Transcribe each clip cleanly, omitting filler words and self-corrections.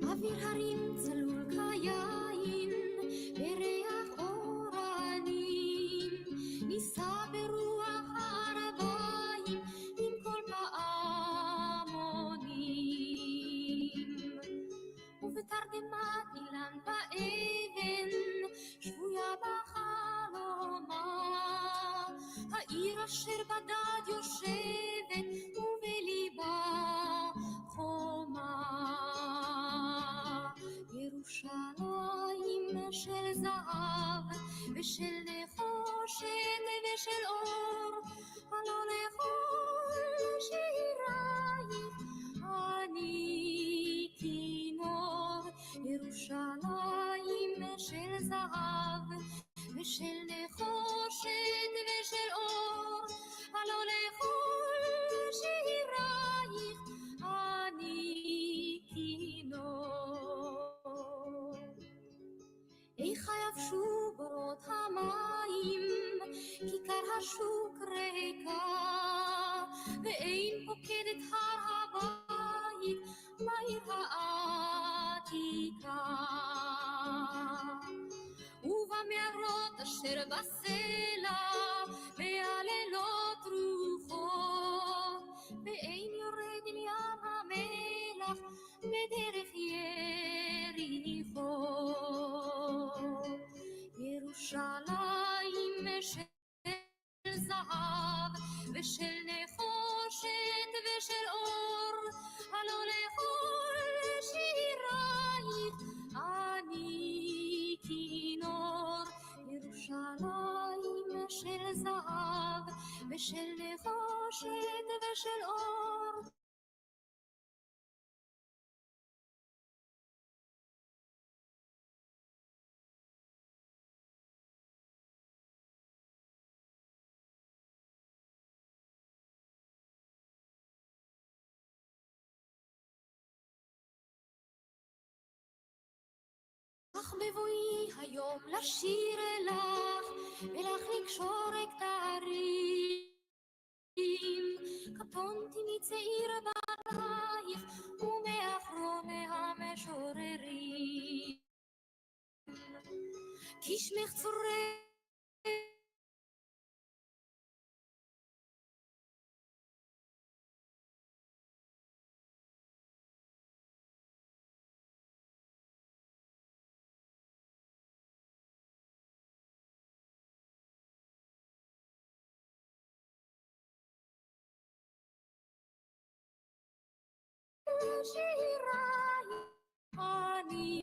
אוויר הרים צלול כיין, בריח אורנים, נישא ברוח הערביים עם כל פעמונים. ובתרדמת אילן באבן, שבויה בחלומה, העיר אשר בדד יושבת ובליבה חומה. ירושלים של זהב ושל נחושת ושל אור, הלא לכל שירייך אני כינור. ירושלים של זהב ושל נחושת ושל אור, הלא לכל שירייך אני כינור. איך יבשו בורות המים, כיכר השוק ריקה, ואין פוקדת הר הבית בעיר העתיקה. ובמערות אשר בסלע, והלילות רוחות, ואין יורד אל ים המלח בדרך יריחו. ירושלים של זהב ושל נחושת ושל אור, הלא לכל שירייך אני כינור. ירושלים של זהב ושל נחושת ושל אור, אך בבואי היום לשיר לך ולך לקשור כתרים, קטונתי מצעיר בנייך ומאחרוני המשוררים, כי שמך צורף שירייך אני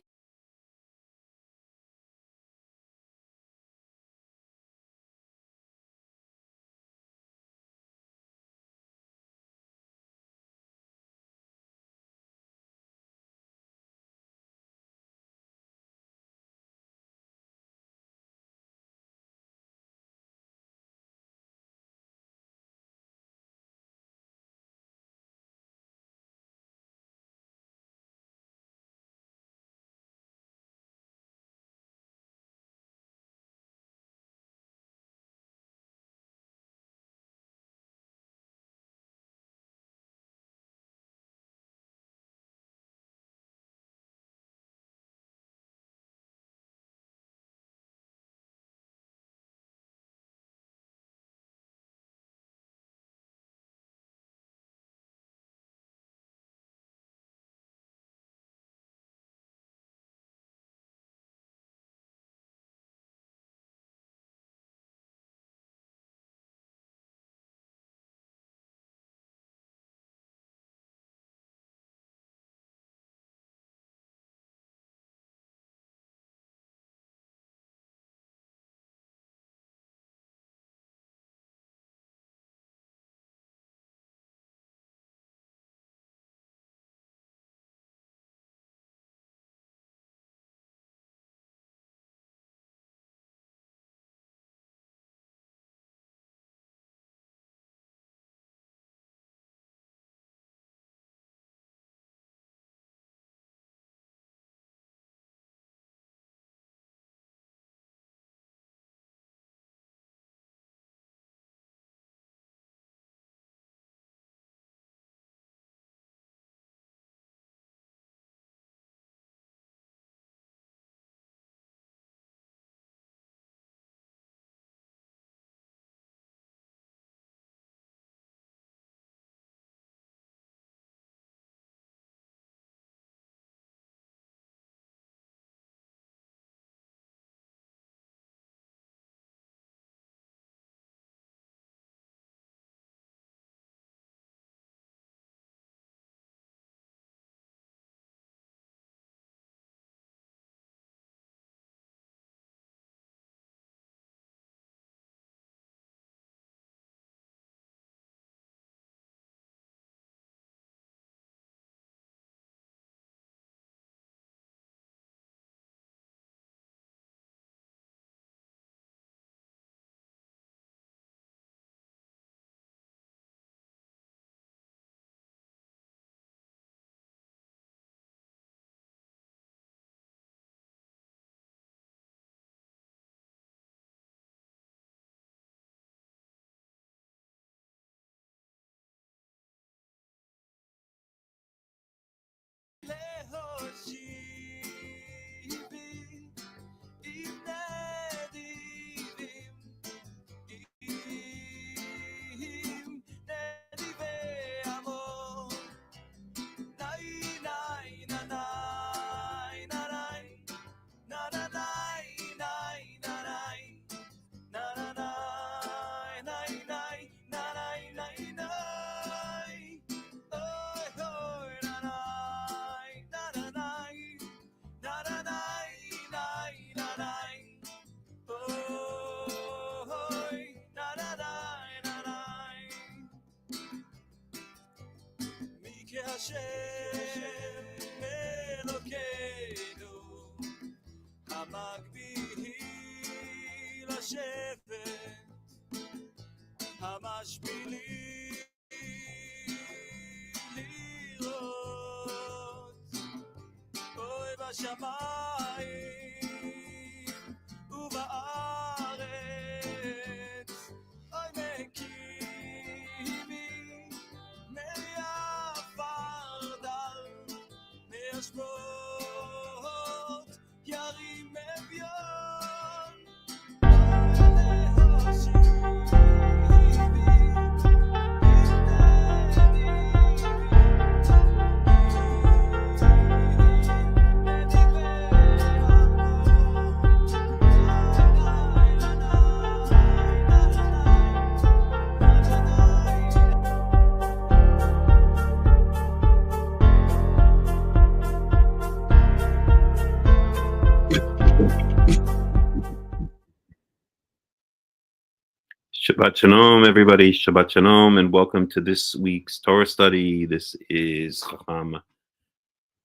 Shabbat Shalom, everybody. Shabbat Shalom, and welcome to this week's Torah study. This is Hakham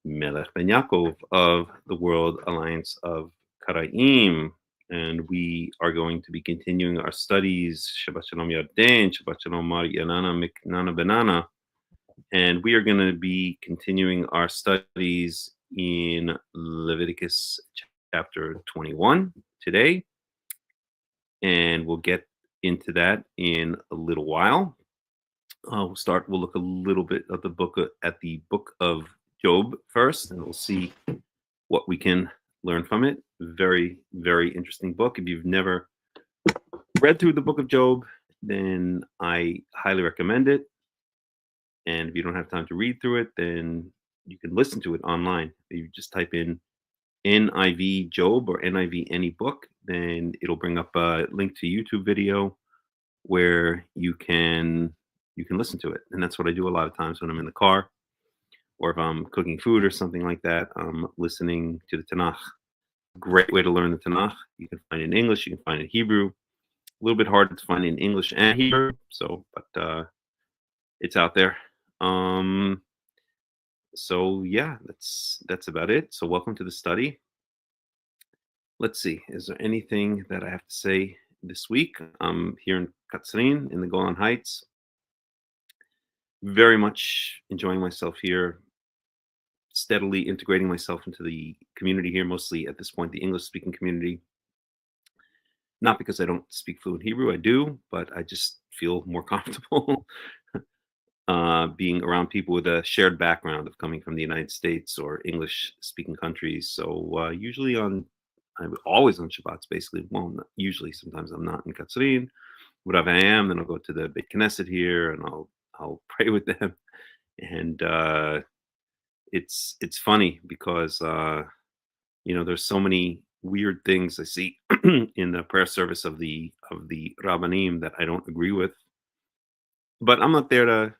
Melech Ben Yaakov of the World Alliance of Qara'im, and we are going to be continuing our studies. Shabbat Shalom Yarden, Shabbat Shalom Mar Yanana Miknana Benana, and we are going to be continuing our studies in Leviticus chapter 21 today, and we'll get into that in a little while. We'll look a little bit at the book of Job first, and we'll see what we can learn from it. Very, very interesting book. If you've never read through the book of Job, then I highly recommend it. And if you don't have time to read through it, then you can listen to it online. If you just type in NIV Job or NIV any book, then it'll bring up a link to YouTube video where you can listen to it. And that's what I do a lot of times when I'm in the car, or if I'm cooking food or something like that. I'm listening to the Tanakh. Great way to learn the Tanakh. You can find it in English, you can find it in Hebrew. A little bit hard to find in English and Hebrew, but it's out there. So yeah, that's about it. So welcome to the study. Let's see, is there anything that I have to say this week? I'm here in Katzrin in the Golan Heights. Very much enjoying myself here, steadily integrating myself into the community here, mostly at this point, the English-speaking community. Not because I don't speak fluent Hebrew, I do, but I just feel more comfortable being around people with a shared background of coming from the United States or English-speaking countries. So usually I'm always on Shabbats, basically. Well, not usually, sometimes I'm not in Katzrin. Whatever I am, then I'll go to the Beit Knesset here and I'll pray with them. And it's funny because there's so many weird things I see in the prayer service of the Rabbanim that I don't agree with. But I'm not there to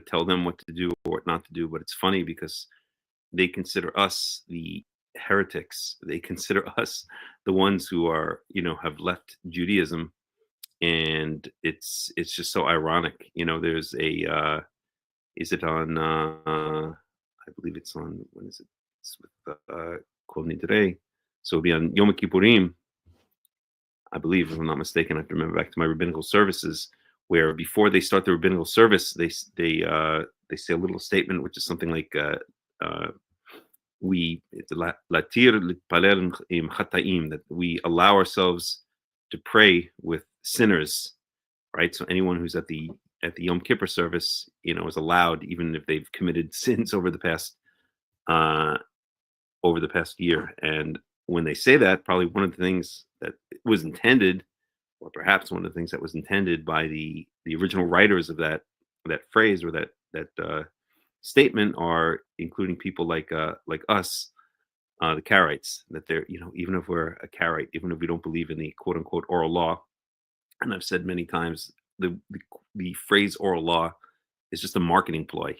tell them what to do or what not to do. But it's funny because they consider us the heretics. They consider us the ones who are, have left Judaism. And it's just so ironic. There's a is it on I believe it's on, when is it? It's with Kol Nidrei. So it'll be on Yom Kippurim, I believe, if I'm not mistaken. I have to remember back to my rabbinical services, where before they start the rabbinical service, they say a little statement, which is something like that we allow ourselves to pray with sinners, right? So anyone who's at the Yom Kippur service, is allowed, even if they've committed sins over the past year. And when they say that, probably one of the things that was intended, or perhaps one of the things that was intended by the original writers of that phrase or that statement, are including people like us, the Karaites, that they're, even if we're a Karaite, even if we don't believe in the quote unquote oral law, and I've said many times, the phrase oral law is just a marketing ploy.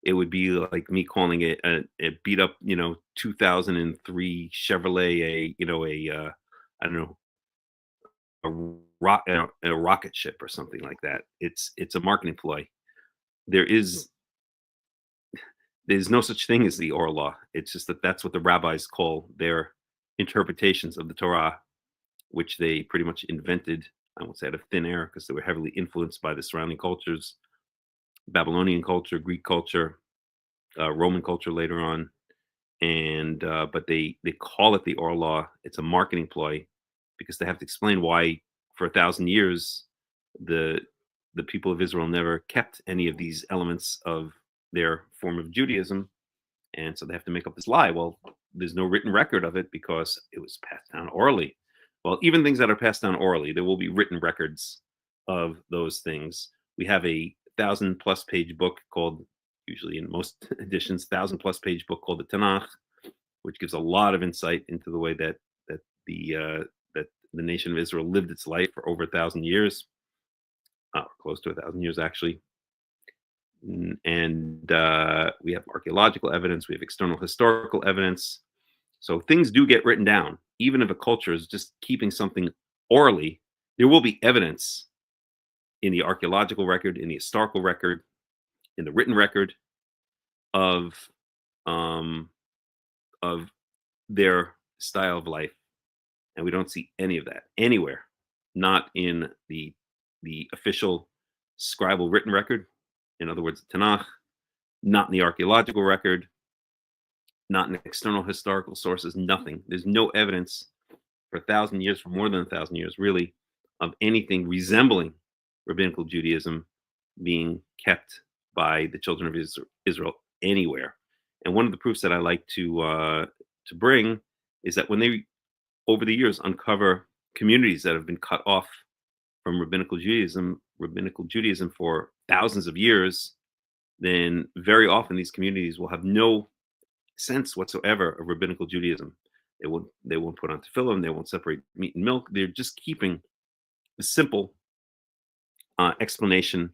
It would be like me calling it a beat up, 2003 Chevrolet, I don't know, a rocket ship or something like that. It's a marketing ploy. there's no such thing as the oral law. It's just that that's what the rabbis call their interpretations of the Torah, which they pretty much invented, I won't say out of thin air, because they were heavily influenced by the surrounding cultures, Babylonian culture, Greek culture, Roman culture later on. And but they call it the oral law. It's a marketing ploy because they have to explain why for 1,000 years the people of Israel never kept any of these elements of their form of Judaism, and so they have to make up this lie. Well, there's no written record of it because it was passed down orally. Well, even things that are passed down orally, there will be written records of those things. We have a 1,000+ page book called, usually in most editions, 1,000+ page book called the Tanakh, which gives a lot of insight into the way that the nation of Israel lived its life for over 1,000 years, close to 1,000 years actually. And we have archaeological evidence, we have external historical evidence. So things do get written down. Even if a culture is just keeping something orally, there will be evidence in the archaeological record, in the historical record, in the written record of their style of life. And we don't see any of that anywhere, not in the official scribal written record, in other words, the Tanakh, not in the archaeological record, not in external historical sources, nothing. There's no evidence for 1,000 years, for more than 1,000 years, really, of anything resembling rabbinical Judaism being kept by the children of Israel anywhere. And one of the proofs that I like to bring is that when they, over the years, uncover communities that have been cut off from rabbinical Judaism for thousands of years, then very often these communities will have no sense whatsoever of rabbinical Judaism. They won't put on tefillin. They won't separate meat and milk. They're just keeping the simple explanation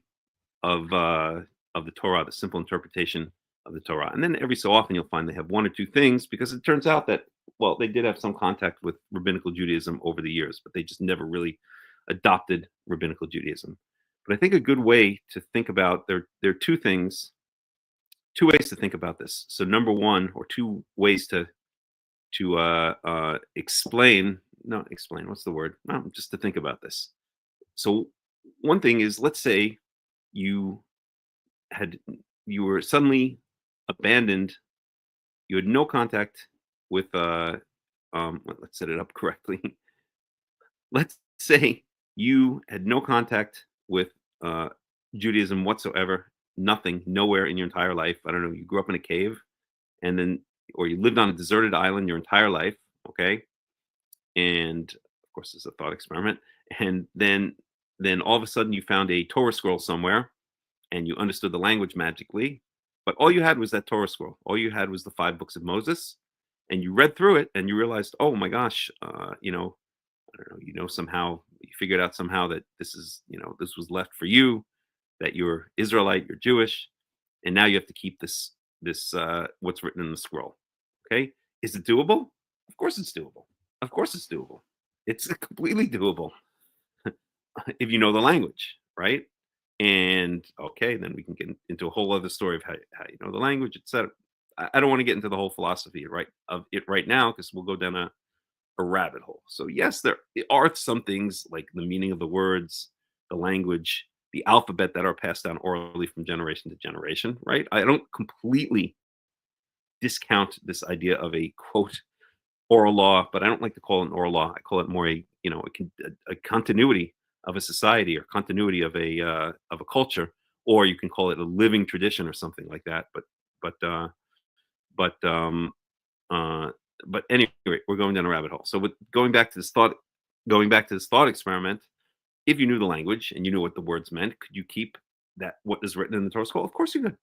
of the Torah, the simple interpretation of the Torah. And then every so often you'll find they have one or two things, because it turns out that, well, they did have some contact with rabbinical Judaism over the years, but they just never really adopted rabbinical Judaism. But I think a good way to think about, there are two ways to think about this. So number one, or two ways to explain, what's the word? No, just to think about this. So one thing is, let's say you were suddenly abandoned. You had no contact with let's set it up correctly. Let's say you had no contact with Judaism whatsoever, nothing, nowhere in your entire life. I don't know, you grew up in a cave, and then, or you lived on a deserted island your entire life, okay? And of course, it's a thought experiment. And then all of a sudden you found a Torah scroll somewhere, and you understood the language magically, but all you had was that Torah scroll. All you had was the 5 books of Moses, and you read through it, and you realized, oh my gosh, I don't know, somehow you figured out somehow that this was left for you, that you're Israelite, you're Jewish, and now you have to keep this what's written in the scroll. Okay, is it doable? Of course it's doable. Of course it's doable. It's completely doable if you know the language, right? And okay, then we can get into a whole other story of how you know the language, etc. I don't want to get into the whole philosophy of it right now, because we'll go down a rabbit hole. So yes, there are some things like the meaning of the words, the language, the alphabet that are passed down orally from generation to generation, right? I don't completely discount this idea of a quote oral law, but I don't like to call it an oral law. I call it more a continuity of a society, or continuity of a culture, or you can call it a living tradition or something like that. But anyway, we're going down a rabbit hole. So going back to this thought experiment, if you knew the language and you knew what the words meant, could you keep that what is written in the Torah scroll? Of course you could.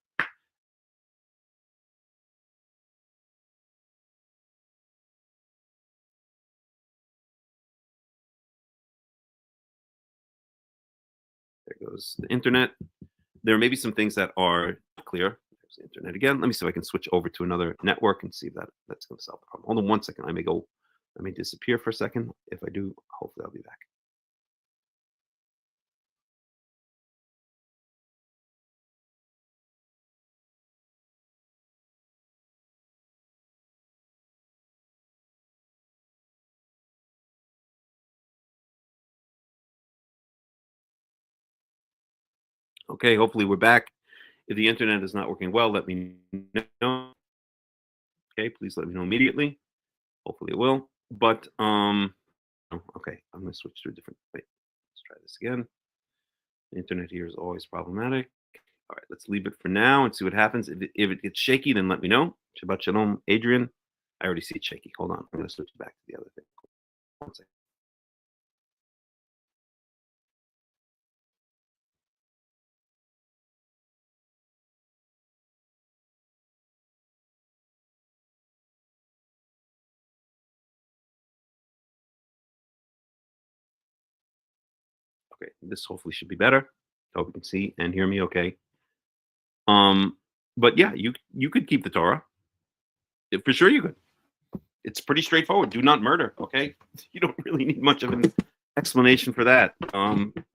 There goes the internet. There may be some things that are clear. There's the internet again. Let me see if I can switch over to another network and see if that's going to solve the problem. Hold on 1 second. I may disappear for a second. If I do, hopefully I'll be back. Okay, hopefully we're back. If the internet is not working well, let me know. Okay, please let me know immediately. Hopefully it will. But okay, I'm gonna switch to a different. Wait, let's try this again. The internet here is always problematic. All right, let's leave it for now and see what happens. If it gets shaky, then let me know. Shabbat shalom, Adrian. I already see it shaky. Hold on, I'm gonna switch back to the other thing. One second. Okay, this hopefully should be better. Hope you can see and hear me okay. Um, but yeah, you could keep the Torah. For sure you could. It's pretty straightforward. Do not murder, okay? You don't really need much of an explanation for that.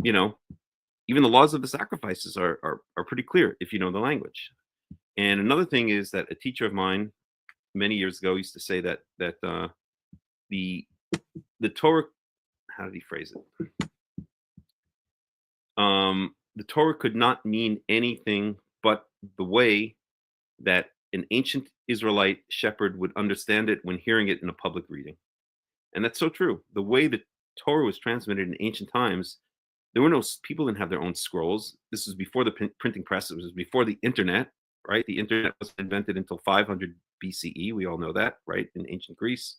You know, even the laws of the sacrifices are pretty clear if you know the language. And another thing is that a teacher of mine many years ago used to say that the Torah, how did he phrase it? The Torah could not mean anything but the way that an ancient Israelite shepherd would understand it when hearing it in a public reading. And that's so true. The way the Torah was transmitted in ancient times, there were no people didn't have their own scrolls. This was before the printing press. It was before the internet, right? The internet wasn't invented until 500 BCE. We all know that, right? In ancient Greece.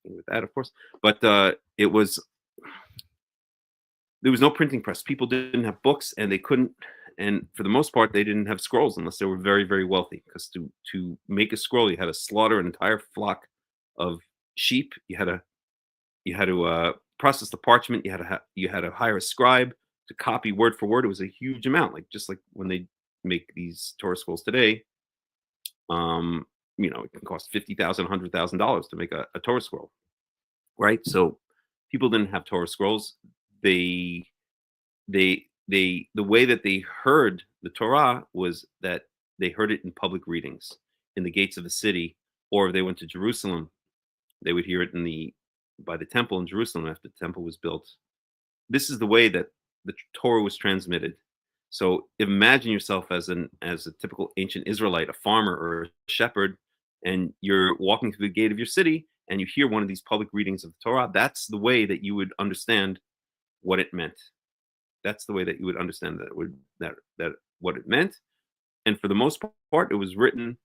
With that, of course, but it was there was no printing press. People didn't have books, and they couldn't. And for the most part, they didn't have scrolls unless they were very, very wealthy. Because to make a scroll, you had to slaughter an entire flock of sheep. You had to process the parchment. You had to hire a scribe to copy word for word. It was a huge amount, like just like when they make these Torah scrolls today. You know, it can cost $50,000, $100,000 to make a Torah scroll, right? So people didn't have Torah scrolls. They the way that they heard the Torah was that they heard it in public readings in the gates of the city, or if they went to Jerusalem, they would hear it by the temple in Jerusalem after the temple was built. This is the way that the Torah was transmitted. So imagine yourself as a typical ancient Israelite, a farmer or a shepherd, and you're walking through the gate of your city and you hear one of these public readings of the Torah. That's the way that you would understand what it meant. That's the way that you would understand that what it meant. And for the most part, it was written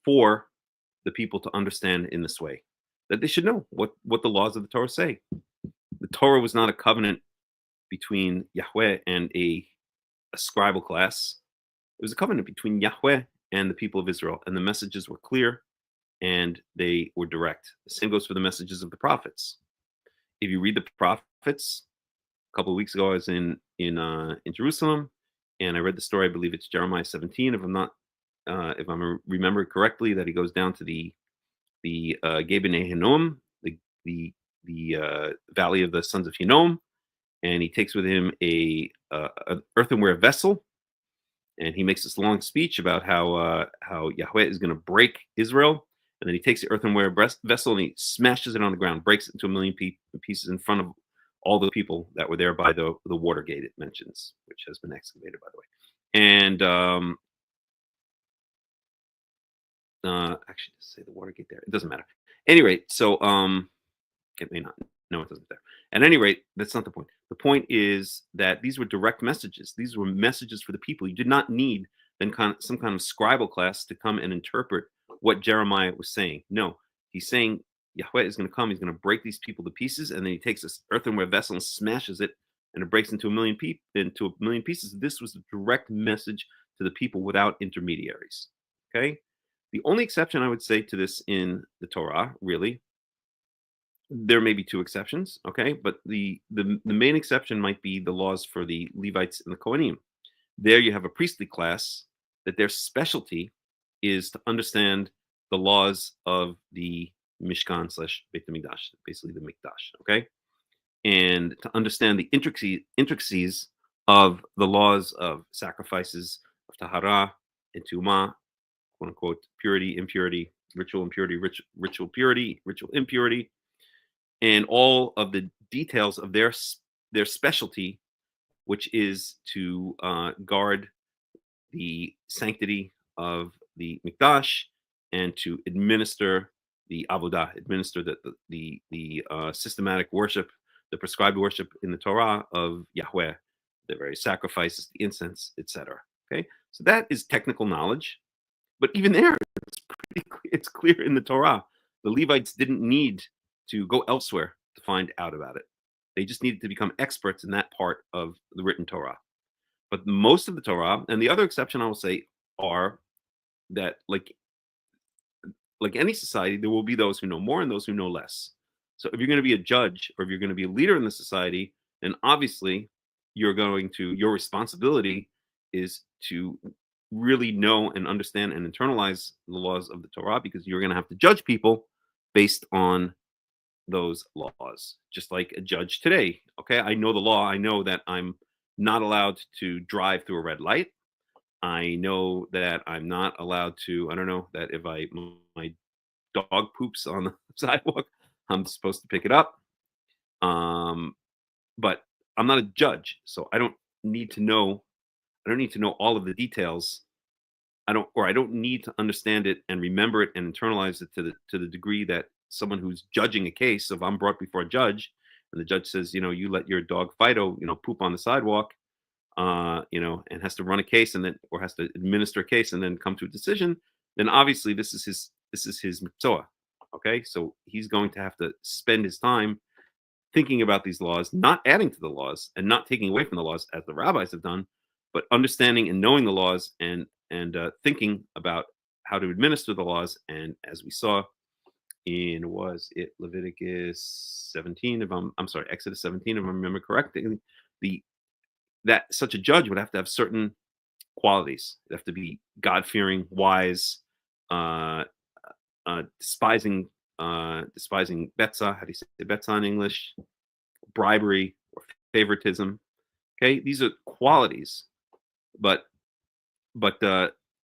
for the people to understand in this way, that they should know what the laws of the Torah say. The Torah was not a covenant between Yahweh and a scribal class. It was a covenant between Yahweh and the people of Israel, and the messages were clear and they were direct. The same goes for the messages of the prophets. If you read the prophets, a couple of weeks ago, I was in Jerusalem, and I read the story. I believe it's Jeremiah 17, if I'm remembering correctly, that he goes down to the Gebene Hinnom, the valley of the sons of Hinnom, and he takes with him an earthenware vessel, and he makes this long speech about how Yahweh is going to break Israel, and then he takes the earthenware vessel and he smashes it on the ground, breaks it into a million pieces in front of all the people that were there by the Watergate it mentions, which has been excavated, by the way. And actually, say the Watergate there. It doesn't matter. At any rate, so it may not. No, it doesn't there. At any rate, that's not the point. The point is that these were direct messages. These were messages for the people. You did not need some kind of scribal class to come and interpret what Jeremiah was saying. No, he's saying Yahweh is going to come. He's going to break these people to pieces, and then he takes this earthenware vessel and smashes it, and it breaks into a million pieces. This was a direct message to the people without intermediaries. Okay. The only exception I would say to this in the Torah, really, there may be two exceptions, okay, but the main exception might be the laws for the Levites and the Cohanim. There you have a priestly class that their specialty is to understand the laws of the Mishkan / Beit HaMikdash, basically the Mikdash, okay, and to understand the intricacies of the laws of sacrifices, of Tahara and Tumah, quote unquote, purity, impurity, ritual impurity, ritual purity, ritual impurity, and all of the details of their specialty which is to guard the sanctity of the Mikdash and to administer the avodah, administer the systematic worship, the prescribed worship in the Torah of Yahweh, the various sacrifices, the incense, etc. Okay, so that is technical knowledge, but even there, it's clear in the Torah. The Levites didn't need to go elsewhere to find out about it. They just needed to become experts in that part of the written Torah. But most of the Torah, and the other exception I will say, are that like any society, there will be those who know more and those who know less. So if you're going to be a judge or if you're going to be a leader in the society, then obviously your responsibility is to really know and understand and internalize the laws of the Torah, because you're going to have to judge people based on those laws, just like a judge today. Okay, I know the law. I know that I'm not allowed to drive through a red light. I know that I'm not allowed to, I don't know, that if my dog poops on the sidewalk, I'm supposed to pick it up. But I'm not a judge, so I don't need to know all of the details. I don't need to understand it and remember it and internalize it to the degree that someone who's judging a case, so if I'm brought before a judge and the judge says, you let your dog Fido, poop on the sidewalk, and has to run a case or has to administer a case and then come to a decision, then obviously this is his mitzvah. Okay, so he's going to have to spend his time thinking about these laws, not adding to the laws and not taking away from the laws as the rabbis have done, but understanding and knowing the laws and thinking about how to administer the laws. And as we saw in Leviticus 17, Exodus 17, if I remember correctly, that such a judge would have to have certain qualities. They have to be God-fearing, wise, despising betzah. How do you say betzah in English? Bribery or favoritism. Okay, these are qualities, but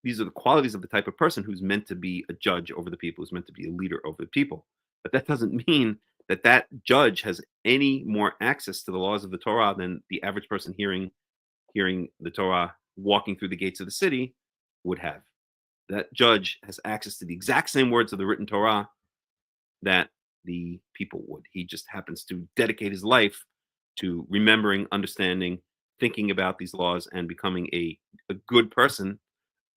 these are the qualities of the type of person who's meant to be a judge over the people, who's meant to be a leader over the people. But that doesn't mean that judge has any more access to the laws of the Torah than the average person hearing the Torah walking through the gates of the city would have. That judge has access to the exact same words of the written Torah that the people would. He just happens to dedicate his life to remembering, understanding, thinking about these laws, and becoming a good person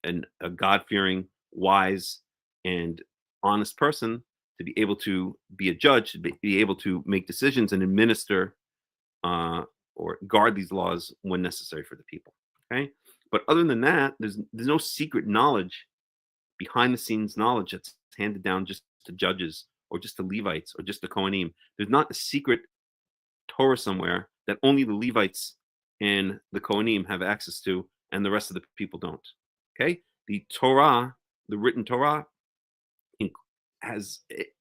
and a God-fearing, wise, and honest person to be able to be a judge, to be able to make decisions and administer or guard these laws when necessary for the people. Okay, but other than that, there's no secret knowledge, behind the scenes knowledge that's handed down just to judges or just to Levites or just to Cohanim. There's not a secret Torah somewhere that only the Levites and the Cohanim have access to and the rest of the people don't. Okay, the Torah, the written Torah,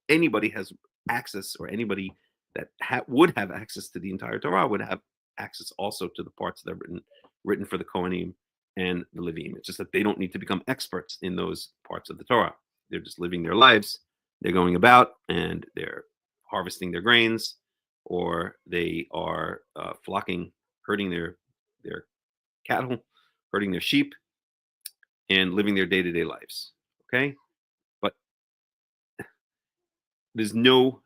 anybody has access, or anybody that would have access to the entire Torah would have access also to the parts that are written for the Cohanim and the Levim. It's just that they don't need to become experts in those parts of the Torah. They're just living their lives. They're going about and they're harvesting their grains, or they are flocking, herding their cattle, herding their sheep, and living their day-to-day lives. Okay, but there's nothing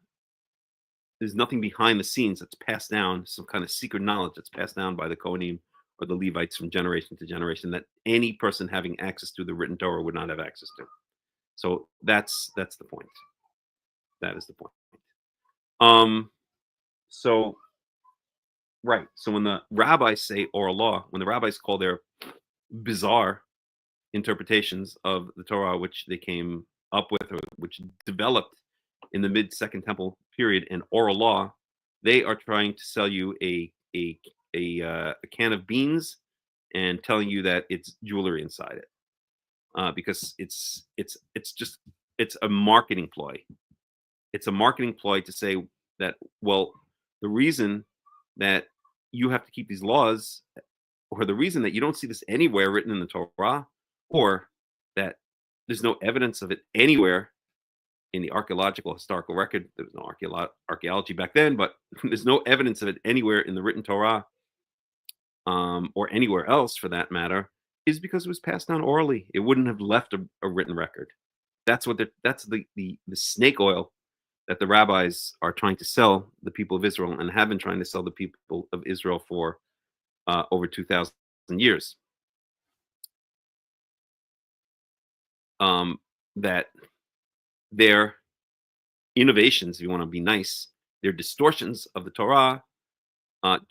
behind the scenes that's passed down, some kind of secret knowledge that's passed down by the Cohanim or the Levites from generation to generation that any person having access to the written Torah would not have access to. So that's the point. That is the point. So when the rabbis say oral law, when the rabbis call their bizarre interpretations of the Torah, which they came up with, or which developed in the mid-Second Temple period, and oral law, they are trying to sell you a can of beans and telling you that it's jewelry inside it, because it's a marketing ploy. It's a marketing ploy to say that, well, the reason that you have to keep these laws, or the reason that you don't see this anywhere written in the Torah, or that there's no evidence of it anywhere in the archaeological historical record. There was no archaeology back then, but there's no evidence of it anywhere in the written Torah. or anywhere else for that matter, is because it was passed down orally. It wouldn't have left a written record. That's the snake oil that the rabbis are trying to sell the people of Israel and have been trying to sell the people of Israel for over 2,000 years. That their innovations, if you want to be nice, their distortions of the Torah,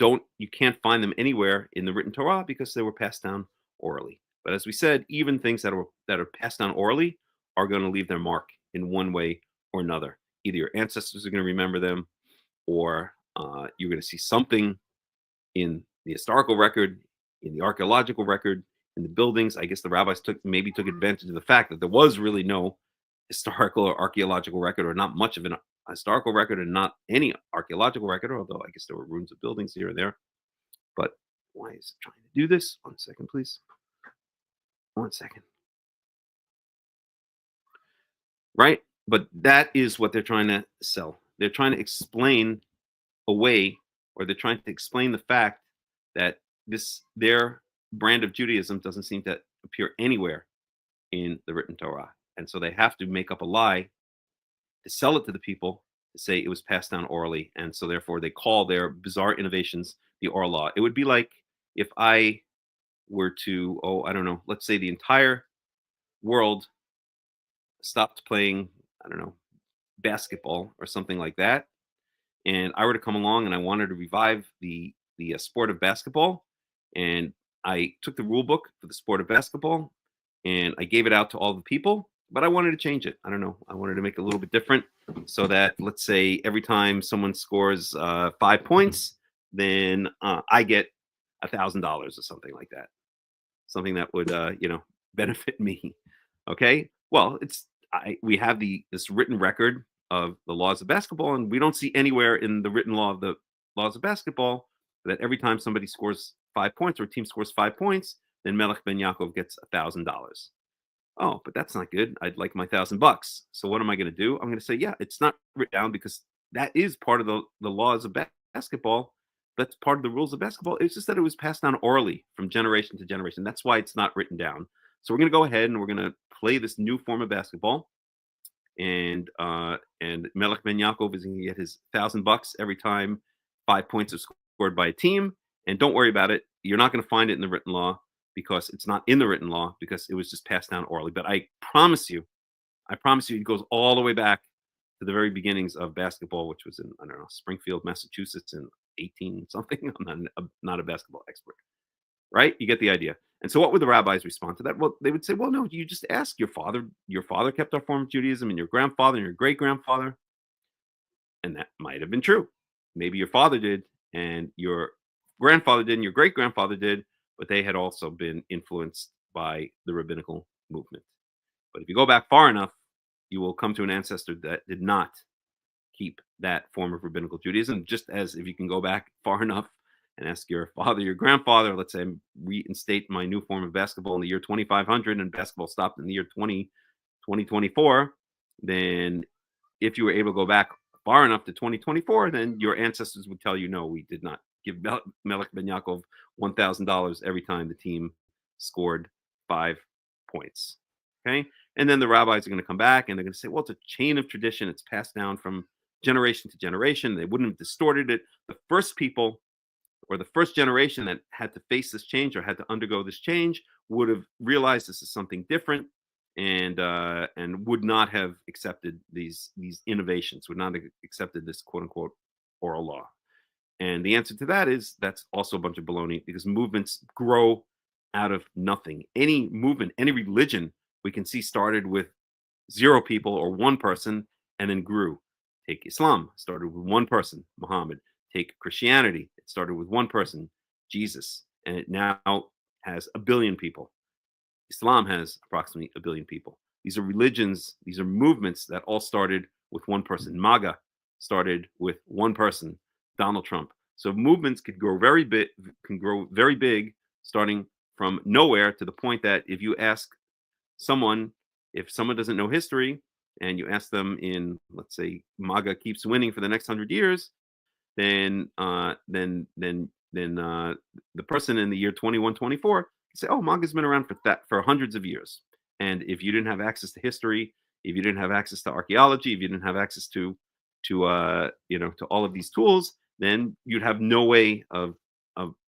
you can't find them anywhere in the written Torah because they were passed down orally. But as we said, even things that are passed down orally are going to leave their mark in one way or another. Either your ancestors are going to remember them, or you're going to see something in the historical record, in the archaeological record, in the buildings. I guess the rabbis took advantage of the fact that there was really no historical or archaeological record, or not much of an historical record, and not any archaeological record, although I guess there were ruins of buildings here and there. But why is it trying to do this? 1 second, please. 1 second. Right? But that is what they're trying to sell. They're trying to explain away, or they're trying to explain the fact that their brand of Judaism doesn't seem to appear anywhere in the written Torah. And so they have to make up a lie to sell it to the people, to say it was passed down orally. And so therefore they call their bizarre innovations the oral law. It would be like if I were to, I don't know, let's say the entire world stopped playing, I don't know, basketball or something like that, and I were to come along and I wanted to revive the sport of basketball, and I took the rule book for the sport of basketball and I gave it out to all the people, but I wanted to change it. I don't know. I wanted to make it a little bit different, so that, let's say, every time someone scores 5 points, then I get $1,000 or something like that. Something that would, benefit me. Okay. Well, we have this written record of the laws of basketball, and we don't see anywhere in the written law of the laws of basketball that every time somebody scores 5 points, or a team scores 5 points, then Melech ben Yaakov gets $1,000. Oh, but that's not good. I'd like my $1,000. So what am I going to do? I'm going to say, yeah, it's not written down because that is part of the laws of basketball. That's part of the rules of basketball. It's just that it was passed down orally from generation to generation. That's why it's not written down. So we're going to go ahead and we're going to play this new form of basketball. And Melech ben Yaakov is going to get his $1,000 every time 5 points are scored by a team. And don't worry about it. You're not going to find it in the written law, because it's not in the written law, because it was just passed down orally. But I promise you, it goes all the way back to the very beginnings of basketball, which was in, I don't know, Springfield, Massachusetts in 18 something. I'm not a basketball expert, right? You get the idea. And so what would the rabbis respond to that? Well, they would say, well, no, you just ask your father. Your father kept our form of Judaism, and your grandfather and your great-grandfather. And that might have been true. Maybe your father did, and your grandfather did, and your great-grandfather did, but they had also been influenced by the rabbinical movement. But if you go back far enough, you will come to an ancestor that did not keep that form of rabbinical Judaism, just as if you can go back far enough and ask your father, your grandfather, let's say, reinstate my new form of basketball in the year 2500, and basketball stopped in the year 2024, then if you were able to go back far enough to 2024, then your ancestors would tell you, no, we did not give Melech ben Yaakov $1,000 every time the team scored 5 points. Okay. And then the rabbis are going to come back and they're going to say, well, it's a chain of tradition. It's passed down from generation to generation. They wouldn't have distorted it. The first people, or the first generation that had to face this change or had to undergo this change, would have realized this is something different, and would not have accepted these innovations, would not have accepted this quote unquote oral law. And the answer to that is that's also a bunch of baloney, because movements grow out of nothing. Any movement, any religion we can see started with 0 people or 1 person and then grew. Take Islam, started with 1 person, Muhammad. Take Christianity, it started with 1 person, Jesus, and it now has 1 billion people. Islam has approximately 1 billion people. These are religions, these are movements that all started with 1 person. MAGA started with 1 person, Donald Trump. So movements could grow very big, starting from nowhere, to the point that if you ask someone, if someone doesn't know history, and you ask them in, let's say, MAGA keeps winning for the next 100 years, then the person in the year 2124 can say, oh, manga's been around for hundreds of years. And if you didn't have access to history, if you didn't have access to archaeology, if you didn't have access to all of these tools, then you'd have no way of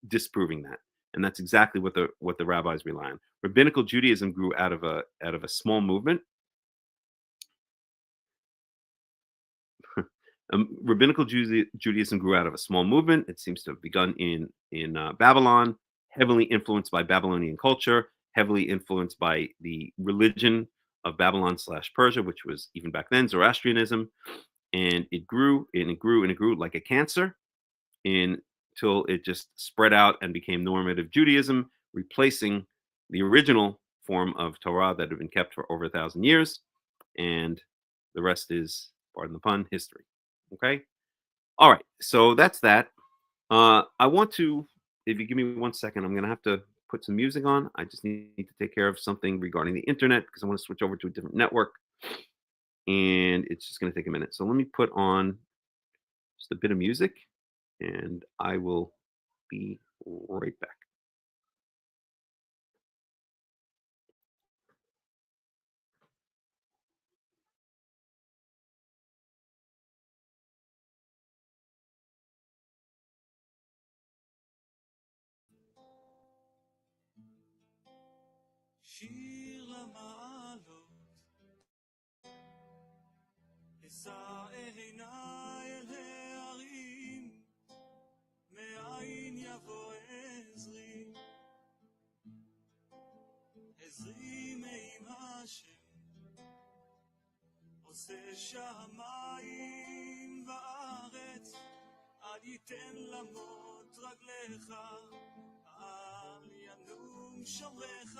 disproving that. And that's exactly what the rabbis rely on. Rabbinical Judaism grew out of a small movement. Rabbinical Judaism grew out of a small movement. It seems to have begun in Babylon, heavily influenced by Babylonian culture, heavily influenced by the religion of Babylon/Persia, which was even back then Zoroastrianism. And it grew and it grew and it grew like a cancer until it just spread out and became normative Judaism, replacing the original form of Torah that had been kept for over 1,000 years. And the rest is, pardon the pun, history. Okay. All right. So that's that. I want to, if you give me 1 second, I'm going to have to put some music on. I just need to take care of something regarding the internet because I want to switch over to a different network. And it's just going to take a minute. So let me put on just a bit of music and I will be right back. שיר למעלות, אשא עיניי אל ההרים, מאין יבוא עזרי, עזרי מעם השם, עושה שמיים וארץ, אל ייתן למות רגליך, אל ינום שומרך.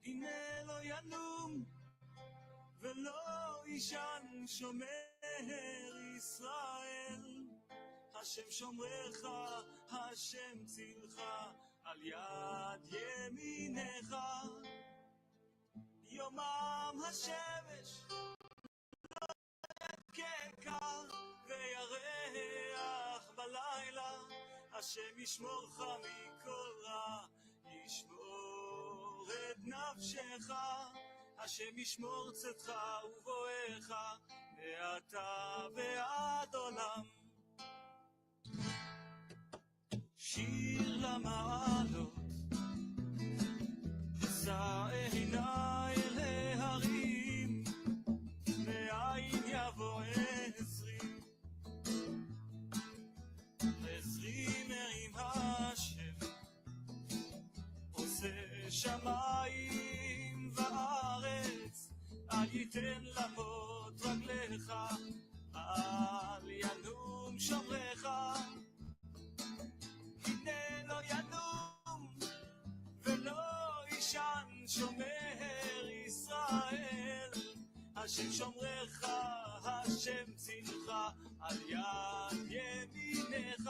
הנה לא ינום ולא ישן שומר ישראל, השם שומרך, השם צילך, על יד ימינך. יומם השמש לא יככה וירח בלילה, השם ישמורך מכל רע, ישמור את נפשך, השם ישמור צאתך ובואך, מעתה ועד עולם. שיר למעלות, אשא עיניי אל ההרים, מאין יבוא עזרי, עזרי מעם השם, עושה שמיים וארץ, אל ייתן למות רגליך, אל ינום שומרך. הנה לא ינום ולא ישן שומר ישראל, השם שומרך, השם צילך, על יד ימינך.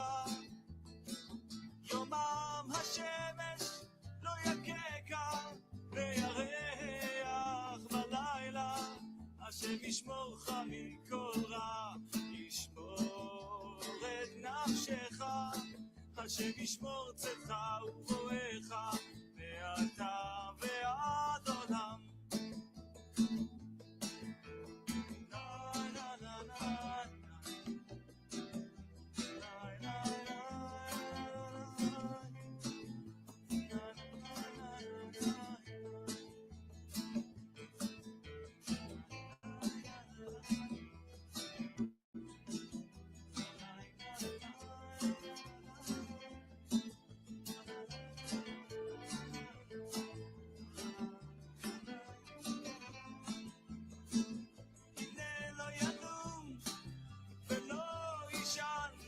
יומם השמש לא יככה וירח בלילה, השם ישמורך מכל רע, ישמור את נפשך, השם ישמור צאתך ובואך, מעתה ועד עולם.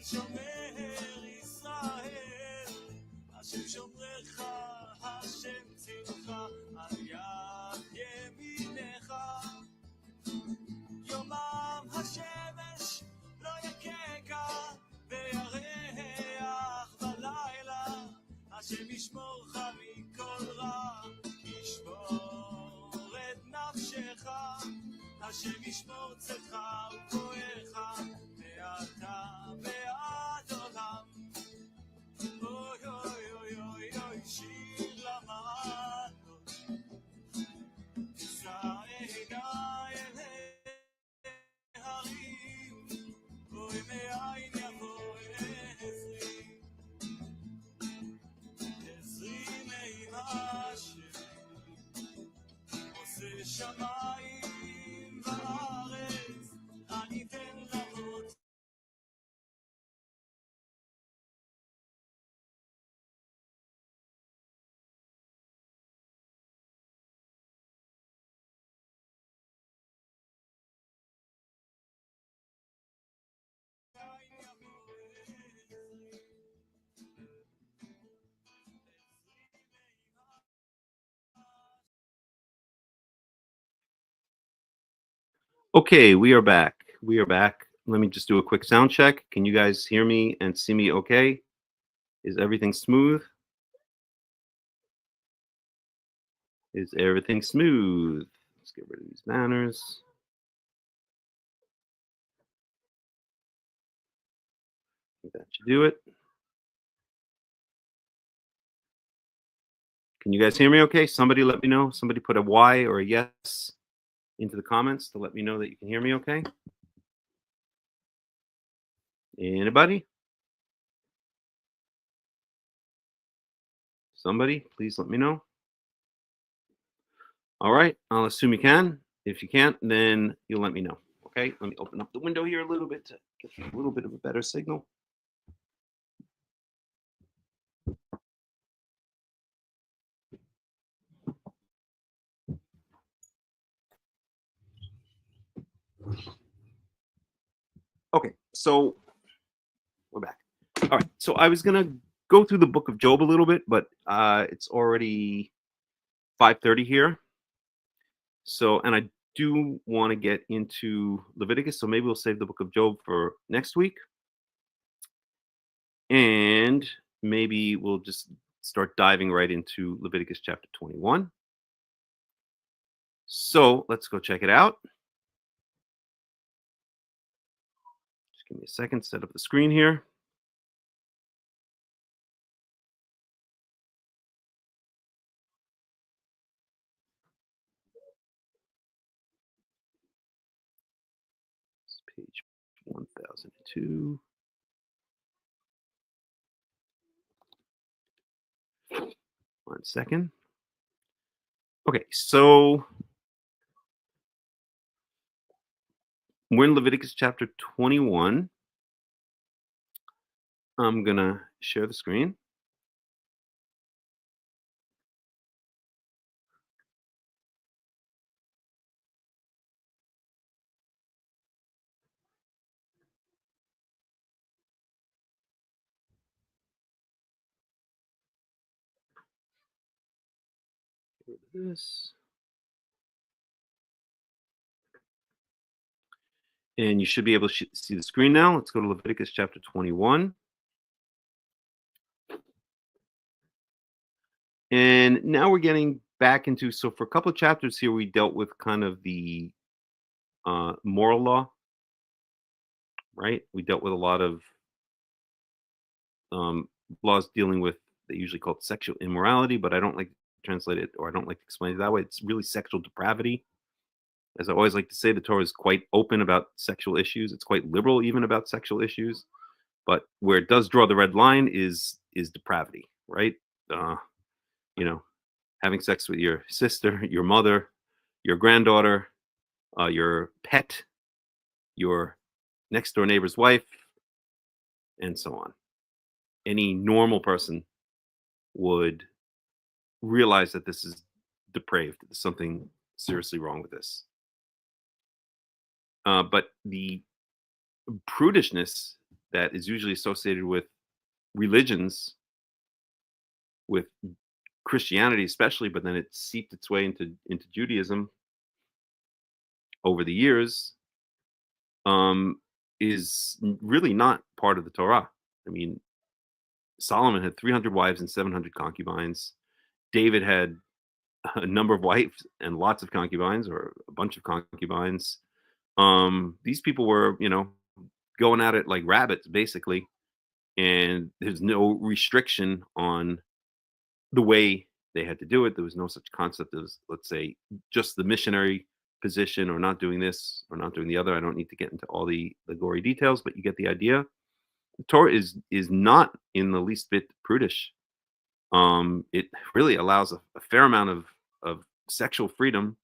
שומר ישראל, השם שומרך, השם צילך, על יד ימינך. יומם השמש לא יככה וירח בלילה, השם ישמורך מכל רע, ישמור את נפשך, השם ישמור צאתך ובואך, מעתה ועד עולם. שמיים וארץ, אני אתן לבות. Okay, we are back. We are back. Let me just do a quick sound check. Can you guys hear me and see me okay? Is everything smooth? Is everything smooth? Let's get rid of these banners. I think that should do it. Can you guys hear me okay? Somebody let me know. Somebody put a Y or a yes into the comments to let me know that you can hear me okay. Anybody? Somebody, please let me know. All right, I'll assume you can. If you can't, then you'll let me know. Okay, let me open up the window here a little bit to get a little bit of a better signal. Okay, so we're back. All right, so I was gonna go through the book of Job a little bit, but it's already 5:30 here. So, and I do want to get into Leviticus, so maybe we'll save the book of Job for next week. And maybe we'll just start diving right into Leviticus chapter 21. So let's go check it out. Just give me a second, set up the screen here. It's page 1002. One second. Okay, so we're in Leviticus chapter 21. I'm going to share the screen. Get rid of this. And you should be able to see the screen now. Let's go to Leviticus chapter 21. And now we're getting back into, so for a couple of chapters here, we dealt with kind of the moral law, right? We dealt with a lot of laws dealing with, they usually call it sexual immorality, but I don't like to translate it, or I don't like to explain it that way. It's really sexual depravity. As I always like to say, the Torah is quite open about sexual issues. It's quite liberal even about sexual issues. But where it does draw the red line is depravity, right? You know, having sex with your sister, your mother, your granddaughter, your pet, your next door neighbor's wife, and so on. Any normal person would realize that this is depraved. There's something seriously wrong with this. But the prudishness that is usually associated with religions, with Christianity especially, but then it seeped its way into Judaism over the years, is really not part of the Torah. I mean, Solomon had 300 wives and 700 concubines. David had a number of wives and lots of concubines, or a bunch of concubines. These people were, going at it like rabbits, basically. And there's no restriction on the way they had to do it. There was no such concept as, let's say, just the missionary position, or not doing this or not doing the other. I don't need to get into all the gory details, but you get the idea. The Torah is not in the least bit prudish. It really allows a fair amount of sexual freedom,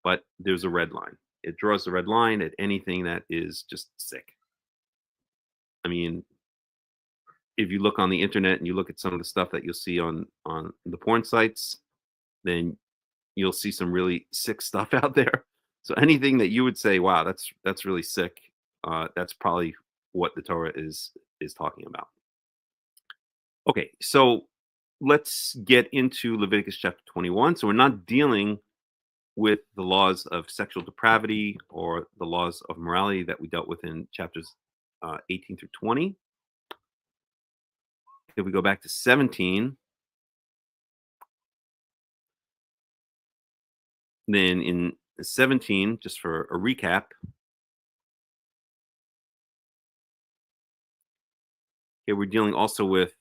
but there's a red line. It draws the red line at anything that is just sick. I mean, if you look on the internet and you look at some of the stuff that you'll see on the porn sites, then you'll see some really sick stuff out there. So anything that you would say, wow, that's really sick, that's probably what the Torah is talking about. Okay, so let's get into Leviticus chapter 21. So we're not dealing with the laws of sexual depravity or the laws of morality that we dealt with in chapters 18 through 20. If we go back to 17, then in 17, just for a recap, here we're dealing also with,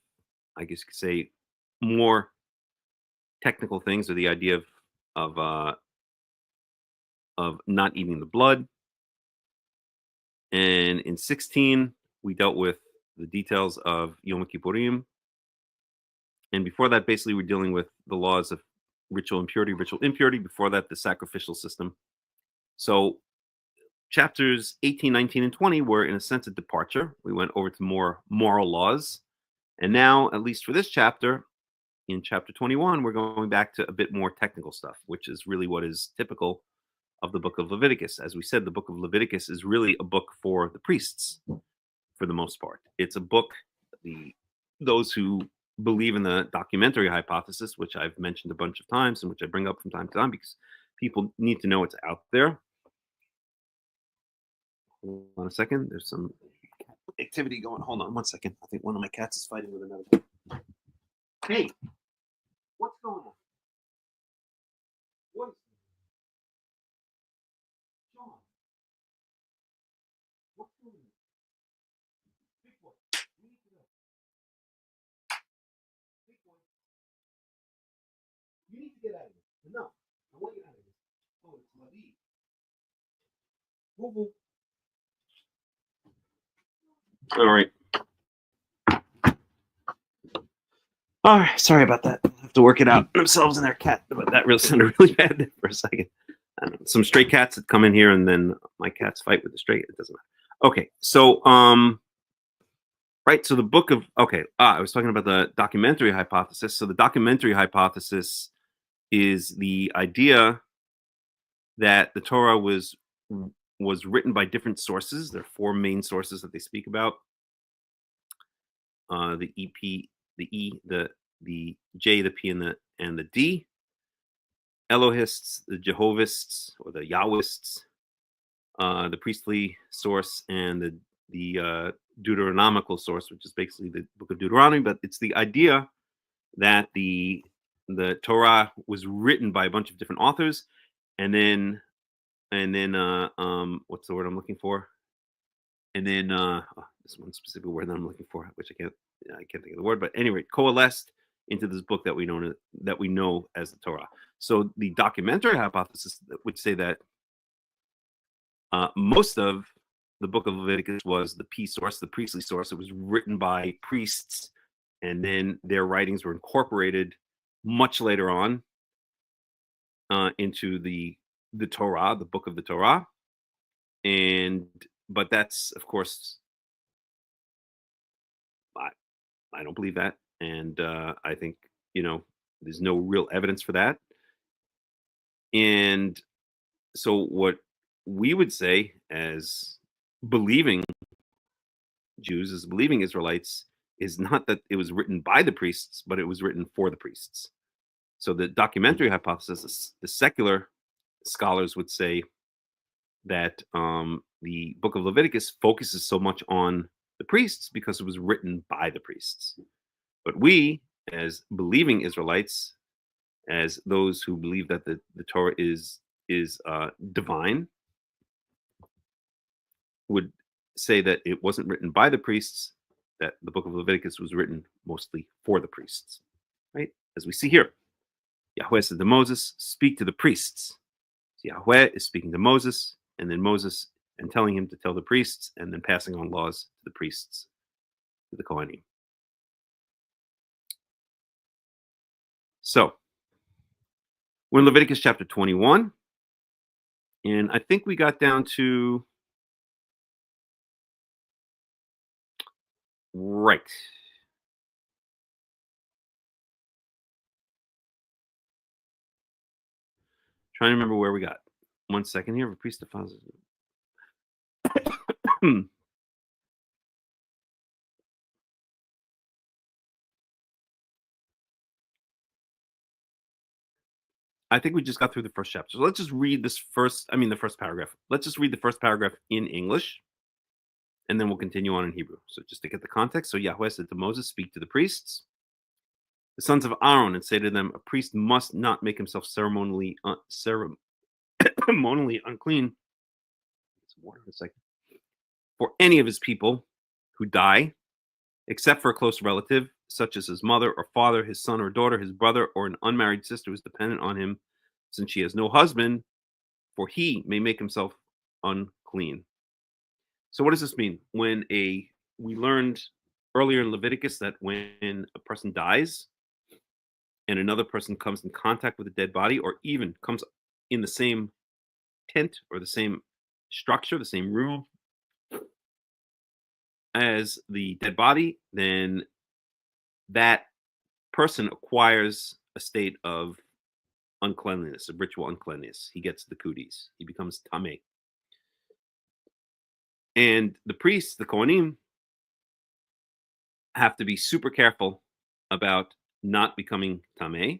I guess you could say, more technical things, or the idea of not eating the blood. And in 16, we dealt with the details of Yom Kippurim. And before that, basically, we're dealing with the laws of ritual impurity. Before that, the sacrificial system. So chapters 18, 19, and 20 were, in a sense, a departure. We went over to more moral laws. And now, at least for this chapter, in chapter 21, we're going back to a bit more technical stuff, which is really what is typical of the book of Leviticus. As we said, the book of Leviticus is really a book for the priests, for the most part. It's a book, those who believe in the documentary hypothesis, which I've mentioned a bunch of times and which I bring up from time to time because people need to know it's out there. Hold on a second. There's some activity going. Hold on one second. I think one of my cats is fighting with another. Hey, what's going on? What is John? What's going on? Big boy, you need to go. Big boy, you need to get out of here. No, I want you out of here. Oh, it's Marie. Woo woo. All right. All right. Sorry about that. They'll have to work it out themselves and their cat. But that really sounded really bad there for a second. I don't know, some stray cats that come in here and then my cats fight with the stray. It doesn't matter. Okay. So, right. So the book of, I was talking about the documentary hypothesis. So the documentary hypothesis is the idea that the Torah was written by different sources. There are four main sources that they speak about. The EP, the E, the J, the P, and the D. Elohists, the Jehovists, or the Yahwists, the priestly source, and the Deuteronomical source, which is basically the book of Deuteronomy. But it's the idea that the Torah was written by a bunch of different authors, and then what's the word I'm looking for? And then this one specific word that I'm looking for, which I can't think of the word, but anyway, coalesced into this book that we know as the Torah. So the documentary hypothesis would say that most of the book of Leviticus was the P source, the priestly source. It was written by priests, and then their writings were incorporated much later on into the Torah, the book of the Torah. But that's, of course, I don't believe that. And I think, there's no real evidence for that. And so what we would say as believing Jews, as believing Israelites, is not that it was written by the priests, but it was written for the priests. So the documentary hypothesis, the secular scholars would say that the book of Leviticus focuses so much on the priests because it was written by the priests. But we, as believing Israelites, as those who believe that the Torah is divine, would say that it wasn't written by the priests, that the book of Leviticus was written mostly for the priests, right? As we see here, Yahweh said to Moses, speak to the priests. So Yahweh is speaking to Moses, and then Moses and telling him to tell the priests, and then passing on laws to the priests, to the Cohanim. So, we're in Leviticus chapter 21. And I think we got down to right. Trying to remember where we got. 1 second here. A priest defiles. I think we just got through the first chapter. So let's just read the first paragraph. Let's just read the first paragraph in English, and then we'll continue on in Hebrew. So just to get the context. So Yahweh said to Moses, speak to the priests, the sons of Aaron, and say to them, a priest must not make himself ceremonially unclean. Some water for a second. For any of his people who die, except for a close relative, such as his mother or father, his son or daughter, his brother, or an unmarried sister who is dependent on him, since she has no husband, for he may make himself unclean. So what does this mean? We learned earlier in Leviticus that when a person dies and another person comes in contact with a dead body, or even comes in the same tent or the same structure, the same room as the dead body, then that person acquires a state of uncleanliness, of ritual uncleanliness. He gets the cooties. He becomes tameh. And the priests, the Cohanim, have to be super careful about not becoming tameh,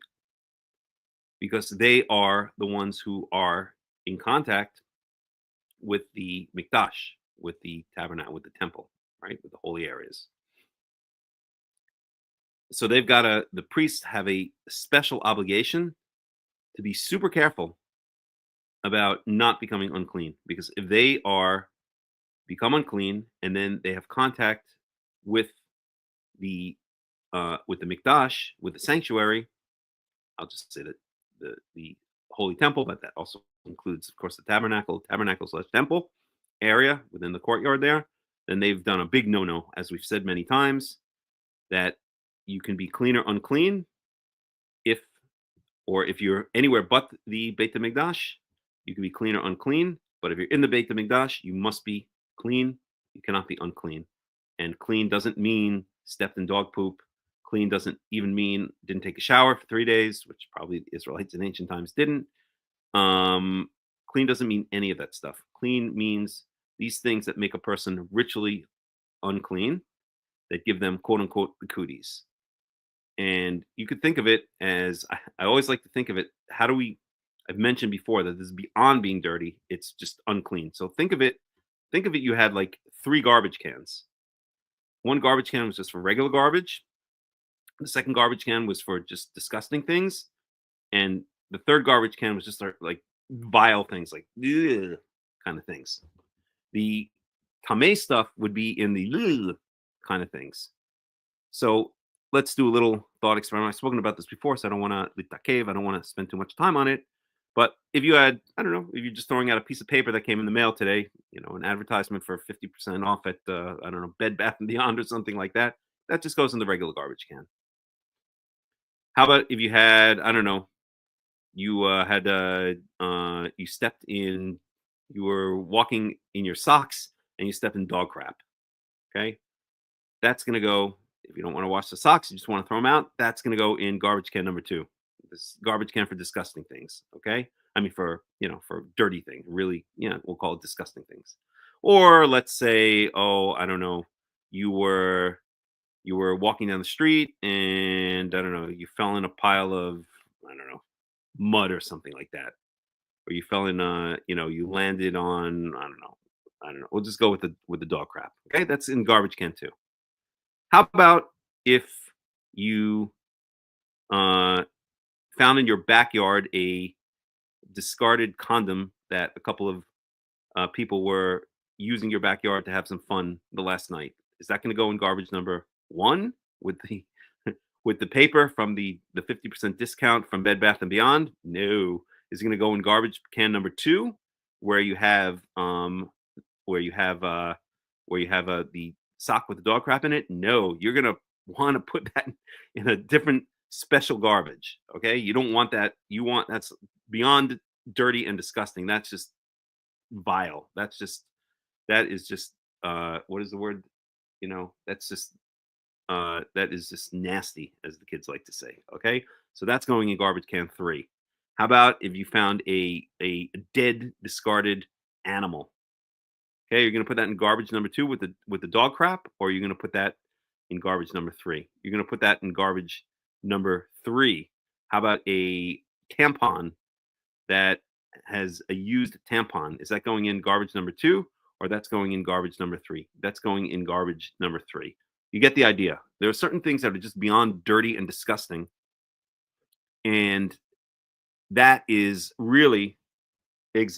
because they are the ones who are in contact with the mikdash, with the tabernacle, with the temple, right, with the holy areas. So the priests have a special obligation to be super careful about not becoming unclean, because if they become unclean and then they have contact with the mikdash, with the sanctuary, I'll just say that the holy temple, but that also includes, of course, the tabernacle/temple area within the courtyard there, then they've done a big no-no, as we've said many times, that you can be clean or unclean if you're anywhere but the Beit HaMikdash, you can be clean or unclean. But if you're in the Beit HaMikdash, you must be clean. You cannot be unclean. And clean doesn't mean stepped in dog poop. Clean doesn't even mean didn't take a shower for 3 days, which probably the Israelites in ancient times didn't. Clean doesn't mean any of that stuff. Clean means these things that make a person ritually unclean, that give them, quote unquote, the cooties. And you could think of it as, I always like to think of it, I've mentioned before that this is beyond being dirty, it's just unclean. So think of it, you had like 3 garbage cans. One garbage can was just for regular garbage. The second garbage can was for just disgusting things. And the third garbage can was just like vile things, like ugh, kind of things. The tameh stuff would be in the ugh kind of things. So let's do a little thought experiment. I've spoken about this before, so I don't want to spend too much time on it. But if you had, I don't know, if you're just throwing out a piece of paper that came in the mail today, an advertisement for 50% off at, I don't know, Bed Bath & Beyond or something like that, that just goes in the regular garbage can. How about if you had, I don't know, you were walking in your socks and you stepped in dog crap, okay? That's going to go, if you don't want to wash the socks, you just want to throw them out, that's going to go in garbage can number 2. This garbage can for disgusting things, okay? I mean, for dirty things, really, we'll call it disgusting things. Or let's say, I don't know, you were walking down the street and, I don't know, you fell in a pile of, I don't know, mud or something like that. Or you fell in, you landed on, I don't know. We'll just go with the dog crap, okay? That's in garbage can too. How about if you found in your backyard a discarded condom that a couple of people were using your backyard to have some fun the last night? Is that going to go in garbage number 1 with the with the paper from the 50% discount from Bed Bath & Beyond? No. Is it going to go in garbage can number 2, where you have the sock with the dog crap in it? No, you're going to want to put that in a different special garbage. Okay, you don't want that. That's beyond dirty and disgusting. That's just vile. That is just what is the word? That's just that is just nasty, as the kids like to say. Okay, so that's going in garbage can 3. How about if you found a dead, discarded animal? Okay, you're going to put that in garbage number 2 with the dog crap, or you're going to put that in garbage number 3. You're going to put that in garbage number 3. How about a tampon that has a used tampon? Is that going in garbage number 2, or that's going in garbage number 3? That's going in garbage number 3. You get the idea. There are certain things that are just beyond dirty and disgusting, and that is really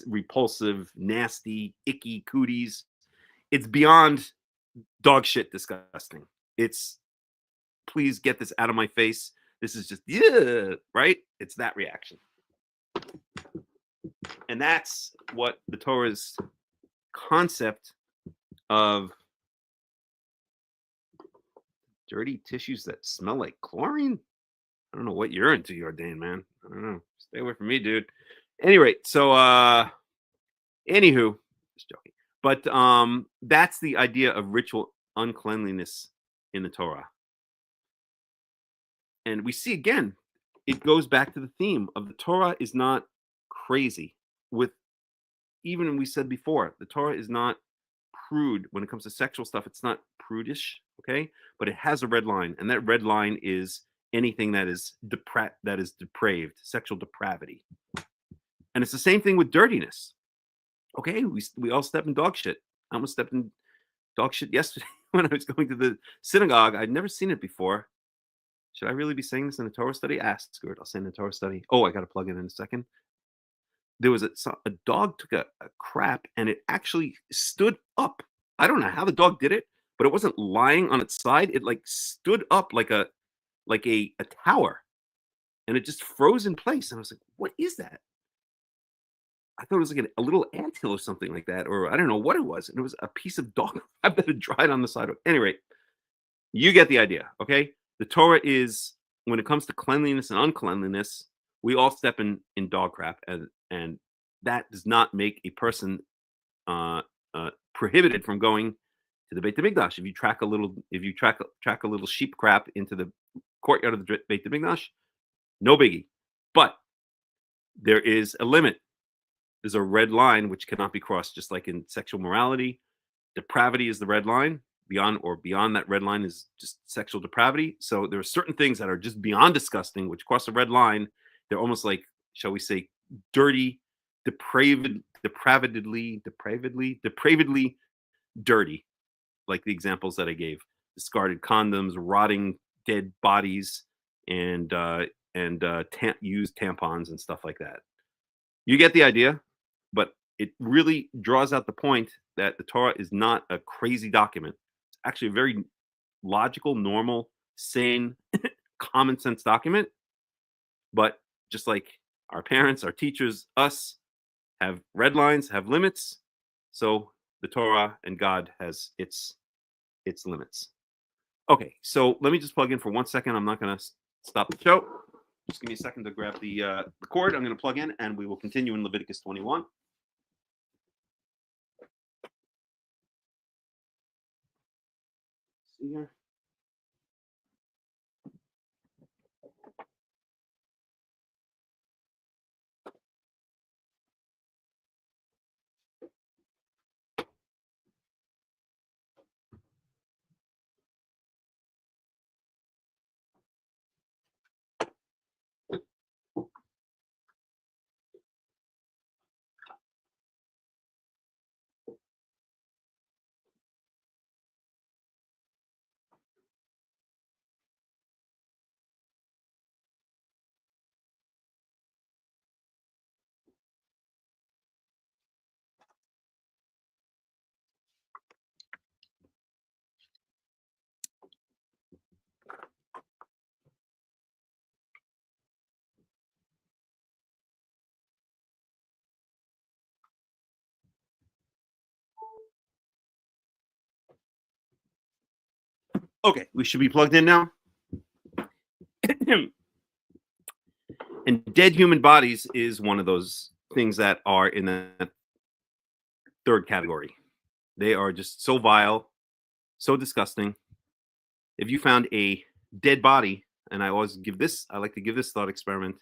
repulsive, nasty, icky cooties. It's beyond dog shit disgusting. It's, please get this out of my face. This is just, yeah, right? It's that reaction. And that's what the Torah's concept of dirty tissues that smell like chlorine. I don't know what you're into, you ordained man. I don't know. Stay away from me, dude. Anyway, so anywho, just joking. But that's the idea of ritual uncleanliness in the Torah. And we see again, it goes back to the theme of the Torah is not crazy. With even we said before, the Torah is not prude when it comes to sexual stuff. It's not prudish, okay? But it has a red line, and that red line is anything that is depraved, sexual depravity. And it's the same thing with dirtiness. Okay, we all step in dog shit. I almost stepped in dog shit yesterday when I was going to the synagogue. I'd never seen it before. Should I really be saying this in a Torah study? Ask Stuart. I'll say in a Torah study. Oh, I got to plug it in a second. There was a dog took a crap and it actually stood up. I don't know how the dog did it, but it wasn't lying on its side. It like stood up like a tower, and it just froze in place. And I was like, "What is that?" I thought it was like a little anthill or something like that, or I don't know what it was. And it was a piece of dog crap that had dried on the side of it. Anyway, you get the idea, okay? The Torah is, when it comes to cleanliness and uncleanliness, we all step in dog crap, and that does not make a person prohibited from going to the Beit HaMikdash. If you track a little sheep crap into the courtyard of the Beit HaMikdash, no biggie. But there is a limit. There's a red line which cannot be crossed, just like in sexual morality. Depravity is the red line. Beyond that red line is just sexual depravity. So there are certain things that are just beyond disgusting, which cross the red line. They're almost like, shall we say, dirty, depravedly dirty, like the examples that I gave: discarded condoms, rotting dead bodies, and used tampons and stuff like that. You get the idea, but it really draws out the point that the Torah is not a crazy document. It's actually a very logical, normal, sane, common sense document. But just like our parents, our teachers, us, have red lines, have limits, so the Torah and God has its limits. Okay, so let me just plug in for 1 second. I'm not going to stop the show. Just give me a second to grab the cord. I'm going to plug in, and we will continue in Leviticus 21. See here. Okay, we should be plugged in now. And dead human bodies is one of those things that are in that third category. They are just so vile, so disgusting. If you found a dead body, and I like to give this thought experiment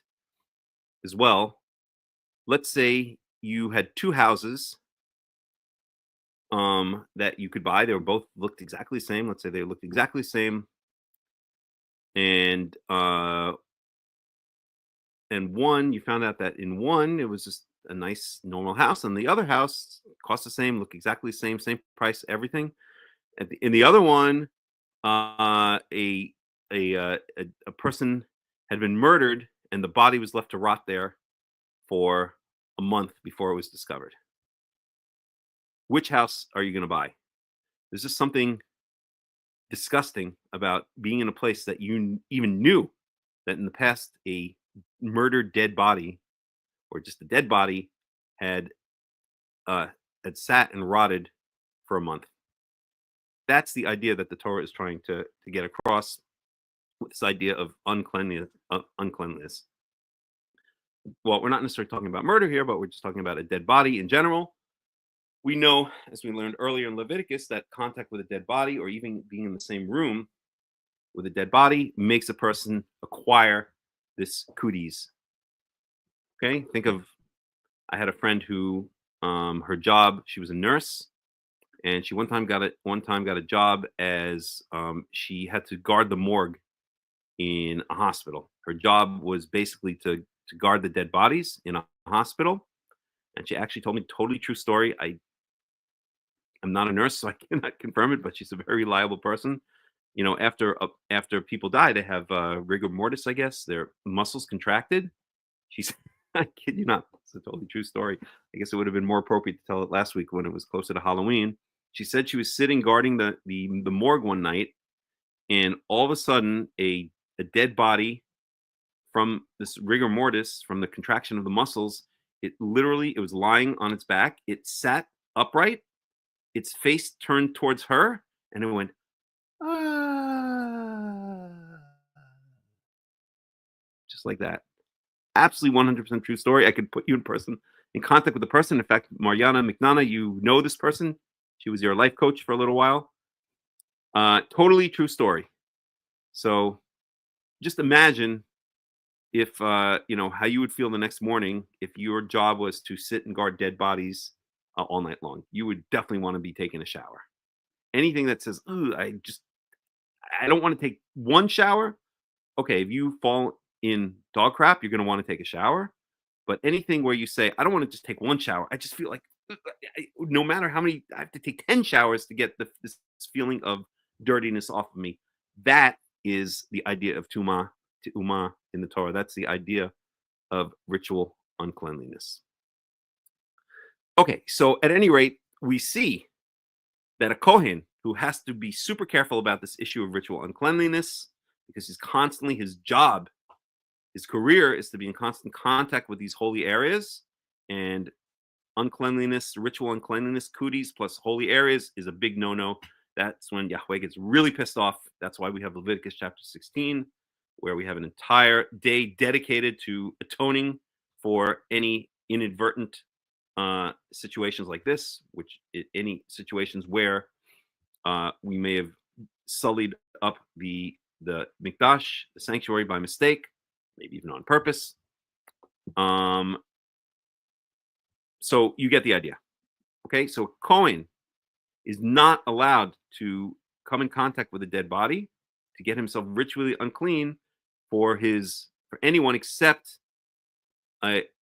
as well. Let's say you had two houses that you could buy. They were both looked exactly the same. Let's say they looked exactly the same. And one, you found out that in one, it was just a nice normal house, and the other house cost the same, looked exactly the same price, everything. In the other one, a person had been murdered, and the body was left to rot there for a month before it was discovered. Which house are you going to buy? There's just something disgusting about being in a place that you even knew that in the past a murdered dead body, or just a dead body, had sat and rotted for a month. That's the idea that the Torah is trying to get across with this idea of uncleanliness. Well, we're not necessarily talking about murder here, but we're just talking about a dead body in general. We know, as we learned earlier in Leviticus, that contact with a dead body, or even being in the same room with a dead body, makes a person acquire this cooties. Okay, I had a friend who, her job, she was a nurse, and she one time got a job as she had to guard the morgue in a hospital. Her job was basically to guard the dead bodies in a hospital, and she actually told me a totally true story. I'm not a nurse, so I cannot confirm it, but she's a very reliable person. You know, after people die, they have rigor mortis, I guess. Their muscles contracted. She's, I kid you not, it's a totally true story. I guess it would have been more appropriate to tell it last week when it was closer to Halloween. She said she was sitting guarding the morgue one night, and all of a sudden, a dead body, from this rigor mortis, from the contraction of the muscles, it was lying on its back. It sat upright. Its face turned towards her, and it went, ah, just like that. Absolutely 100% true story. I could put you in contact with the person. In fact, Mariana McNana, you know this person. She was your life coach for a little while. Totally true story. So just imagine if, how you would feel the next morning if your job was to sit and guard dead bodies all night long. You would definitely want to be taking a shower. Anything that says, "Ooh, I don't want to take one shower." Okay, if you fall in dog crap, you're going to want to take a shower. But anything where you say, "I don't want to just take one shower. I just feel like no matter how many, I have to take 10 showers to get this feeling of dirtiness off of me." That is the idea of teumah in the Torah. That's the idea of ritual uncleanliness. Okay, so at any rate, we see that a Kohen who has to be super careful about this issue of ritual uncleanliness, because his job, his career is to be in constant contact with these holy areas, and ritual uncleanliness, cooties plus holy areas is a big no-no. That's when Yahweh gets really pissed off. That's why we have Leviticus chapter 16, where we have an entire day dedicated to atoning for any inadvertent situations like this, any situations where we may have sullied up the mikdash, the sanctuary, by mistake, maybe even on purpose. So you get the idea. Okay, so Kohen is not allowed to come in contact with a dead body to get himself ritually unclean for anyone except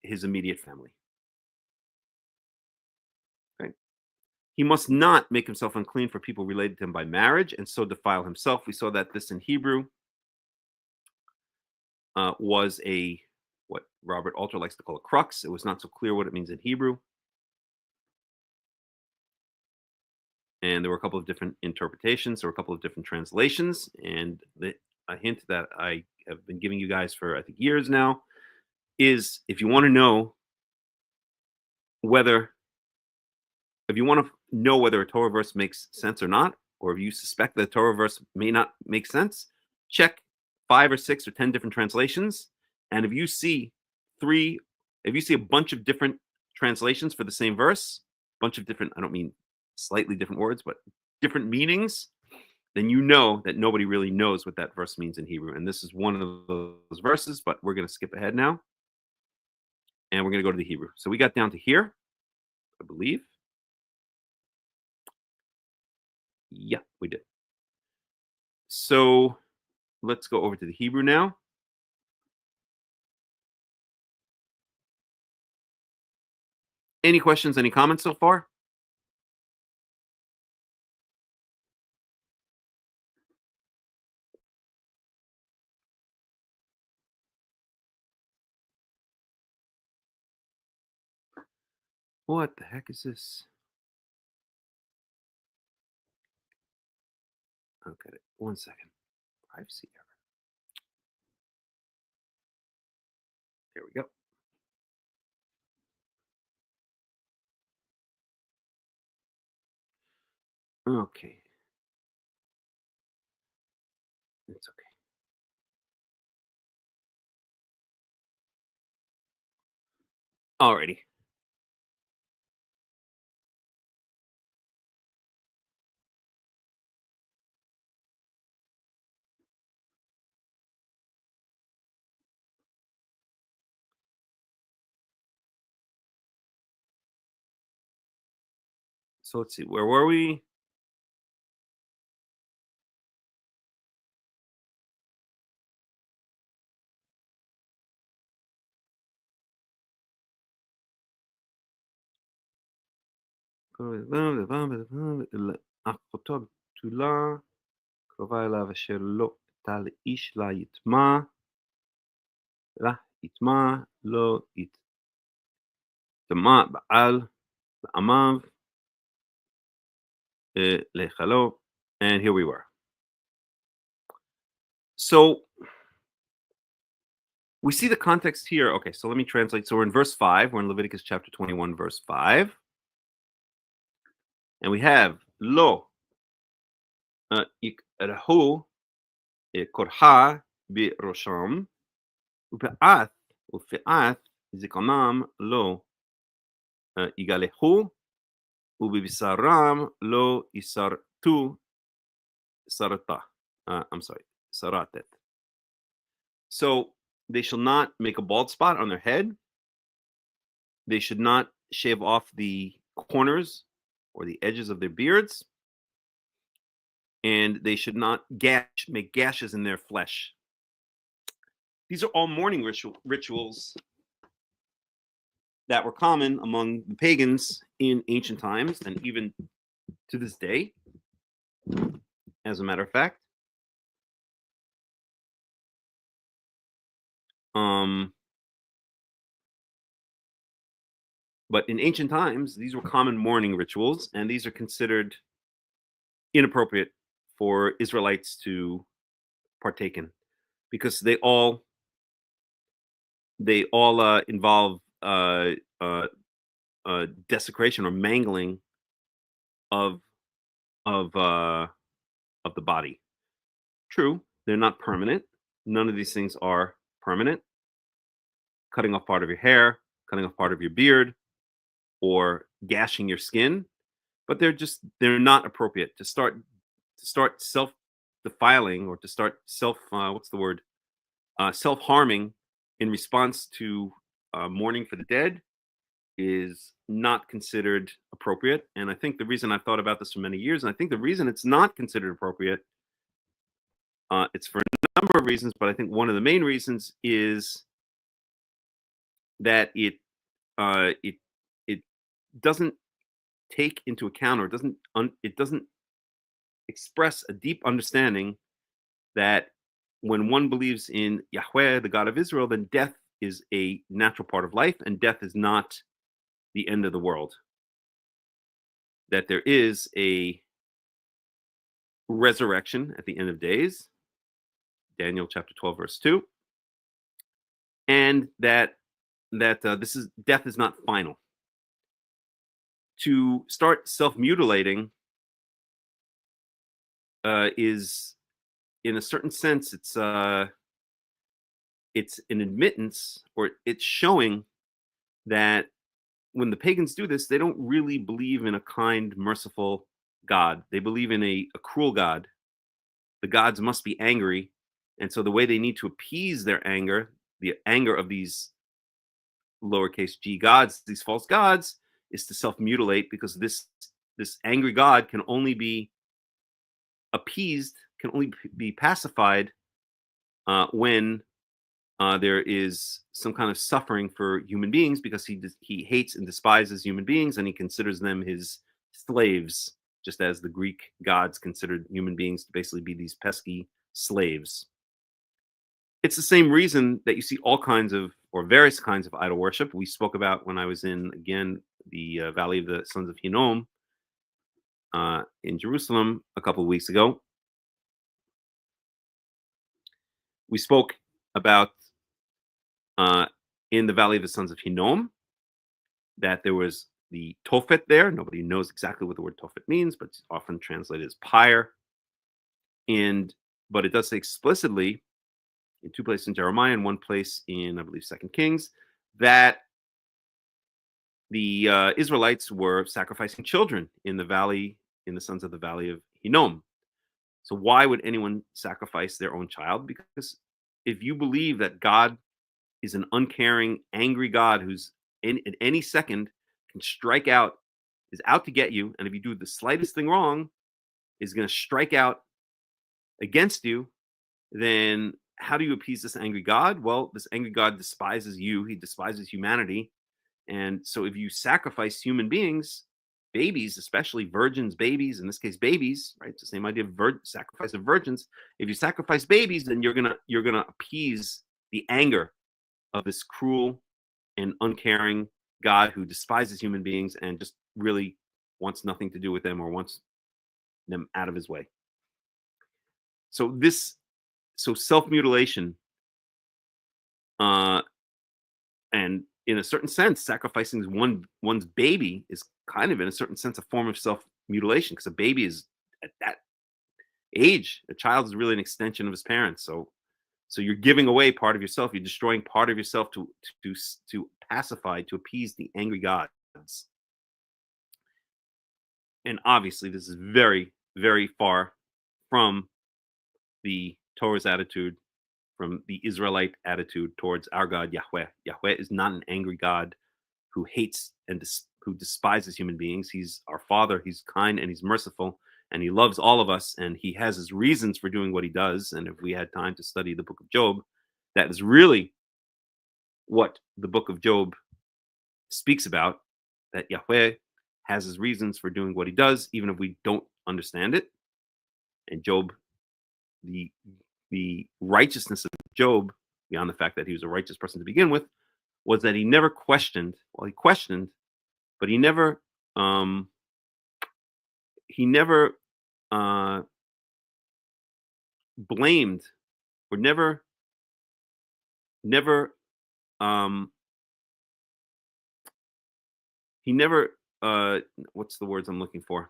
his immediate family. Okay, he must not make himself unclean for people related to him by marriage, and so defile himself. We saw that this in Hebrew was what Robert Alter likes to call a crux. It was not so clear what it means in Hebrew. And there were a couple of different interpretations, or a couple of different translations. And a hint that I have been giving you guys for, I think, years now, is if you want to know whether a Torah verse makes sense or not, or if you suspect that a Torah verse may not make sense, check 5 or 6 or 10 different translations. And if you see a bunch of different translations for the same verse, bunch of different, I don't mean slightly different words, but different meanings, then you know that nobody really knows what that verse means in Hebrew. And this is one of those verses, but we're going to skip ahead now. And we're going to go to the Hebrew. So we got down to here, I believe. Yeah, we did. So let's go over to the Hebrew now. Any questions, any comments so far? What the heck is this? Okay, 1 second. Privacy error. There we go. Okay. It's okay. Alrighty. So let's see, where were we? אחותו בתולה, קרובה אליו אשר לא הייתה לאיש לה יטמע, לא יטמע בעל בעמיו, להיכלו, and here we were. So we see the context here. Okay, so let me translate. So we're in verse 5. We're in Leviticus chapter 21, verse 5. And we have lo יקרהו קורחה בראשם ופאת זקנם לא יגלחו ובבשרם לא יסרטו סרטה. I'm sorry, saratet. So they shall not make a bald spot on their head. They should not shave off the corners or the edges of their beards. And they should not make gashes in their flesh. These are all mourning rituals that were common among the pagans in ancient times and even to this day, as a matter of fact. But in ancient times, these were common mourning rituals, and these are considered inappropriate for Israelites to partake in, because they all involve desecration or mangling of the body. True, they're not permanent. None of these things are permanent. Cutting off part of your hair, cutting off part of your beard, or gashing your skin, but they're not appropriate to start self-defiling or to start self-harming in response to mourning for the dead is not considered appropriate. And I think the reason I've thought about this for many years, and I think the reason it's not considered appropriate, it's for a number of reasons, but I think one of the main reasons is that it doesn't take into account, or it doesn't express a deep understanding that when one believes in Yahweh, the God of Israel, then death is a natural part of life, and death is not the end of the world. That there is a resurrection at the end of days, Daniel chapter 12, verse 2, and that death is not final. To start self-mutilating is, in a certain sense, it's an admittance, or it's showing that when the pagans do this, they don't really believe in a kind, merciful God. They believe in a cruel God. The gods must be angry. And so the way they need to appease their anger, the anger of these lowercase g gods, these false gods, is to self-mutilate, because this angry God can only be appeased, can only be pacified when there is some kind of suffering for human beings, because he hates and despises human beings, and he considers them his slaves, just as the Greek gods considered human beings to basically be these pesky slaves. It's the same reason that you see all kinds of, or various kinds of, idol worship. We spoke about when I was in, again, the Valley of the Sons of Hinnom in Jerusalem a couple of weeks ago. We spoke about in the Valley of the Sons of Hinnom that there was the Tophet there. Nobody knows exactly what the word Tophet means, but it's often translated as pyre. But it does say explicitly in two places in Jeremiah and one place in, I believe, 2 Kings, that the Israelites were sacrificing children in the valley, in the sons of the Valley of Hinnom. So why would anyone sacrifice their own child? Because if you believe that God is an uncaring, angry God who's at any second can strike out, is out to get you, and if you do the slightest thing wrong, is going to strike out against you, then how do you appease this angry God? Well, this angry God despises you. He despises humanity. And so if you sacrifice human beings, babies, especially virgins, babies, in this case, babies, right? It's the same idea of sacrifice of virgins. If you sacrifice babies, then you're gonna appease the anger of this cruel and uncaring God who despises human beings and just really wants nothing to do with them, or wants them out of his way. So self-mutilation, and in a certain sense, sacrificing one's baby is kind of, in a certain sense, a form of self-mutilation, because a baby is, at that age, a child is really an extension of his parents. So you're giving away part of yourself. You're destroying part of yourself to pacify, to appease the angry gods. And obviously, this is very, very far from the Torah's attitude, from the Israelite attitude towards our God, Yahweh. Yahweh is not an angry God who hates and who despises human beings. He's our Father. He's kind and he's merciful, and he loves all of us, and he has his reasons for doing what he does. And if we had time to study the book of Job, that is really what the book of Job speaks about, that Yahweh has his reasons for doing what he does, even if we don't understand it. And Job, the righteousness of Job, beyond the fact that he was a righteous person to begin with, was that he never questioned. Well, he questioned, but he never blamed, or never what's the words I'm looking for?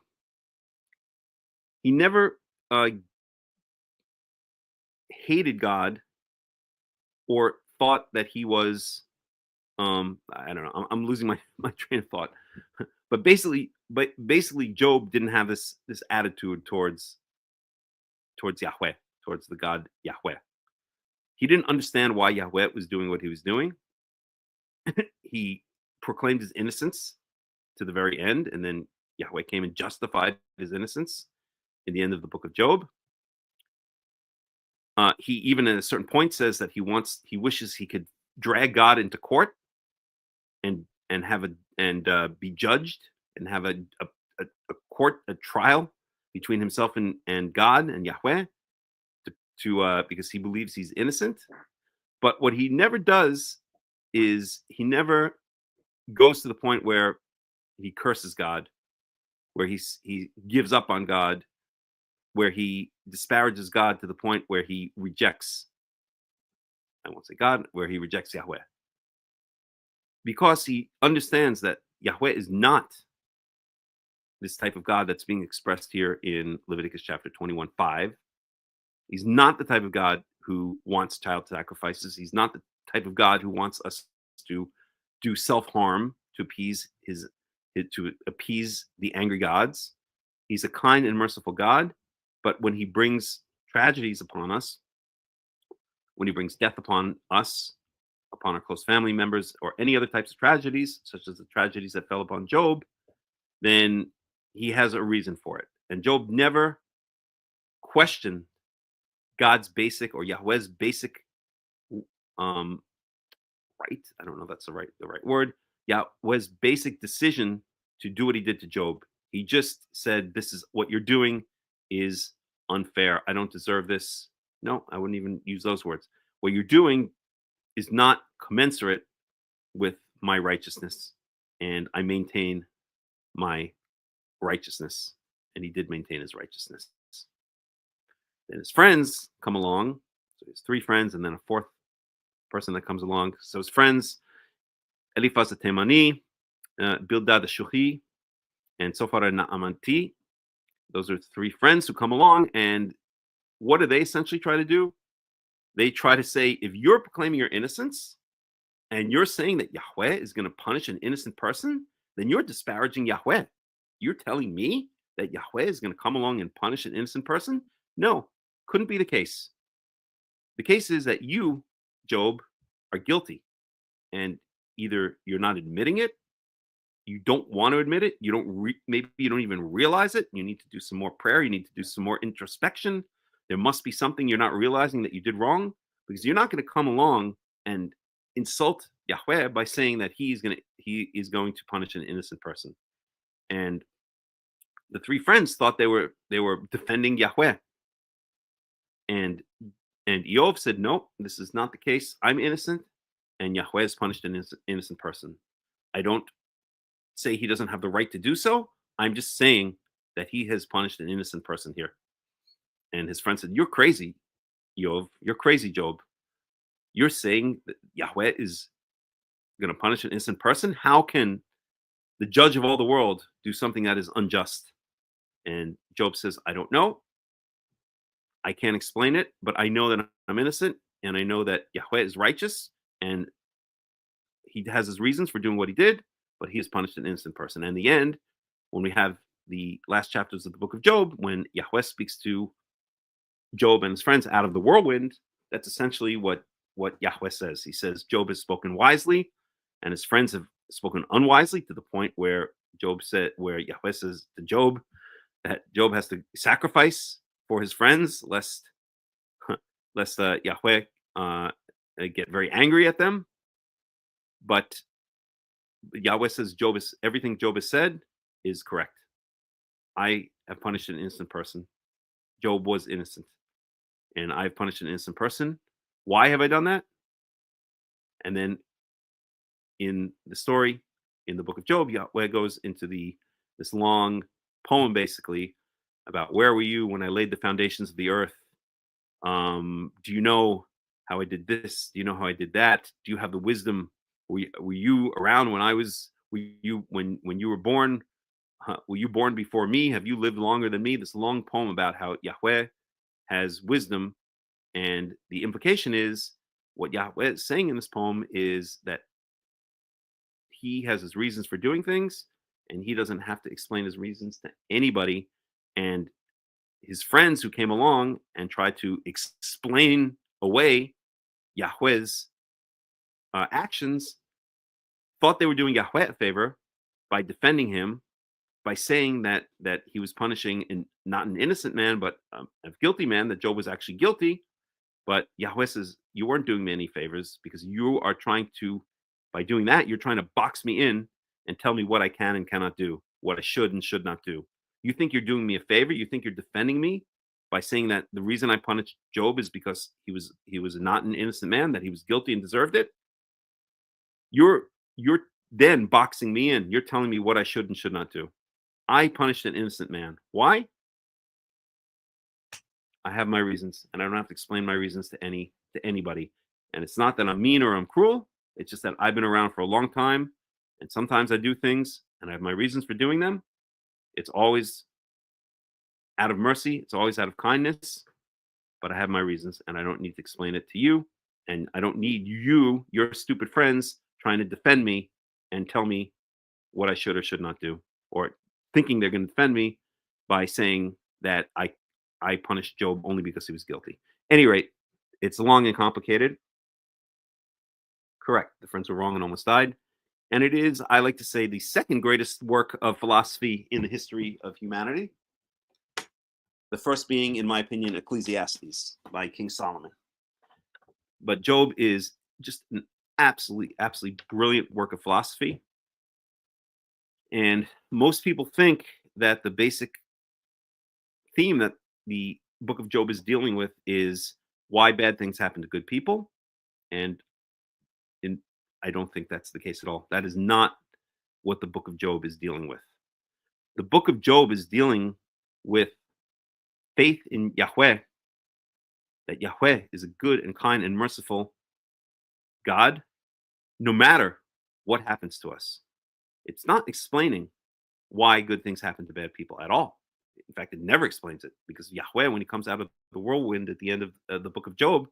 He never hated God or thought that he was I don't know, I'm losing my train of thought. but basically Job didn't have this attitude towards Yahweh, towards the God Yahweh. He didn't understand why Yahweh was doing what he was doing. He proclaimed his innocence to the very end, and then Yahweh came and justified his innocence in the end of the book of Job. He even at a certain point says that he wishes he could drag God into court and be judged and have a trial between himself and God and Yahweh because he believes he's innocent. But what he never does is he never goes to the point where he curses God, where he gives up on God, where he disparages God to the point where he rejects, I won't say God, where he rejects Yahweh. Because he understands that Yahweh is not this type of God that's being expressed here in Leviticus chapter 21:5. He's not the type of God who wants child sacrifices. He's not the type of God who wants us to do self-harm, to appease the angry gods. He's a kind and merciful God, but when he brings tragedies upon us, when he brings death upon us, upon our close family members, or any other types of tragedies, such as the tragedies that fell upon Job, then he has a reason for it. And Job never questioned God's basic, or Yahweh's basic right. I don't know if that's the right word. Yahweh's basic decision to do what he did to Job. He just said, "This is what you're doing is unfair. I don't deserve this." No, I wouldn't even use those words. What you're doing is not commensurate with my righteousness, and I maintain my righteousness. And he did maintain his righteousness. Then his friends come along. So there's three friends, and then a fourth person that comes along. So his friends, Eliphaz the Temani, Bildad the Shuhi, and Sophar Naamanti. Those are three friends who come along, and what do they essentially try to do? They try to say, if you're proclaiming your innocence, and you're saying that Yahweh is going to punish an innocent person, then you're disparaging Yahweh. You're telling me that Yahweh is going to come along and punish an innocent person? No, couldn't be the case. The case is that you, Job, are guilty. And either you're not admitting it, you don't want to admit it, maybe you don't even realize it, you need to do some more prayer, you need to do some more introspection. There must be something you're not realizing that you did wrong, because you're not going to come along and insult Yahweh by saying that he is going to punish an innocent person. And the three friends thought they were defending Yahweh. And Eov said, no, this is not the case. I'm innocent, and Yahweh has punished an innocent person. I don't say he doesn't have the right to do so. I'm just saying that he has punished an innocent person here. And his friend said, you're crazy, Eov. You're crazy, Job. You're saying that Yahweh is going to punish an innocent person? How can the judge of all the world do something that is unjust? And Job says, I don't know. I can't explain it, but I know that I'm innocent, and I know that Yahweh is righteous, and he has his reasons for doing what he did, but he has punished an innocent person. And in the end, when we have the last chapters of the book of Job, when Yahweh speaks to Job and his friends out of the whirlwind, that's essentially what Yahweh says. He says Job has spoken wisely, and his friends have spoken unwisely, to the point where Yahweh says to Job that Job has to sacrifice for his friends, lest Yahweh get very angry at them. But Yahweh says everything Job has said is correct. I have punished an innocent person. Job was innocent, and I've punished an innocent person. Why have I done that? And then in the story, in the book of Job, Yahweh goes into this long poem, basically, about where were you when I laid the foundations of the earth? Do you know how I did this? Do you know how I did that? Do you have the wisdom? Were you around when I was? When you were born? Were you born before me? Have you lived longer than me? This long poem about how Yahweh has wisdom, and the implication is what Yahweh is saying in this poem is that he has his reasons for doing things, and he doesn't have to explain his reasons to anybody. And his friends who came along and tried to explain away Yahweh's actions thought they were doing Yahweh a favor by defending him, by saying that he was punishing not an innocent man, but a guilty man, that Job was actually guilty. But Yahweh says, you weren't doing me any favors, because you are trying to, by doing that, you're trying to box me in and tell me what I can and cannot do, what I should and should not do. You think you're doing me a favor? You think you're defending me by saying that the reason I punished Job is because he was not an innocent man, that he was guilty and deserved it? You're then boxing me in. You're telling me what I should and should not do. I punished an innocent man. Why? I have my reasons, and I don't have to explain my reasons to anybody. And it's not that I'm mean or I'm cruel. It's just that I've been around for a long time, and sometimes I do things and I have my reasons for doing them. It's always out of mercy. It's always out of kindness, but I have my reasons, and I don't need to explain it to you. And I don't need you, your stupid friends, trying to defend me and tell me what I should or should not do, or thinking they're going to defend me by saying that I punished Job only because he was guilty. Any rate, it's long and complicated. Correct. The friends were wrong and almost died. And it is, I like to say, the second greatest work of philosophy in the history of humanity. The first being, in my opinion, Ecclesiastes by King Solomon. But Job is just an absolutely brilliant work of philosophy. And most people think that the basic theme that the book of Job is dealing with is why bad things happen to good people. And I don't think that's the case at all. That is not what the book of Job is dealing with. The book of Job is dealing with faith in Yahweh, that Yahweh is a good and kind and merciful God, no matter what happens to us. It's not explaining why good things happen to bad people at all. In fact, it never explains it, because Yahweh, when he comes out of the whirlwind at the end of the book of Job,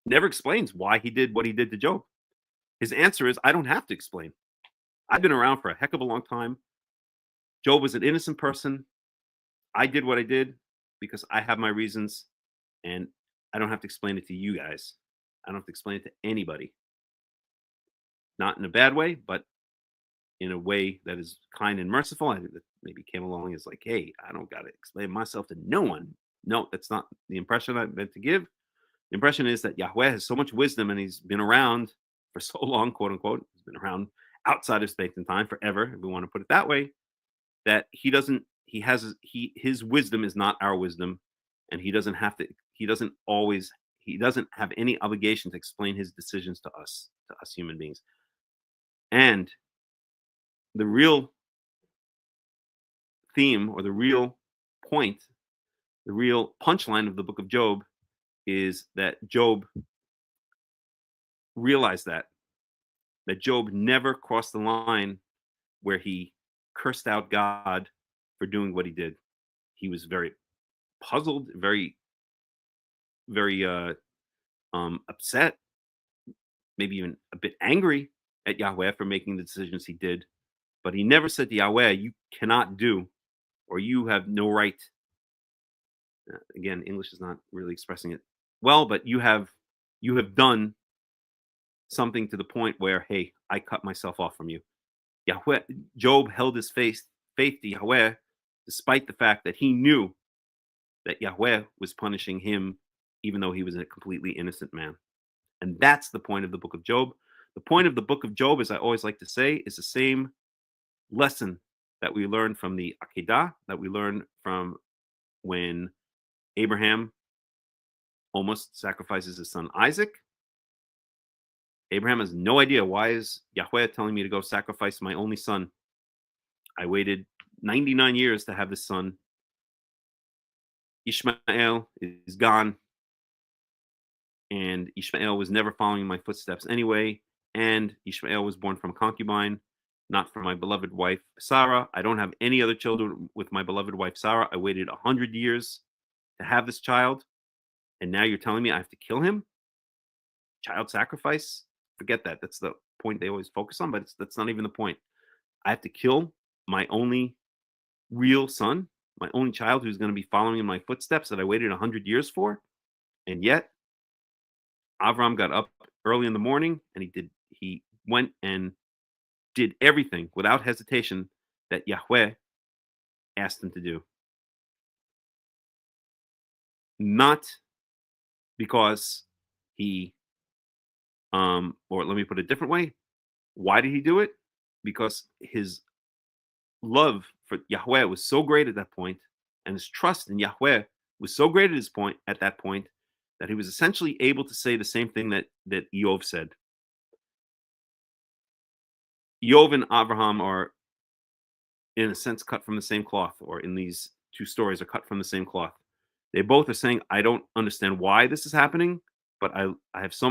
never explains why he did what he did to Job. His answer is, I don't have to explain. I've been around for a heck of a long time. Job was an innocent person. I did what I did because I have my reasons, and I don't have to explain it to you guys. I don't have to explain it to anybody. Not in a bad way, but in a way that is kind and merciful. I think that maybe came along as like, hey, I don't got to explain myself to no one. No, that's not the impression I meant to give. The impression is that Yahweh has so much wisdom, and he's been around for so long, quote unquote. He's been around outside of space and time forever, if we want to put it that way, that his wisdom is not our wisdom, and he doesn't have any obligation to explain his decisions to us human beings. And the real theme, or the real point, the real punchline of the book of Job is that Job realized that Job never crossed the line where he cursed out God for doing what he did. He was very puzzled, very upset, maybe even a bit angry at Yahweh for making the decisions he did. But he never said to Yahweh, you cannot do, or you have no right. Again, English is not really expressing it well, but you have done something to the point where, hey, I cut myself off from you. Yahweh, Job held his faith to Yahweh, despite the fact that he knew that Yahweh was punishing him, even though he was a completely innocent man. And that's the point of the book of Job. The point of the book of Job, as I always like to say, is the same lesson that we learn from the Akedah, that we learn from when Abraham almost sacrifices his son Isaac. Abraham has no idea, why is Yahweh telling me to go sacrifice my only son? I waited 99 years to have this son. Ishmael is gone, and Ishmael was never following my footsteps anyway, and Ishmael was born from a concubine, not from my beloved wife Sarah. I don't have any other children with my beloved wife Sarah. I waited 100 years to have this child, and now you're telling me I have to kill him? Child sacrifice? Forget that. That's the point they always focus on, but that's not even the point. I have to kill my only real son, my only child who's going to be following in my footsteps that I waited 100 years for. And yet Avram got up early in the morning, and he went and did everything without hesitation that Yahweh asked him to do. Not because he or let me put it a different way. Why did he do it? Because his love for Yahweh was so great at that point, and his trust in Yahweh was so great at that point, that he was essentially able to say the same thing that Yov said. Yov and Abraham are, in a sense, cut from the same cloth, or in these two stories are cut from the same cloth. They both are saying, I don't understand why this is happening, but I have so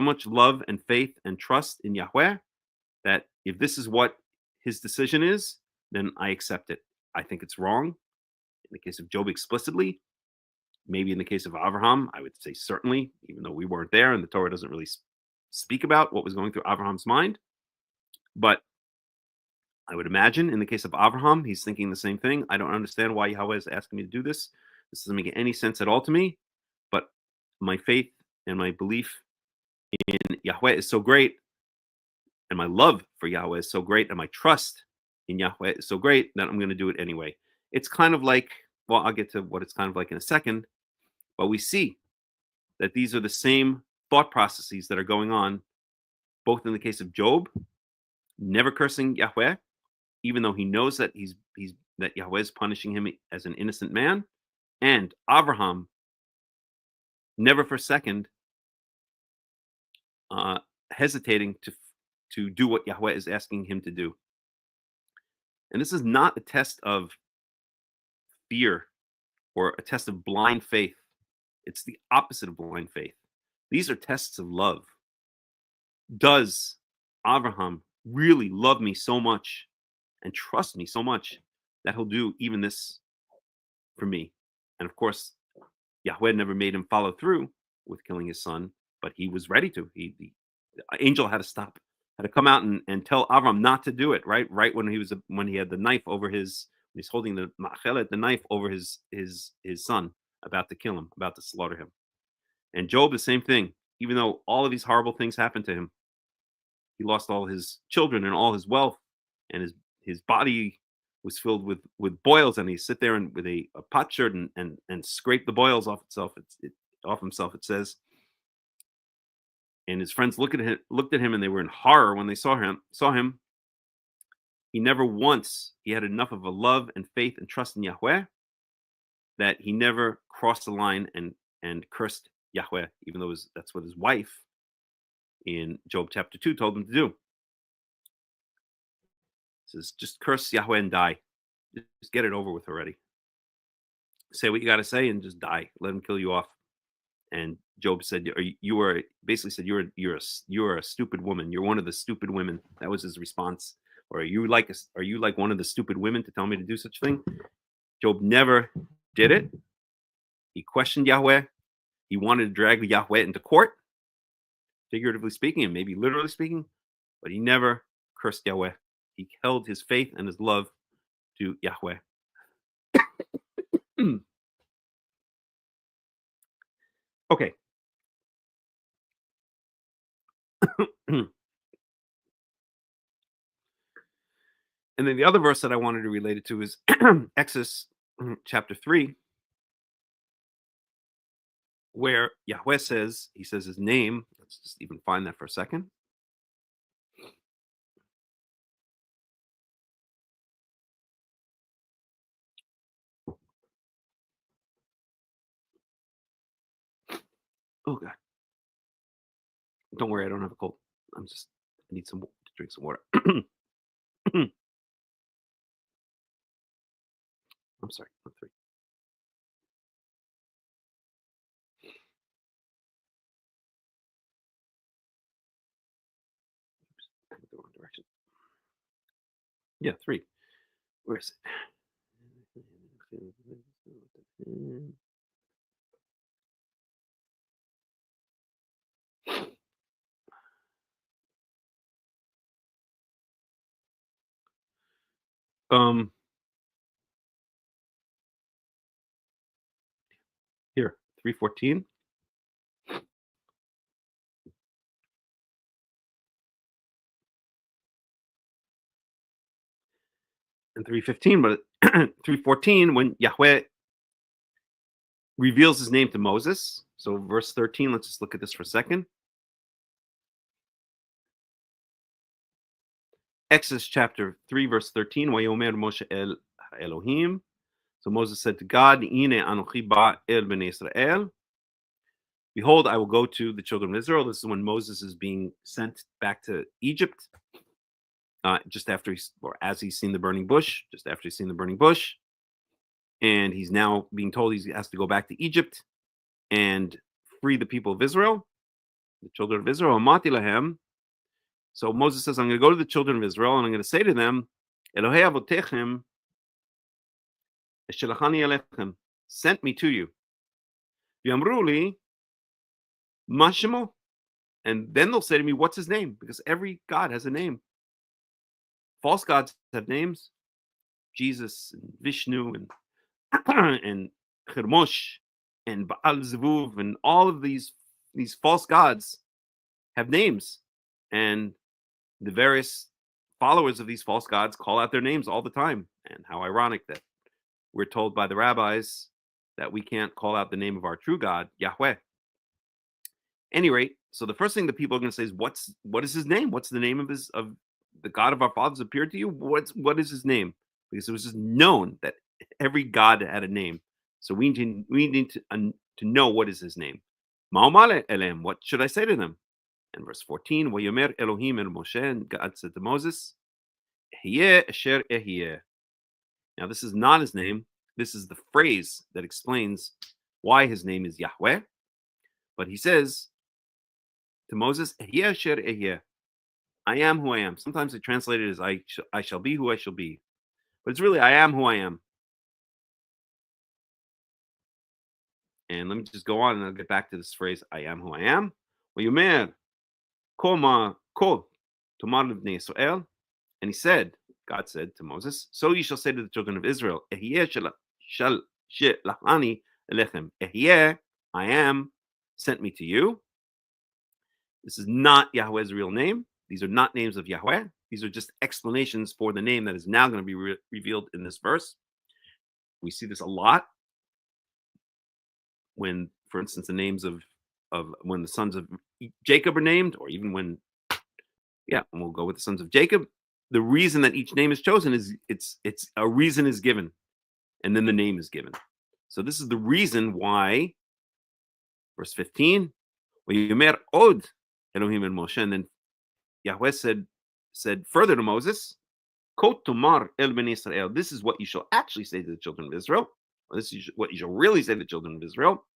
much love and faith and trust in Yahweh that if this is what his decision is, then I accept it. I think it's wrong. In the case of Job explicitly, maybe in the case of Abraham, I would say certainly, even though we weren't there and the Torah doesn't really speak about what was going through Abraham's mind. But I would imagine in the case of Abraham, he's thinking the same thing. I don't understand why Yahweh is asking me to do this. This doesn't make any sense at all to me. But my faith and my belief in Yahweh is so great, and my love for Yahweh is so great, and my trust in Yahweh is so great that I'm going to do it anyway. It's kind of like, well, I'll get to what it's kind of like in a second, but we see that these are the same thought processes that are going on, both in the case of Job, never cursing Yahweh, even though he knows that that Yahweh is punishing him as an innocent man, and Abraham, never for a second hesitating to do what Yahweh is asking him to do. And this is not a test of fear or a test of blind faith. It's the opposite of blind faith. These are tests of love. Does Abraham really love me so much and trust me so much that he'll do even this for me? And of course, Yahweh never made him follow through with killing his son, but he was ready to. The angel had to stop, had to come out and tell Avram not to do it. Right when he had the knife over he's holding the machelet, the knife over his son, about to kill him, about to slaughter him. And Job, the same thing. Even though all of these horrible things happened to him, he lost all his children and all his wealth, and his body was filled with boils, and he sit there and with a potsherd and scrape the boils off himself. It says, and his friends looked at him, and they were in horror when they saw him. He never once, he had enough of a love and faith and trust in Yahweh that he never crossed the line and cursed Yahweh, even though that's what his wife in Job chapter 2 told him to do. It says, just curse Yahweh and die. Just get it over with already. Say what you got to say and just die. Let him kill you off. And Job said, you're a stupid woman. You're one of the stupid women. That was his response. Or are you like one of the stupid women to tell me to do such a thing? Job never did it. He questioned Yahweh. He wanted to drag Yahweh into court, figuratively speaking, and maybe literally speaking, but he never cursed Yahweh. He held his faith and his love to Yahweh. Okay. And then the other verse that I wanted to relate it to is Exodus chapter 3, where Yahweh says, he says his name. Let's just even find that for a second. Oh God. Don't worry, I don't have a cold. I need to drink some water. I'm sorry, not 3. Oops, I went the wrong direction. Yeah, 3. Where is it? Here, 3:14. And 3:15, but 3:14, when Yahweh reveals his name to Moses. So verse 13, let's just look at this for a second. Exodus chapter 3, verse 13. Vayomer Moshe el Elohim. So Moses said to God, Ine anochi ba el bnei Israel. Behold, I will go to the children of Israel. This is when Moses is being sent back to Egypt, just after as he's seen the burning bush, just after he's seen the burning bush. And he's now being told he has to go back to Egypt and free the people of Israel, the children of Israel. Amati lahem. So Moses says, I'm going to go to the children of Israel and I'm going to say to them, Elohei avotechem eshelachani alechem, sent me to you. V'amru li ma shemo. And then they'll say to me, what's his name? Because every God has a name. false gods have names. Jesus and Vishnu and and Chemosh and Baal Zevuv and all of these false gods have names, and the various followers of these false gods call out their names all the time. And how ironic that we're told by the rabbis that we can't call out the name of our true God, Yahweh. Any rate, so the first thing that people are going to say is, what is his name? What's the name of the God of our fathers appeared to you? What is his name? Because it was just known that every god had a name. So we need to know what is his name. Ma'omale elem, what should I say to them? In verse 14, Vayomer Elohim el Moshe, and God said to Moses, Ehyeh asher ehyeh. Now this is not his name. This is the phrase that explains why his name is Yahweh. But he says to Moses, Ehyeh asher ehyeh. I am who I am. Sometimes they translate it as I shall be who I shall be. But it's really I am who I am. And let me just go on and I'll get back to this phrase, I am who I am. Vayomer Koma Ko Tomar Livnei Yisrael. And he said, God said to Moses, so you shall say to the children of Israel, Ehyeh shelachani elechem. Ehyeh, I am, sent me to you. This is not Yahweh's real name. These are not names of Yahweh. These are just explanations for the name that is now going to be revealed in this verse. We see this a lot when, for instance, the names of when the sons of Jacob are named, or even when, we'll go with the sons of Jacob. The reason that each name is chosen is it's a reason is given, and then the name is given. So this is the reason why, verse 15, Vayomer od Elohim and Moshe, and then Yahweh said further to Moses, Kot tomar el ben Israel. This is what you shall actually say to the children of Israel. This is what you shall really say to the children of Israel.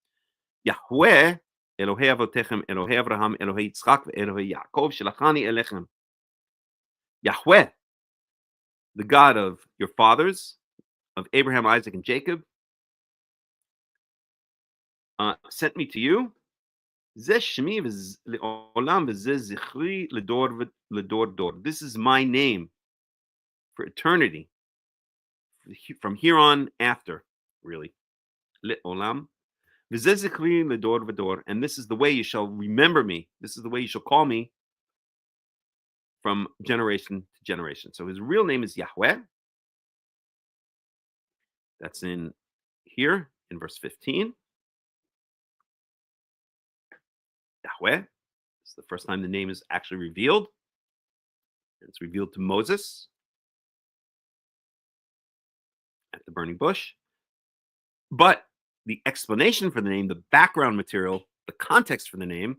Yahweh Elohei avotechem, Elohei Abraham, Elohei Yitzchak, Elohei Yaakov, shelachani elechem. Yahweh, the God of your fathers, of Abraham, Isaac, and Jacob, sent me to you. This is my name for eternity, from here on after, really. And this is the way you shall remember me. This is the way you shall call me from generation to generation. So his real name is Yahweh. That's in here in verse 15. Yahweh. It's the first time the name is actually revealed. It's revealed to Moses at the burning bush. But the explanation for the name, the background material, the context for the name,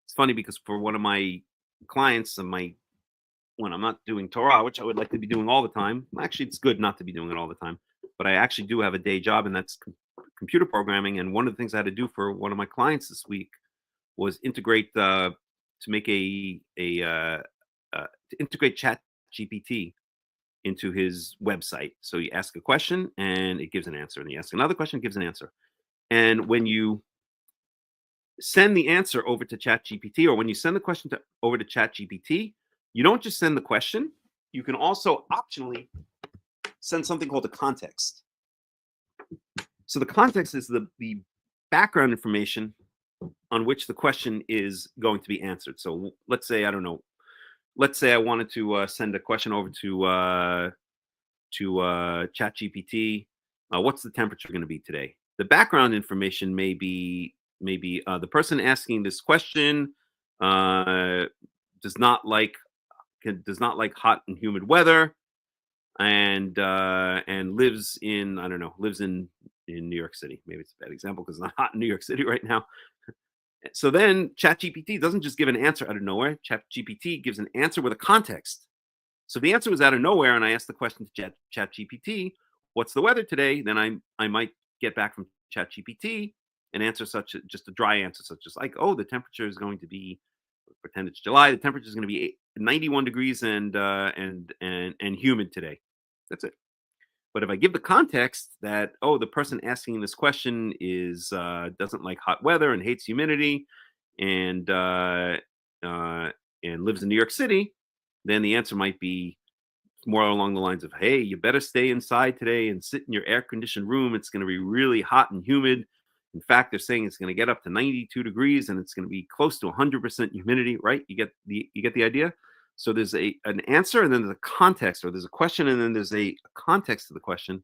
it's funny because for one of my clients, when I'm not doing Torah, which I would like to be doing all the time, actually it's good not to be doing it all the time, but I actually do have a day job, and that's computer programming. And one of the things I had to do for one of my clients this week was integrate to integrate ChatGPT into his website. So you ask a question and it gives an answer, and you ask another question, it gives an answer. And when you send the answer over to ChatGPT, or when you send the question over to ChatGPT, you don't just send the question, you can also optionally send something called a context. So the context is the background information on which the question is going to be answered. So let's say, I don't know, let's say I wanted to send a question over to ChatGPT. What's the temperature going to be today? The background information may be the person asking this question does not like hot and humid weather, and lives in, I don't know, in New York City. Maybe it's a bad example because it's not hot in New York City right now. So then ChatGPT doesn't just give an answer out of nowhere. ChatGPT gives an answer with a context. So if the answer was out of nowhere and I asked the question to ChatGPT, what's the weather today? Then I might get back from ChatGPT an answer just a dry answer, such as like, oh, the temperature is going to be, pretend it's July, the temperature is going to be 91 degrees and humid today. That's it. But if I give the context that, oh, the person asking this question is doesn't like hot weather and hates humidity and lives in New York City, then the answer might be more along the lines of, hey, you better stay inside today and sit in your air-conditioned room. It's going to be really hot and humid. In fact, they're saying it's going to get up to 92 degrees and it's going to be close to 100% humidity, right? You get the idea? So there's an answer, and then there's a context, or there's a question, and then there's a context to the question.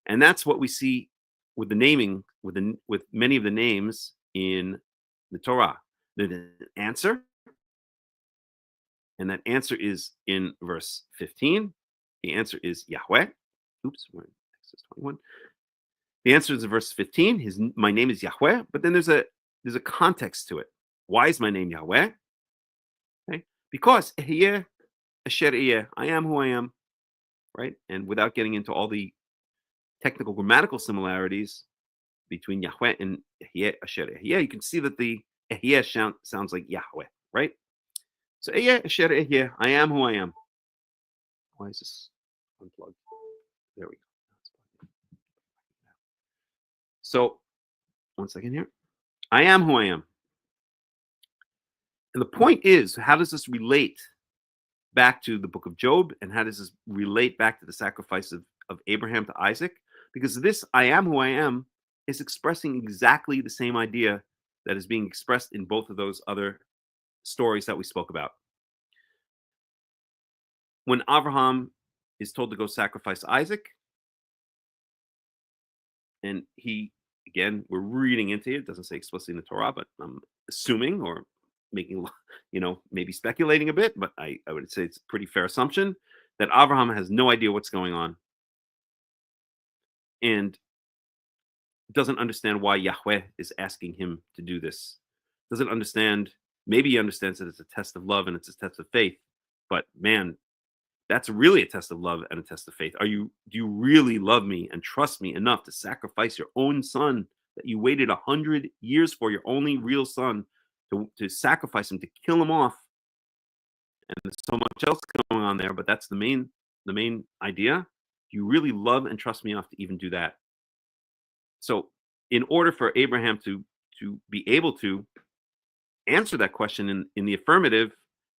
And that's what we see with the naming, with many of the names in the Torah. There's an answer, and that answer is in verse 15. The answer is Yahweh. Oops, we're in Exodus 21. The answer is in verse 15. My name is Yahweh, but then there's a context to it. Why is my name Yahweh? Okay, because Ehyeh Asher Ehyeh, I am who I am, right? And without getting into all the technical grammatical similarities between Yahweh and Ehyeh Asher Ehyeh, you can see that the Ehyeh sounds like Yahweh, right? So Ehyeh Asher Ehyeh, I am who I am. Why is this unplugged? There we go. So, one second here. I am who I am. And the point is, how does this relate back to the book of Job? And how does this relate back to the sacrifice of Abraham to Isaac? Because this I am who I am is expressing exactly the same idea that is being expressed in both of those other stories that we spoke about. When Abraham is told to go sacrifice Isaac, and he, again, we're reading into it doesn't say explicitly in the Torah, but I'm assuming or making, maybe speculating a bit, but I would say it's a pretty fair assumption that Abraham has no idea what's going on and doesn't understand why Yahweh is asking him to do this. Doesn't understand, maybe he understands that it's a test of love and it's a test of faith, but man, that's really a test of love and a test of faith. Do you really love me and trust me enough to sacrifice your own son that you waited 100 years for, your only real son, to sacrifice him, to kill him off? And there's so much else going on there, but that's the main idea. Do you really love and trust me enough to even do that? So in order for Abraham to be able to answer that question in the affirmative,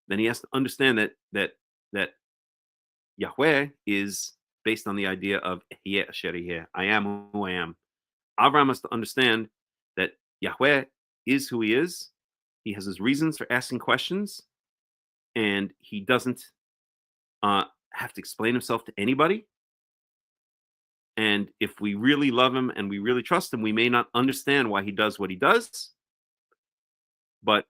then he has to understand that Yahweh is based on the idea of Ehyeh Asher Ehyeh, I am who I am. Abraham has to understand that Yahweh is who he is. He has his reasons for asking questions, and he doesn't have to explain himself to anybody. And if we really love him and we really trust him, we may not understand why he does what he does, but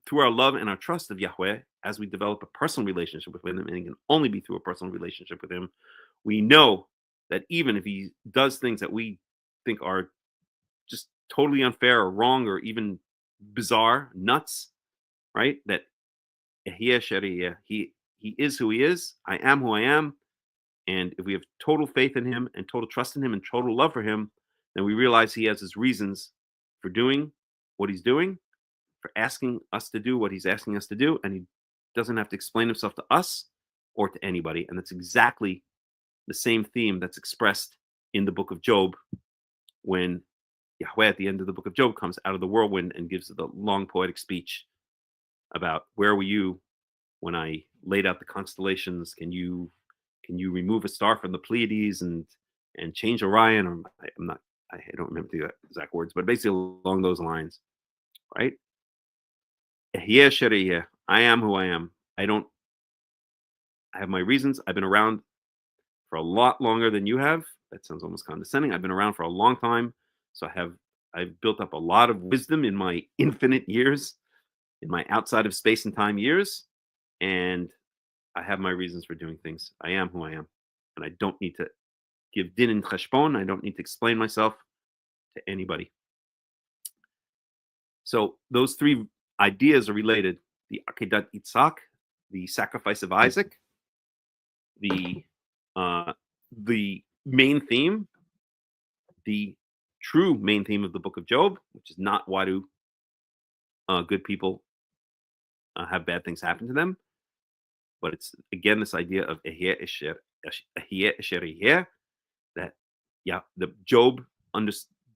through our love and our trust of Yahweh, as we develop a personal relationship with him, and it can only be through a personal relationship with him, we know that even if he does things that we think are just totally unfair or wrong or even bizarre, nuts, right? That Ehyeh Asher Ehyeh, he is who he is, I am who I am. And if we have total faith in him and total trust in him and total love for him, then we realize he has his reasons for doing what he's doing, for asking us to do what he's asking us to do, and he doesn't have to explain himself to us or to anybody. And that's exactly the same theme that's expressed in the book of Job, when Yahweh at the end of the book of Job comes out of the whirlwind and gives the long poetic speech about, where were you when I laid out the constellations? Can you remove a star from the Pleiades and change Orion? Or I don't remember the exact words, but basically along those lines, right? Ehyeh Asher Ehyeh, I am who I am. I have my reasons. I've been around for a lot longer than you have. That sounds almost condescending. I've been around for a long time, so I've built up a lot of wisdom in my infinite years, in my outside of space and time years, and I have my reasons for doing things. I am who I am, and I don't need to give din and cheshbon. I don't need to explain myself to anybody. So those three ideas are related: the Akedat Yitzhak, the sacrifice of Isaac, the main theme, the true main theme of the book of Job, which is not why do good people have bad things happen to them, but it's again this idea of Ehyeh Asher Ehyeh, that the Job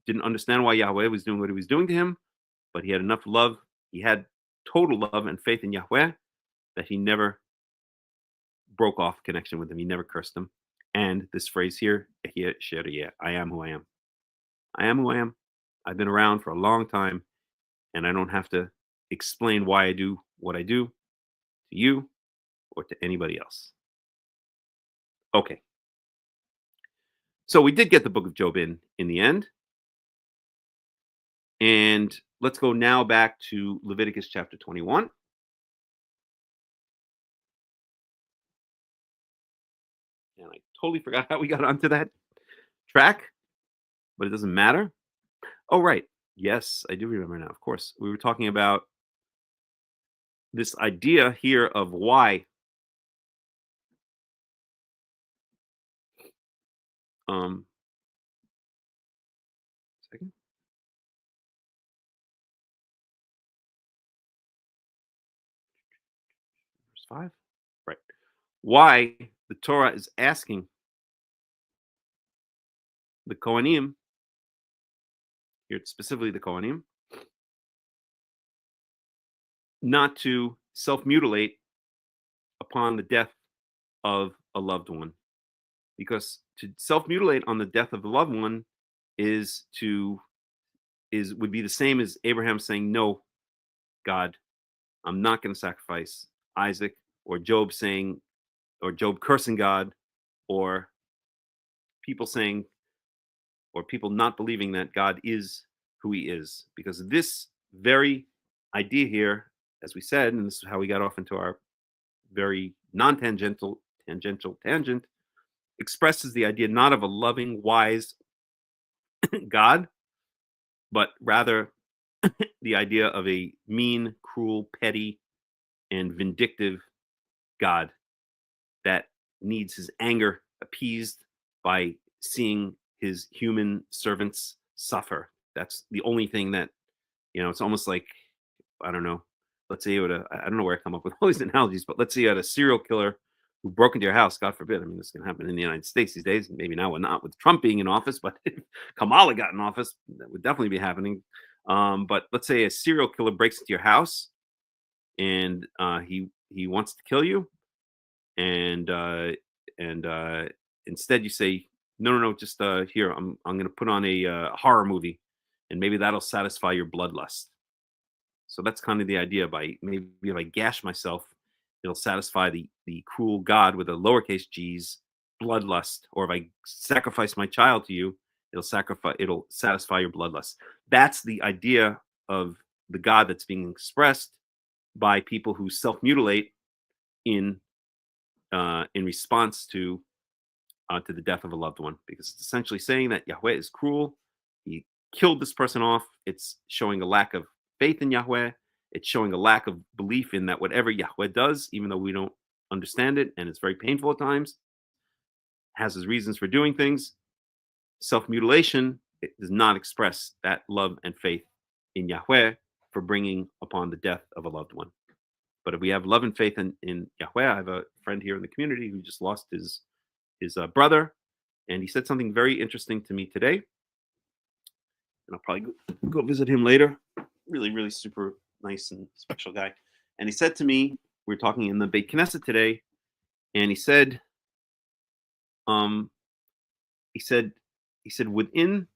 didn't understand why Yahweh was doing what he was doing to him, but he had enough love, he had total love and faith in Yahweh that he never broke off connection with him. He never cursed him. And this phrase here, I am who I am. I am who I am. I've been around for a long time, and I don't have to explain why I do what I do to you or to anybody else. Okay. So we did get the book of Job in the end. And let's go now back to Leviticus chapter 21. And I totally forgot how we got onto that track, but it doesn't matter. Oh, right. Yes, I do remember now. Of course. We were talking about this idea here of why second. Verse 5. Right. Why the Torah is asking the Cohanim, here specifically the Cohanim, not to self-mutilate upon the death of a loved one. Because to self-mutilate on the death of a loved one would be the same as Abraham saying, no, God, I'm not going to sacrifice Isaac, or Job saying, or Job cursing God, or people saying, or people not believing that God is who he is. Because this very idea here, as we said, and this is how we got off into our very non-tangential tangent, expresses the idea not of a loving, wise God, but rather the idea of a mean, cruel, petty, and vindictive God that needs his anger appeased by seeing his human servants suffer. That's the only thing that, it's almost like, I don't know, let's say I don't know where I come up with all these analogies, but let's say you had a serial killer who broke into your house, God forbid. I mean, this can happen in the United States these days, maybe now and not with Trump being in office, but if Kamala got in office, that would definitely be happening. But let's say a serial killer breaks into your house and he wants to kill you, and instead you say, no, just here, I'm going to put on a horror movie, and maybe that'll satisfy your bloodlust. So that's kind of the idea. By maybe if I gash myself, it'll satisfy the cruel God with a lowercase g's bloodlust. Or if I sacrifice my child to you, it'll satisfy your bloodlust. That's the idea of the God that's being expressed by people who self-mutilate in response to the death of a loved one, because it's essentially saying that Yahweh is cruel. He killed this person off. It's showing a lack of faith in Yahweh. It's showing a lack of belief in that whatever Yahweh does, even though we don't understand it, and it's very painful at times, has his reasons for doing things. Self-mutilation, it does not express that love and faith in Yahweh for bringing upon the death of a loved one. But if we have love and faith in Yahweh, I have a friend here in the community who just lost his brother, and he said something very interesting to me today. And I'll probably go visit him later. Really, really super nice and special guy. And he said to me, we were talking in the Beit Knesset today, and he said, within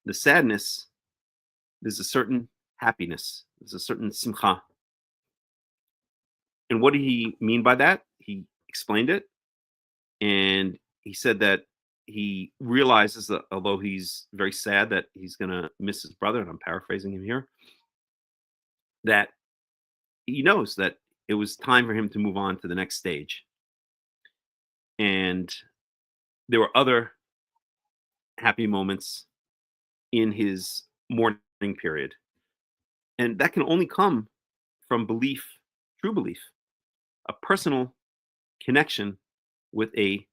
the sadness, there's a certain happiness. There's a certain simcha. And what did he mean by that? He explained it. And he said that he realizes that although he's very sad that he's going to miss his brother, and I'm paraphrasing him here, that he knows that it was time for him to move on to the next stage. And there were other happy moments in his mourning period. And that can only come from belief, true belief, a personal connection with a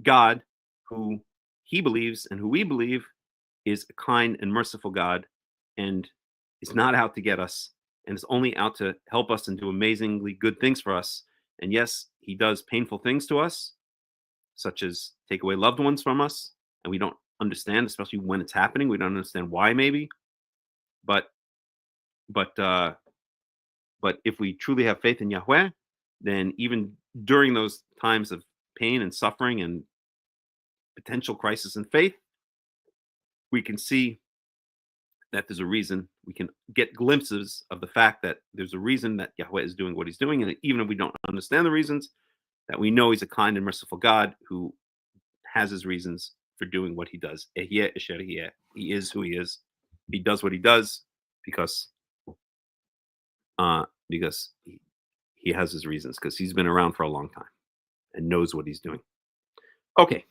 God who he believes and who we believe is a kind and merciful God, and is not out to get us, and is only out to help us and do amazingly good things for us. And yes, he does painful things to us, such as take away loved ones from us, and we don't understand, especially when it's happening. We don't understand why, maybe. But if we truly have faith in Yahweh, then even during those times of pain and suffering and potential crisis in faith, we can see that there's a reason. We can get glimpses of the fact that there's a reason that Yahweh is doing what he's doing. And even if we don't understand the reasons, that we know he's a kind and merciful God who has his reasons for doing what he does. He is who he is. He does what he does because he has his reasons, because he's been around for a long time and knows what he's doing. Okay.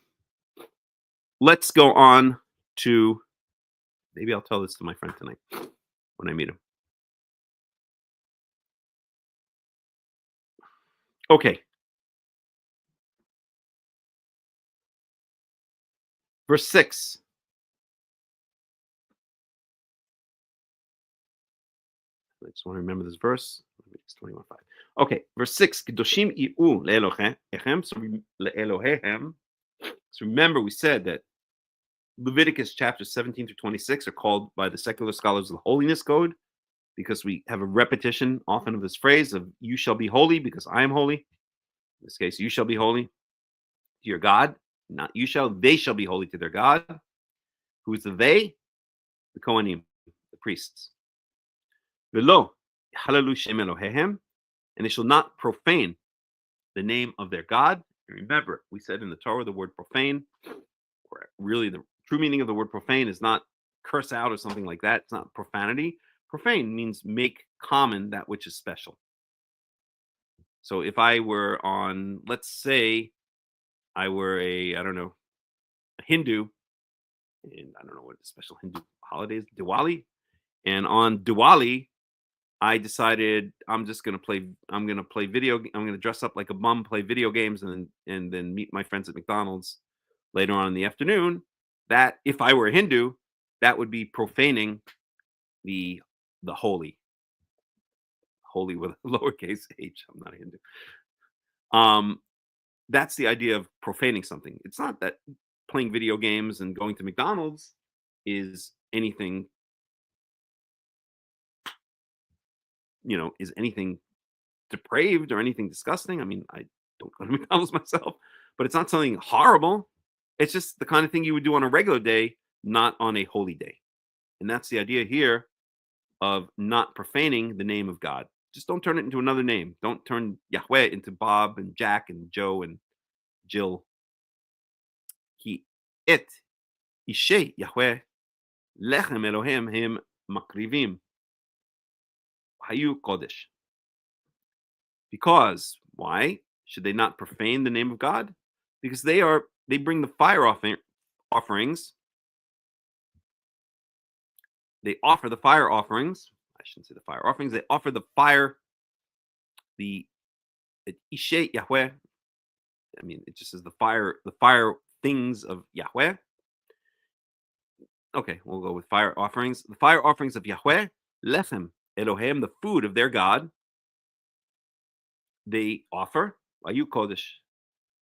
Let's go on to, maybe I'll tell this to my friend tonight when I meet him. Okay. Verse 6. I just want to remember this verse. It's 21:5. Okay, verse 6. Kedoshim i'u le'Elohechem. So remember, we said that Leviticus chapters 17 through 26 are called by the secular scholars the holiness code, because we have a repetition often of this phrase of "you shall be holy because I am holy." In this case, you shall be holy to your God. Not you shall, they shall be holy to their God. Who is the they? The Cohanim, the priests. V'lo halalu shem Elohehem, and they shall not profane the name of their God. And remember, we said in the Torah the word profane, or really the true meaning of the word profane is not curse out or something like that. It's not profanity. Profane means make common that which is special. So if I were on, let's say I were a Hindu, and I don't know what the special Hindu holiday is, Diwali. And on Diwali, I decided I'm going to dress up like a bum, play video games, and then meet my friends at McDonald's later on in the afternoon. That, if I were a Hindu, that would be profaning the holy with a lowercase h. I'm not a Hindu. That's the idea of profaning something. It's not that playing video games and going to McDonald's is anything, is anything depraved or anything disgusting. I mean, I don't go to McDonald's myself, but it's not something horrible. It's just the kind of thing you would do on a regular day, not on a holy day. And that's the idea here of not profaning the name of God. Just don't turn it into another name. Don't turn Yahweh into Bob and Jack and Joe and Jill. Ki et ishe Yahweh lechem Elohim him makrivim hayu kodesh. Because why should they not profane the name of God? Because they bring the fire offerings. They offer the fire offerings. I shouldn't say the fire offerings. They offer the fire, the Ishe Yahweh. I mean, it just says the fire things of Yahweh. Okay, we'll go with fire offerings. The fire offerings of Yahweh, lechem Elohim, the food of their God. They offer Ayu Kodesh,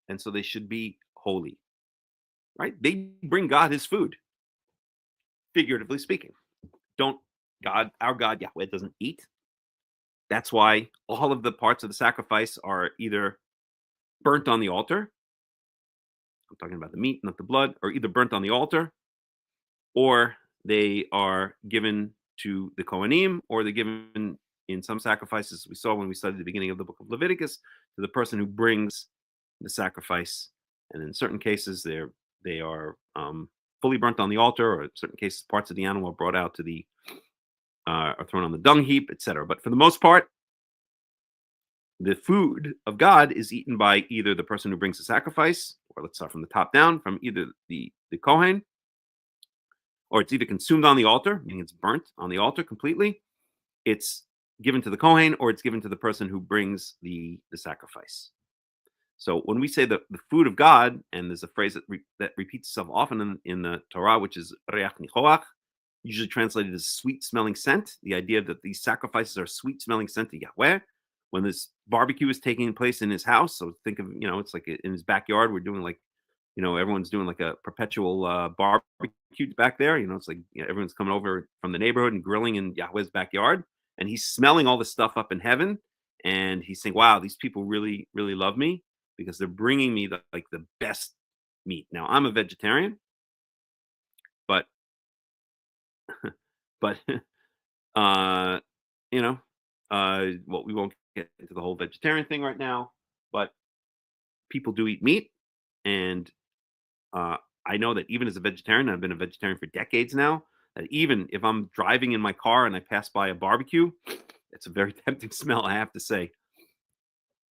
and so they should be holy, right? They bring God his food, figuratively speaking. Our God Yahweh doesn't eat. That's why all of the parts of the sacrifice are either burnt on the altar. I'm talking about the meat, not the blood, or either burnt on the altar, or they are given to the Cohanim, or they're given in some sacrifices we saw when we studied the beginning of the book of Leviticus to the person who brings the sacrifice. And in certain cases, they are fully burnt on the altar, or in certain cases, parts of the animal are brought out to the are thrown on the dung heap, etc. But for the most part, the food of God is eaten by either the person who brings the sacrifice, or let's start from the top down, from either the Kohen, or it's either consumed on the altar, meaning it's burnt on the altar completely. It's given to the Kohen, or it's given to the person who brings the sacrifice. So when we say the food of God, and there's a phrase that repeats itself often in the Torah, which is reach nichoach, usually translated as sweet-smelling scent, the idea that these sacrifices are sweet-smelling scent to Yahweh. When this barbecue is taking place in his house, so think of, it's like in his backyard, we're doing like, everyone's doing like a perpetual barbecue back there. It's like everyone's coming over from the neighborhood and grilling in Yahweh's backyard, and he's smelling all this stuff up in heaven, and he's saying, "Wow, these people really, really love me because they're bringing me the best meat." Now, I'm a vegetarian, but but uh, you know, well, we won't get into the whole vegetarian thing right now, but people do eat meat, and I know that even as a vegetarian, I've been a vegetarian for decades now. That even if I'm driving in my car and I pass by a barbecue, it's a very tempting smell. I have to say,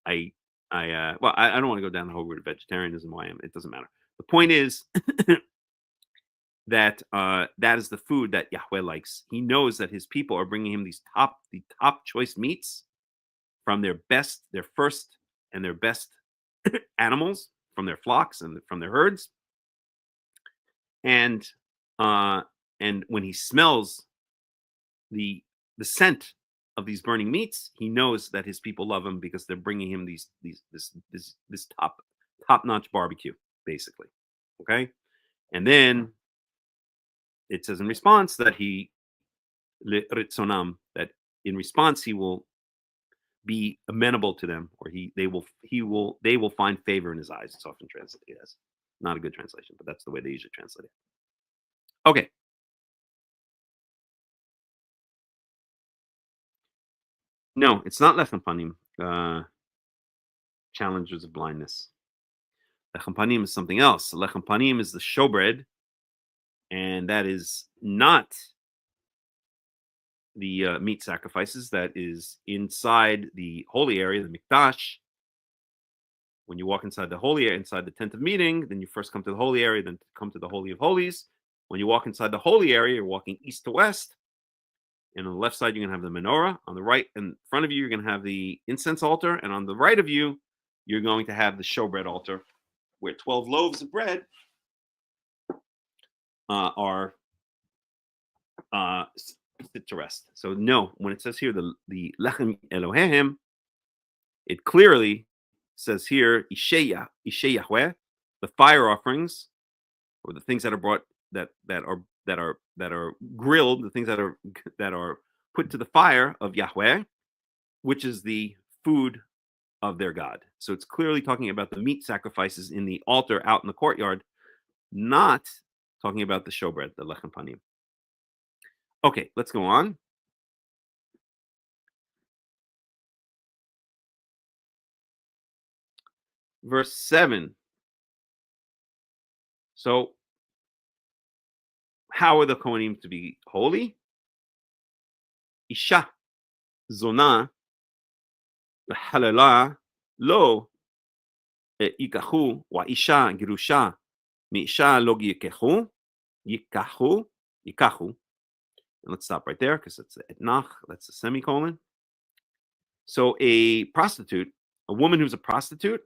I, I don't want to go down the whole route of vegetarianism. Why it doesn't matter. The point is that that is the food that Yahweh likes. He knows that his people are bringing him the top choice meats from their first and their best animals from their flocks and from their herds. And when he smells the scent of these burning meats, he knows that his people love him because they're bringing him this top notch barbecue, basically. Okay, and then it says in response that that in response he will be amenable to them, or they will find favor in his eyes. It's often translated as, not a good translation, but that's the way they usually translate it. Okay. No, it's not lechem panim. Challengers of blindness. Lechem panim is something else. Lechem panim is the showbread, and that is not the meat sacrifices. That is inside the holy area, the mikdash. When you walk inside the holy area, inside the tent of meeting, then you first come to the holy area, then come to the holy of holies. When you walk inside the holy area, you're walking east to west. And on the left side, you're going to have the menorah. On the right, in front of you, you're going to have the incense altar. And on the right of you, you're going to have the showbread altar, where 12 loaves of bread are sit to rest. So no, when it says here the lechem Elohim, it clearly says here Ishei Yahweh, the fire offerings, or the things that are brought that are grilled, the things that are put to the fire of Yahweh, which is the food of their God. So it's clearly talking about the meat sacrifices in the altar out in the courtyard, not talking about the showbread, the lechem panim. Okay, let's go on. Verse 7. So, how are the Cohanim to be holy? Isha zona v'halala lo yikahu wa isha girusha mi isha lo yikahu. And let's stop right there because it's etnach. That's a semicolon. So a prostitute, a woman who's a prostitute,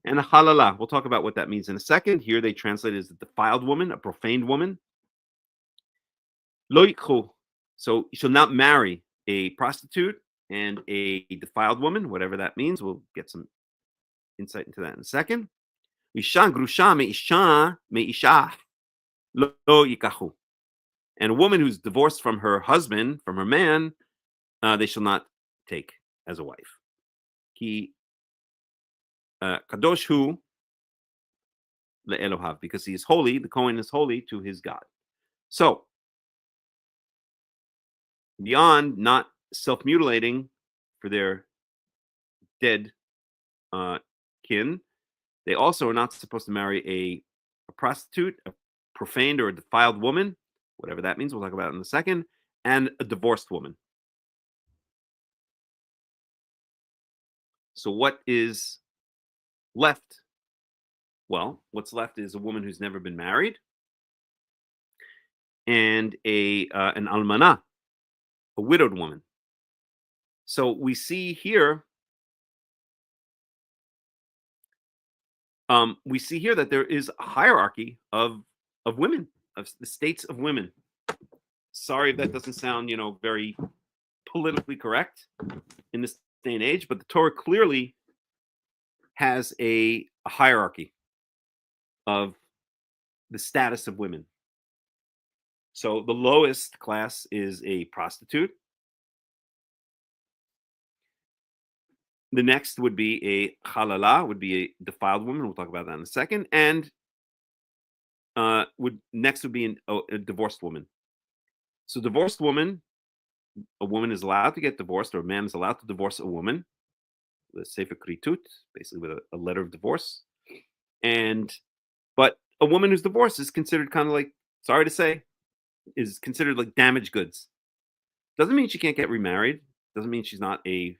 and a halala. We'll talk about what that means in a second. Here they translate it as a defiled woman, a profaned woman. Lo yikhu. So you shall not marry a prostitute and a defiled woman, whatever that means. We'll get some insight into that in a second. Isha grusha me isha lo yikahu. And a woman who's divorced from her husband, from her man, they shall not take as a wife. Ki kadosh hu le'elohav, because he is holy. The Kohen is holy to his God. So, beyond not self-mutilating for their dead kin, they also are not supposed to marry a prostitute, a profaned or a defiled woman, whatever that means. We'll talk about it in a second, and a divorced woman. So what is left? Well, what's left is a woman who's never been married, and an almanah, a widowed woman. So we see here, that there is a hierarchy of women, of the states of women. Sorry if that doesn't sound, very politically correct in this day and age, but the Torah clearly has a hierarchy of the status of women. So the lowest class is a prostitute. The next would be a halala, would be a defiled woman. We'll talk about that in a second. And next would be a divorced woman. So divorced woman, a woman is allowed to get divorced, or a man is allowed to divorce a woman. The sefer kritut, basically with a letter of divorce. But a woman who's divorced is considered kind of like, sorry to say, is considered like damaged goods. Doesn't mean she can't get remarried. Doesn't mean she's not a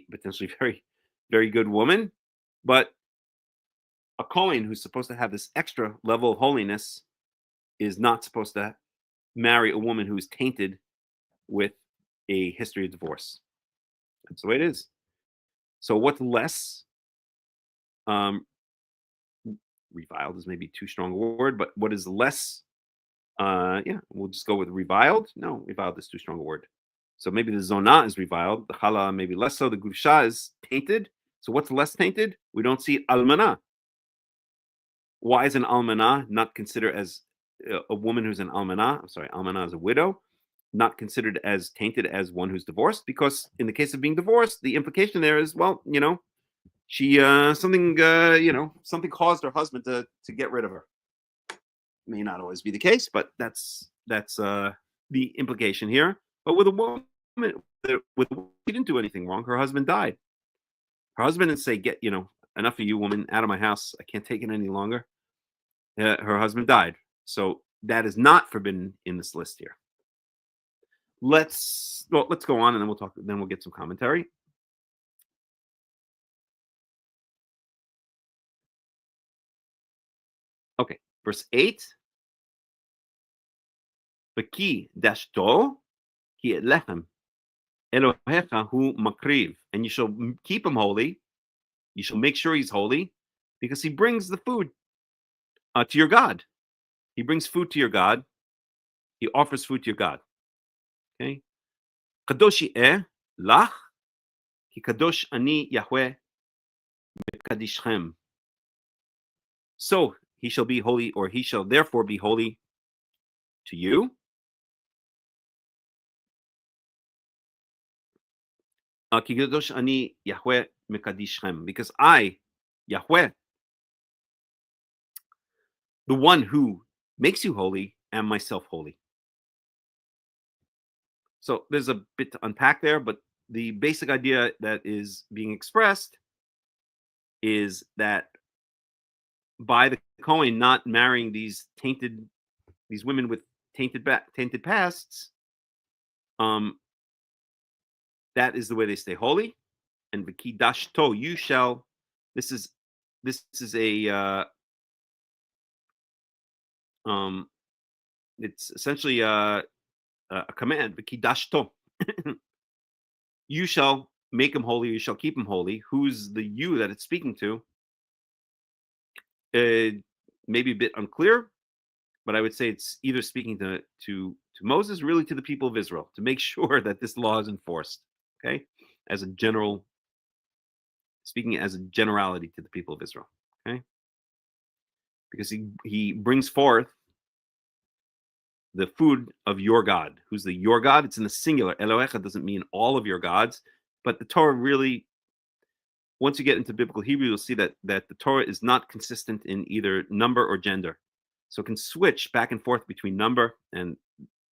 potentially very, very good woman. But a Kohen who's supposed to have this extra level of holiness is not supposed to marry a woman who's tainted with a history of divorce. That's the way it is. So what's less reviled is maybe too strong a word, but what is less we'll just go with reviled. No, reviled is too strong a word. So maybe the zonah is reviled, the chala maybe less so, the grusha is tainted. So what's less tainted? We don't see almanah. Why is an almanah not considered as a woman who's an almanah? I'm sorry, almanah is a widow, not considered as tainted as one who's divorced? Because in the case of being divorced, the implication there is, well, she something caused her husband to get rid of her. May not always be the case, but that's the implication here. But with a woman, she didn't do anything wrong. Her husband died. Her husband didn't say, "Get enough of you, woman, out of my house. I can't take it any longer." Her husband died, so that is not forbidden in this list here. Let's go on, and then we'll talk. Then we'll get some commentary. Okay, verse 8. V'ki dashto ki et lechem Elohecha hu makriv, and you shall keep him holy. You shall make sure he's holy, because he brings the food to your God. He brings food to your God. He offers food to your God. Okay. Kadosh lach, ki kadosh ani Yahweh mekadishchem. So he shall be holy, or he shall therefore be holy to you. Ki kadosh ani Yahweh mekadishchem, because I, Yahweh, the one who makes you holy, am myself holy. So there's a bit to unpack there, but the basic idea that is being expressed is that by the Kohen not marrying these women with tainted pasts, that is the way they stay holy. And v'kidashto, you shall. This is a it's essentially a command. V'kidashto, you shall make him holy. You shall keep him holy. Who's the you that it's speaking to? Maybe a bit unclear, but I would say it's either speaking to Moses, really to the people of Israel, to make sure that this law is enforced. Okay, as a general, speaking as a generality to the people of Israel. Okay, because he brings forth the food of your God. Who's the your God? It's in the singular. Elohecha doesn't mean all of your gods, but the Torah really, once you get into biblical Hebrew, you'll see that the Torah is not consistent in either number or gender. So it can switch back and forth between number, and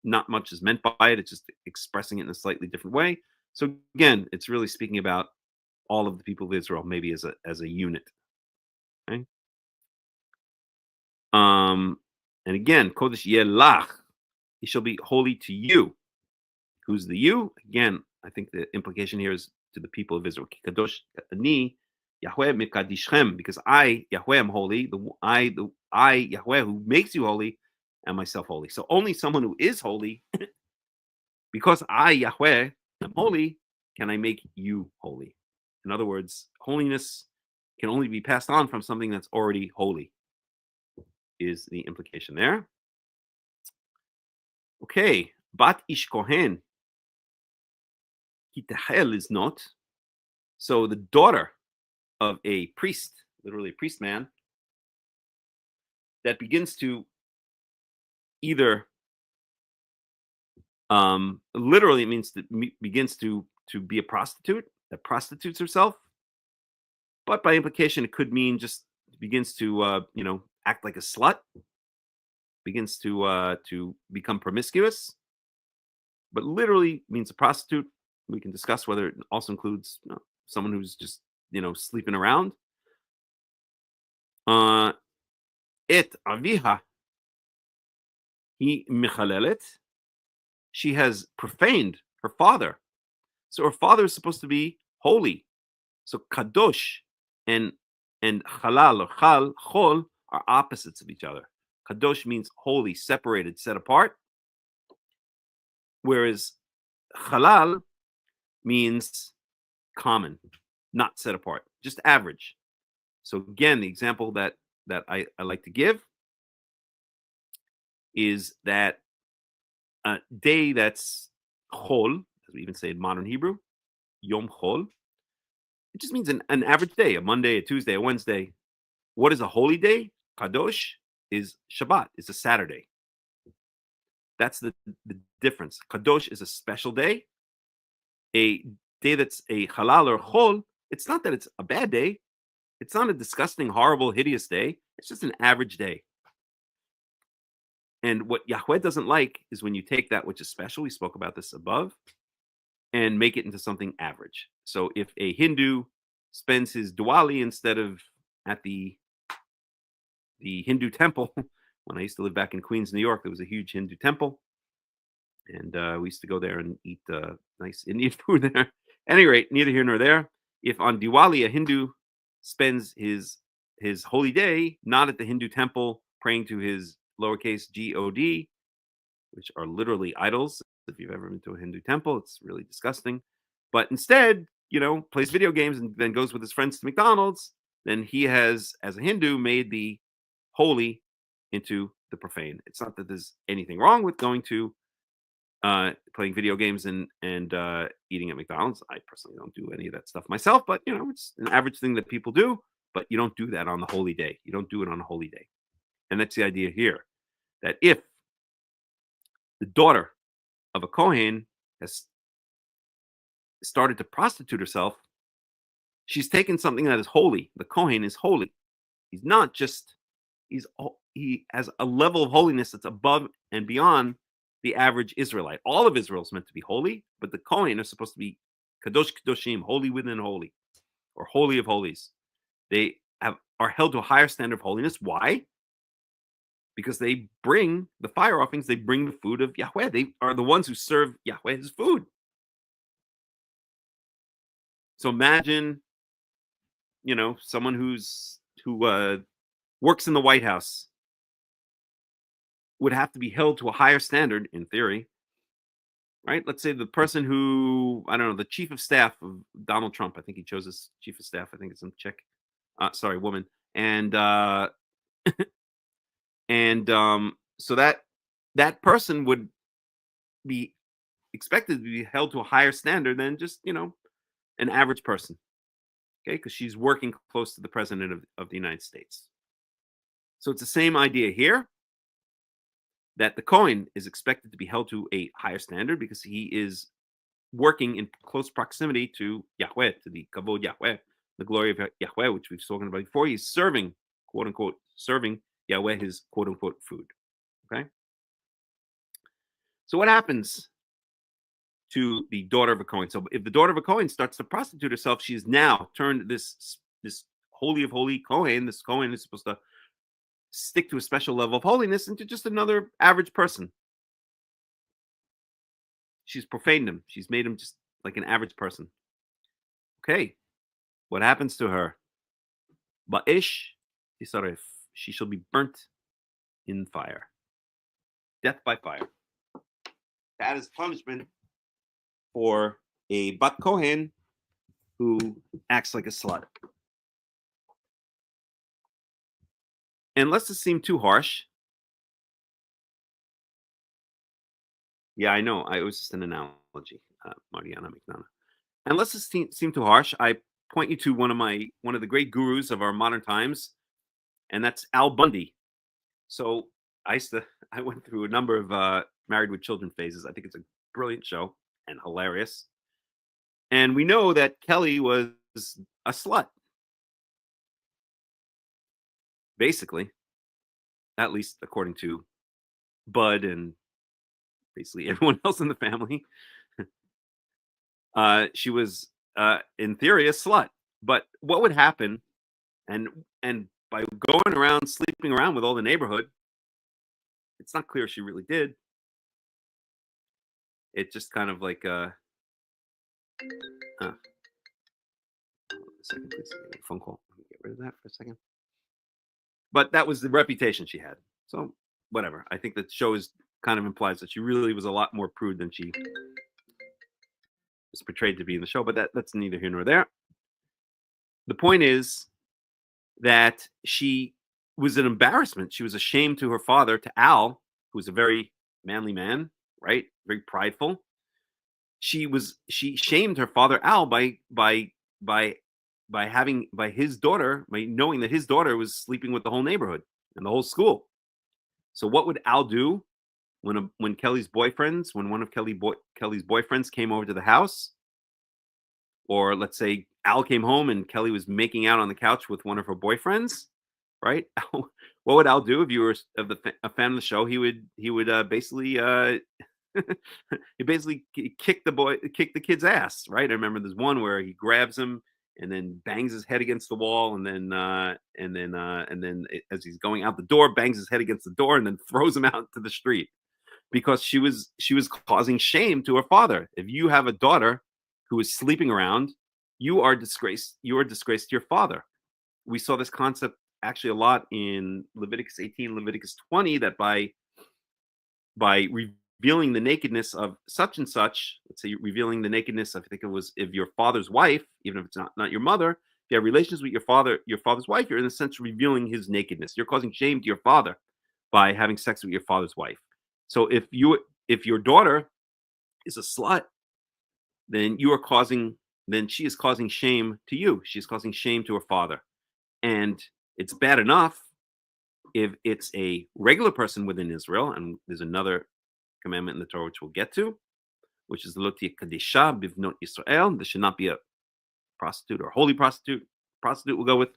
not much is meant by it. It's just expressing it in a slightly different way. So again, it's really speaking about all of the people of Israel, maybe as a unit. Okay. And again, Kodesh Yelach, he shall be holy to you. Who's the you? Again, I think the implication here is to the people of Israel. Kadosh ani Yahweh mikadishchem, because I, Yahweh, am holy. I, Yahweh, who makes you holy, am myself holy. So only someone who is holy, because I, Yahweh, am holy, can I make you holy. In other words, holiness can only be passed on from something that's already holy, is the implication there. Okay, bat ish kohen kitahel is not. So the daughter of a priest, literally a priest man, that begins to either literally it means that begins to be a prostitute, that prostitutes herself, but by implication, it could mean just begins to act like a slut, begins to become promiscuous, but literally means a prostitute. We can discuss whether it also includes someone who's just sleeping around. Et aviha hi michalelet. She has profaned her father. So her father is supposed to be holy. So kadosh and halal or chol are opposites of each other. Kadosh means holy, separated, set apart, whereas halal means common, not set apart, just average. So again, the example that I like to give is that a day that's chol, as we even say in modern Hebrew, yom chol. It just means an average day, a Monday, a Tuesday, a Wednesday. What is a holy day? Kadosh is Shabbat. It's a Saturday. That's the difference. Kadosh is a special day. A day that's a halal or chol, it's not that it's a bad day. It's not a disgusting, horrible, hideous day. It's just an average day. And what Yahweh doesn't like is when you take that which is special, we spoke about this above, and make it into something average. So if a Hindu spends his Diwali instead of at the Hindu temple, when I used to live back in Queens, New York, there was a huge Hindu temple. And we used to go there and eat nice Indian food there. At any rate, neither here nor there. If on Diwali a Hindu spends his holy day not at the Hindu temple praying to his lowercase God, which are literally idols. If you've ever been to a Hindu temple, it's really disgusting. But instead, plays video games and then goes with his friends to McDonald's, then he has, as a Hindu, made the holy into the profane. It's not that there's anything wrong with going to playing video games and eating at McDonald's. I personally don't do any of that stuff myself, but it's an average thing that people do. But you don't do that on the holy day. You don't do it on a holy day. And that's the idea here, that if the daughter of a Kohen has started to prostitute herself, she's taken something that is holy. The Kohen is holy. He's not just, he has a level of holiness that's above and beyond the average Israelite. All of Israel is meant to be holy, but the Kohen are supposed to be kadosh kadoshim, holy within holy, or holy of holies. They are held to a higher standard of holiness. Why? Because they bring the fire offerings, they bring the food of Yahweh. They are the ones who serve Yahweh his food. So imagine, someone who works in the White House would have to be held to a higher standard, in theory, right? Let's say the person who, I don't know, the chief of staff of Donald Trump, I think he chose his chief of staff, I think it's some chick, woman. And so that person would be expected to be held to a higher standard than just, an average person, okay? Because she's working close to the president of the United States. So it's the same idea here, that the Kohen is expected to be held to a higher standard because he is working in close proximity to Yahweh, to the Kavod Yahweh, the glory of Yahweh, which we've spoken about before. He's serving, quote unquote, serving Yahweh his quote unquote food. Okay. So what happens to the daughter of a Kohen? So if the daughter of a Kohen starts to prostitute herself, she's now turned this holy of holy Kohen. This Kohen is supposed to stick to a special level of holiness into just another average person. She's profaned him. She's made him just like an average person. Okay. What happens to her? Ba'ish Yisaref. She shall be burnt in fire. Death by fire. That is punishment for a Bat Kohen who acts like a slut. And lest it seem too harsh. Yeah, I know. It was just an analogy, Mariana McDonough. And lest it seem too harsh, I point you to one of the great gurus of our modern times, and that's Al Bundy. So I went through a number of Married with Children phases. I think it's a brilliant show and hilarious. And we know that Kelly was a slut, basically, at least according to Bud and basically everyone else in the family. She was, in theory, a slut. But what would happen, and by going around sleeping around with all the neighborhood, it's not clear she really did. It just kind of like a second, please. Phone call. Get rid of that for a second. But that was the reputation she had. So whatever. I think the show is kind of implies that she really was a lot more prude than she was portrayed to be in the show. But that's neither here nor there. The point is that she was an embarrassment. She was a shame to her father, to Al, who was a very manly man, right? Very prideful. She shamed her father Al by his daughter, by knowing that his daughter was sleeping with the whole neighborhood and the whole school. So what would Al do when one of Kelly's boyfriends came over to the house? Or let's say Al came home and Kelly was making out on the couch with one of her boyfriends, right? What would Al do if you were a fan of the show? He would basically he basically kicked the kid's ass, right? I remember there's one where he grabs him and then bangs his head against the wall, and then as he's going out the door, bangs his head against the door, and then throws him out to the street because she was causing shame to her father. If you have a daughter who is sleeping around, you are disgraced. You are disgraced to your father. We saw this concept actually a lot in Leviticus 18, Leviticus 20, that by revealing the nakedness of such and such, let's say revealing the nakedness, I think it was, of your father's wife, even if it's not your mother, if you have relations with your father's wife, you're in a sense revealing his nakedness. You're causing shame to your father by having sex with your father's wife. So if your daughter is a slut, then she is causing shame to you. She's causing shame to her father. And it's bad enough if it's a regular person within Israel, and there's another commandment in the Torah which we'll get to, which is the Lo tihye kadisha bivnot Yisrael. There should not be a prostitute or holy prostitute. Prostitute will go with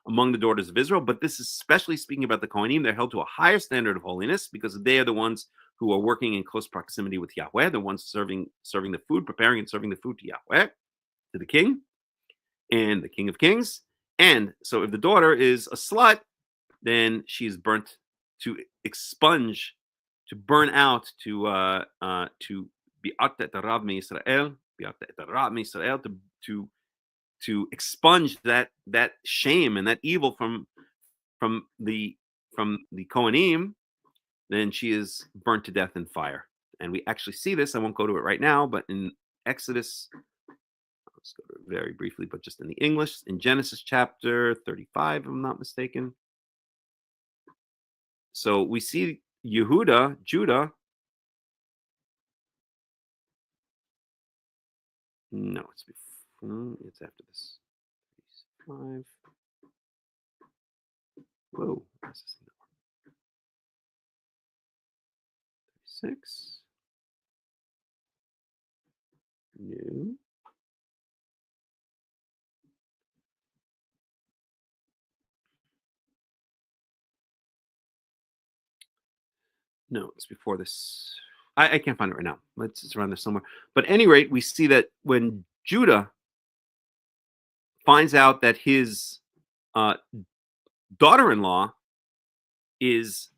among the daughters of Israel, but this is especially speaking about the Cohanim. They're held to a higher standard of holiness because they are the ones who are working in close proximity with Yahweh, the ones serving the food, preparing and serving the food to Yahweh, to the king, and the King of Kings. And so if the daughter is a slut, then she is burnt to expunge, to burn out, to bi'at et harav mi'Yisrael, to expunge that shame and that evil from the Cohanim, then she is burnt to death in fire. And we actually see this. I won't go to it right now, but in Exodus, let's go to it very briefly, but just in the English, in Genesis chapter 35, if I'm not mistaken. So we see Judah. No, it's after this. 5. Whoa, what's this number? 36. No. No, it's before this. I can't find it right now. It's around there somewhere. But at any rate, we see that when Judah finds out that his daughter-in-law is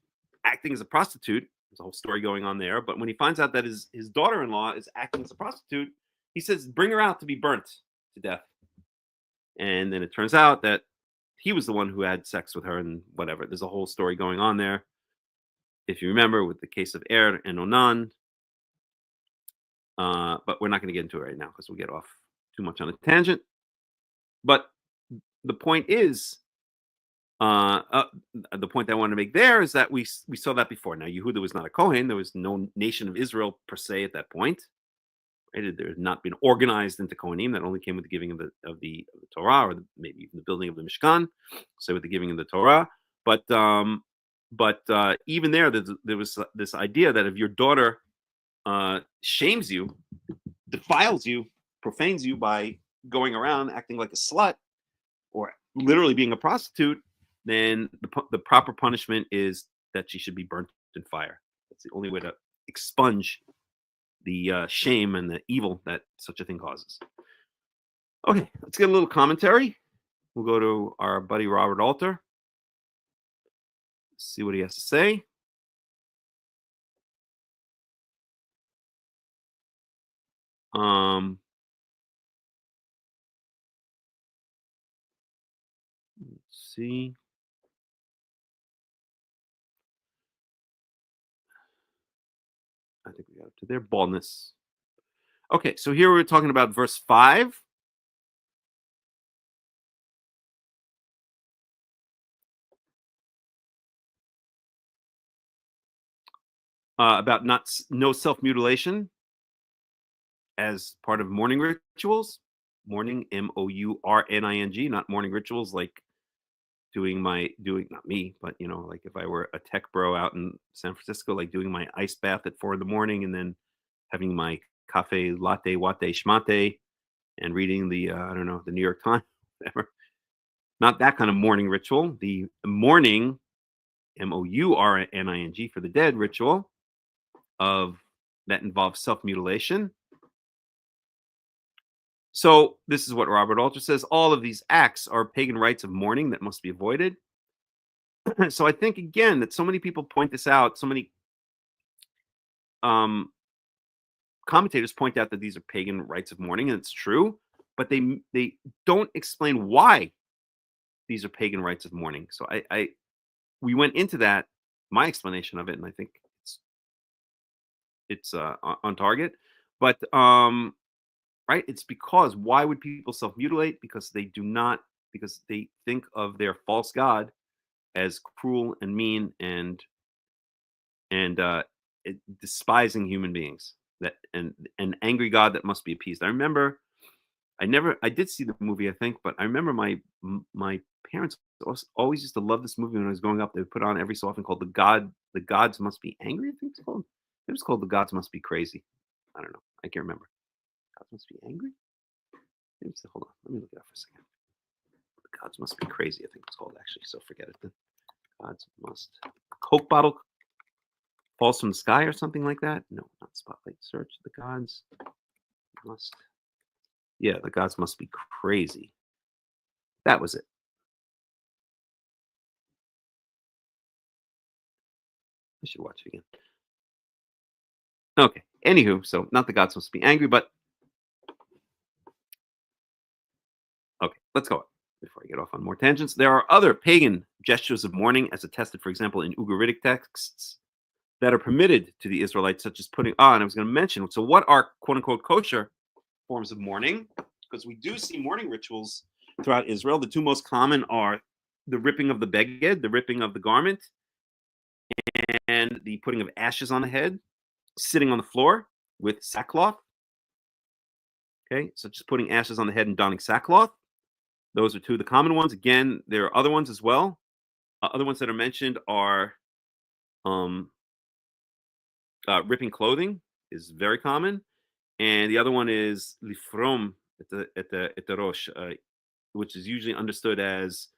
acting as a prostitute, there's a whole story going on there. But when he finds out that his daughter-in-law is acting as a prostitute, he says, "Bring her out to be burnt to death." And then it turns out that he was the one who had sex with her and whatever. There's a whole story going on there, if you remember, with the case of Er and Onan. But we're not going to get into it right now because we'll get off too much on a tangent. But the point is, the point I want to make there is that we saw that before. Now, Yehuda was not a Kohen. There was no nation of Israel per se at that point. Right? There had not been organized into Kohanim. That only came with the giving of the Torah, or maybe even the building of the Mishkan. So with the giving of the Torah. But even there was this idea that if your daughter shames you, defiles you, profanes you by going around acting like a slut or literally being a prostitute, then the proper punishment is that she should be burnt in fire. That's the only way to expunge the shame and the evil that such a thing causes. Okay, let's get a little commentary. We'll go to our buddy Robert Alter. See what he has to say. Let's see. I think we got up to their baldness. Okay, so here we're talking about verse 5. About no self-mutilation as part of mourning rituals. Mourning, mourning, not mourning rituals like not me, but like if I were a tech bro out in San Francisco, like doing my ice bath at 4 a.m. and then having my cafe latte watte schmate and reading the I don't know, the New York Times, whatever. Not that kind of mourning ritual. The mourning, mourning, for the dead ritual that involves self-mutilation. So this is what Robert Alter says. All of these acts are pagan rites of mourning that must be avoided. So I think, again, that so many people point this out, so many commentators point out that these are pagan rites of mourning, and it's true, but they don't explain why these are pagan rites of mourning. So we went into that, my explanation of it, and I think it's on target. But right, it's because why would people self-mutilate? Because they think of their false god as cruel and mean and despising human beings, that and an angry god that must be appeased. I remember I did see the movie, I think, but I remember my parents always used to love this movie when I was growing up. They would put on every so often, called The Gods Must Be Angry, I think it's called. It was called The Gods Must Be Crazy. I don't know. I can't remember. Gods Must Be Angry? Hold on. Let me look it up for a second. The Gods Must Be Crazy, I think it's called, actually. So forget it then. Gods Must. Coke bottle falls from the sky or something like that? No, not Spotlight Search. The Gods Must. Yeah, The Gods Must Be Crazy. That was it. I should watch it again. Okay. Anywho, so not The Gods Must Be Angry, but okay, let's go before I get off on more tangents. There are other pagan gestures of mourning, as attested, for example, in Ugaritic texts, that are permitted to the Israelites, such as putting on. I was going to mention. So, what are quote unquote kosher forms of mourning? Because we do see mourning rituals throughout Israel. The two most common are the ripping of the beged, the ripping of the garment, and the putting of ashes on the head, sitting on the floor with sackcloth. Okay, so just putting ashes on the head and donning sackcloth. Those are two of the common ones. Again, there are other ones as well. Other ones that are mentioned are ripping clothing is very common, and the other one is lifrom at the rosh, which is usually understood as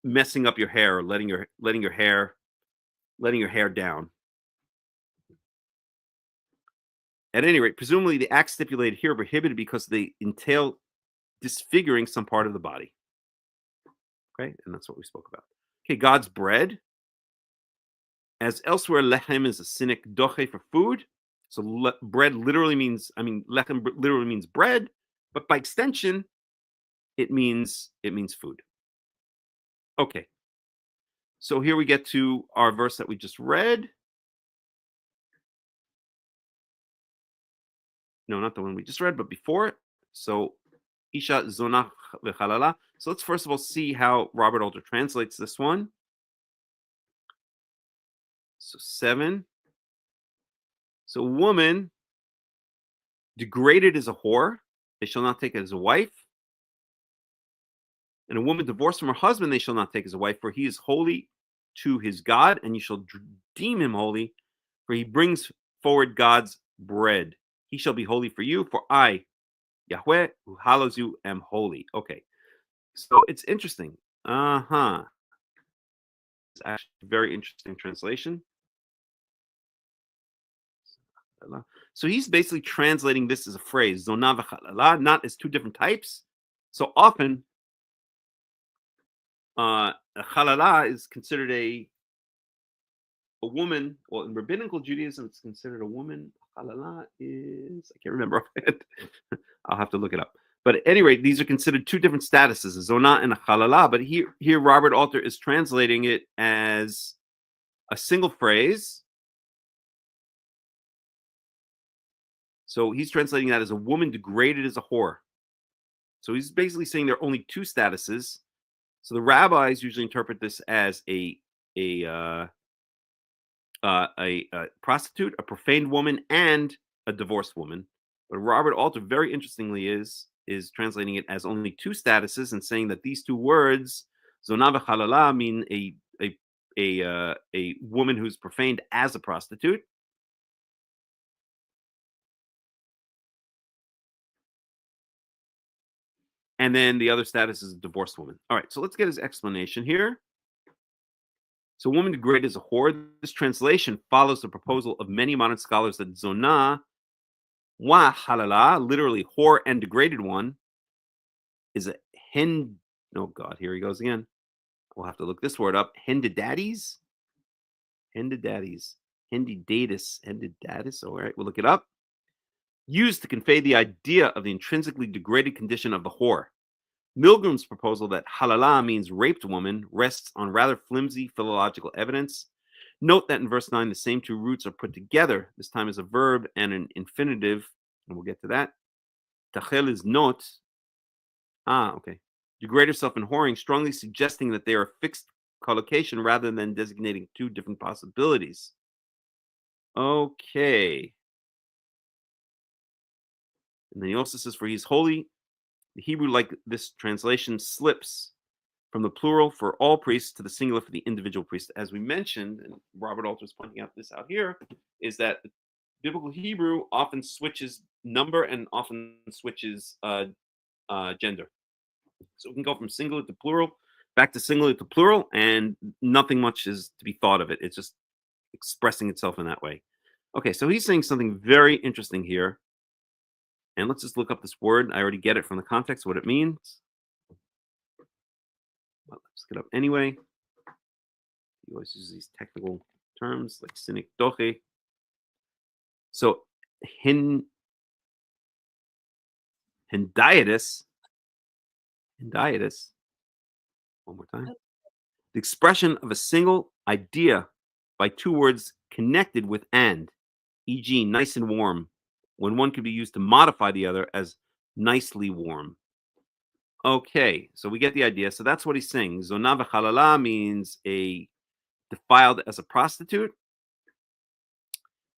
messing up your hair or letting your hair down. At any rate, presumably the acts stipulated here are prohibited because they entail disfiguring some part of the body. Okay, and that's what we spoke about. Okay, God's bread. As elsewhere, lechem is a cynic doche for food. So bread literally means, lechem literally means bread, but by extension, it means food. Okay. So here we get to our verse that we just read. No, not the one we just read, but before it. So Isha zonach v'chalala. So let's first of all see how Robert Alter translates this one. So 7. So woman degraded as a whore, they shall not take it as a wife. And a woman divorced from her husband, they shall not take as a wife, for he is holy to his God, and you shall deem him holy, for he brings forward God's bread. He shall be holy for you, for I Yahweh, who hallows you, am holy. Okay, so it's interesting. It's actually a very interesting translation. So he's basically translating this as a phrase, zonah v'chalala, not as two different types. So often, chalala is considered a woman. Well, in rabbinical Judaism, it's considered a woman. Chalala is, I can't remember. I'll have to look it up. But at any rate, these are considered two different statuses, a zonah and a chalala. But here Robert Alter is translating it as a single phrase. So he's translating that as a woman degraded as a whore. So he's basically saying there are only two statuses. So the rabbis usually interpret this as a prostitute, a profaned woman, and a divorced woman. But Robert Alter, very interestingly, is translating it as only two statuses and saying that these two words, zonah v'chalala, mean a woman who's profaned as a prostitute. And then the other status is a divorced woman. All right, so let's get his explanation here. So, woman degraded as a whore. This translation follows the proposal of many modern scholars that zonah wa halala, literally whore and degraded one, is a hen. Oh God, here he goes again. We'll have to look this word up. Hendidadis, hendidatis, hendidatis. All right, we'll look it up. Used to convey the idea of the intrinsically degraded condition of the whore. Milgram's proposal that halala means raped woman rests on rather flimsy philological evidence. Note that in verse 9, the same two roots are put together, this time as a verb and an infinitive, and we'll get to that. Tachel is not. Okay. Degrade herself in whoring, strongly suggesting that they are a fixed collocation rather than designating two different possibilities. Okay. And then he also says, for he is holy. The Hebrew, like this translation, slips from the plural for all priests to the singular for the individual priest. As we mentioned, and Robert Alter is pointing out this out here, is that biblical Hebrew often switches number and often switches gender. So we can go from singular to plural, back to singular to plural, and nothing much is to be thought of it. It's just expressing itself in that way. Okay, so he's saying something very interesting here. And let's just look up this word. I already get it from the context, what it means. Well, let's get up anyway. He always uses these technical terms like cynic doche. So hendiatus. One more time. The expression of a single idea by two words connected with and, e.g., nice and warm, when one could be used to modify the other as nicely warm. Okay, so we get the idea. So that's what he's saying. Zonah v'chalala means a defiled as a prostitute.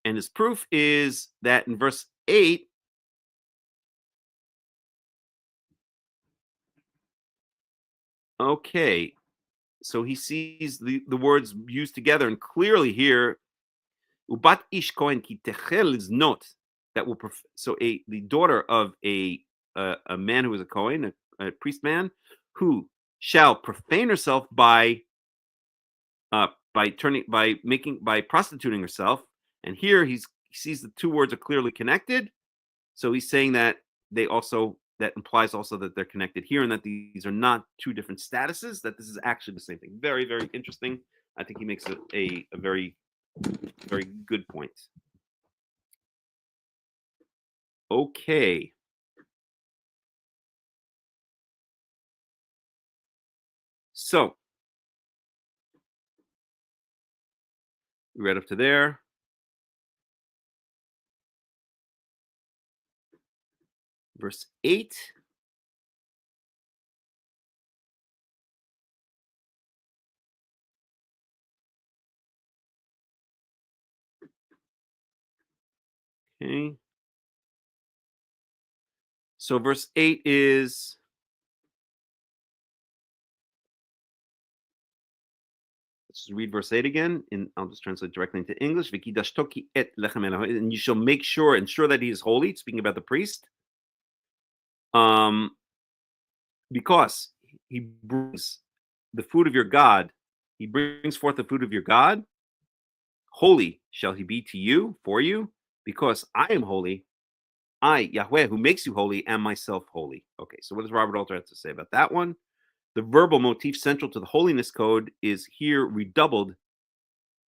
And his proof is that in verse 8, okay, so he sees the words used together, and clearly here, ubat ish kohen ki techel is not that will the daughter of a man who is a kohen, a priest man, who shall profane herself by prostituting herself. And here he sees the two words are clearly connected, so he's saying that that implies also that they're connected here, and that these are not two different statuses, that this is actually the same thing. Very, very interesting. I think he makes a very, very good point. Okay. So we read up to there. Verse 8. Okay. So verse 8 is, let's just read verse 8 again, and I'll just translate directly into English. And you shall ensure that he is holy, speaking about the priest. Because he brings the food of your God, he brings forth the food of your God. Holy shall he be to you, for you, because I am holy. I, Yahweh, who makes you holy, am myself holy. Okay, so what does Robert Alter have to say about that one? The verbal motif central to the holiness code is here redoubled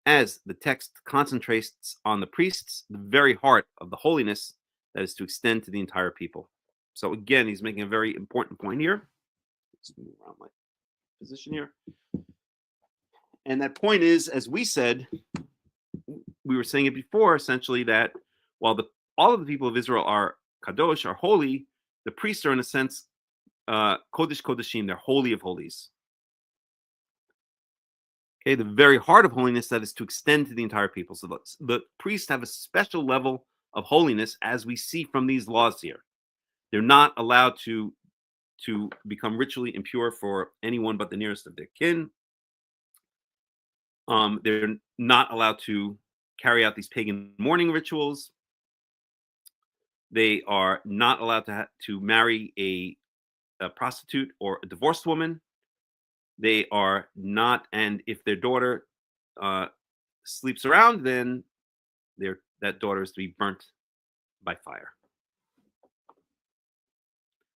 as the text concentrates on the priests, the very heart of the holiness that is to extend to the entire people. So again, he's making a very important point here. Let's move around my position here. And that point is, as we said, we were saying it before, essentially, that while all of the people of Israel are kadosh, are holy, the priests are in a sense kodesh kodeshim, they're holy of holies. Okay, the very heart of holiness that is to extend to the entire people. So the priests have a special level of holiness, as we see from these laws here. They're not allowed to become ritually impure for anyone but the nearest of their kin. They're not allowed to carry out these pagan mourning rituals. They are not allowed to marry a prostitute or a divorced woman. They are not, and if their daughter sleeps around, then that daughter is to be burnt by fire.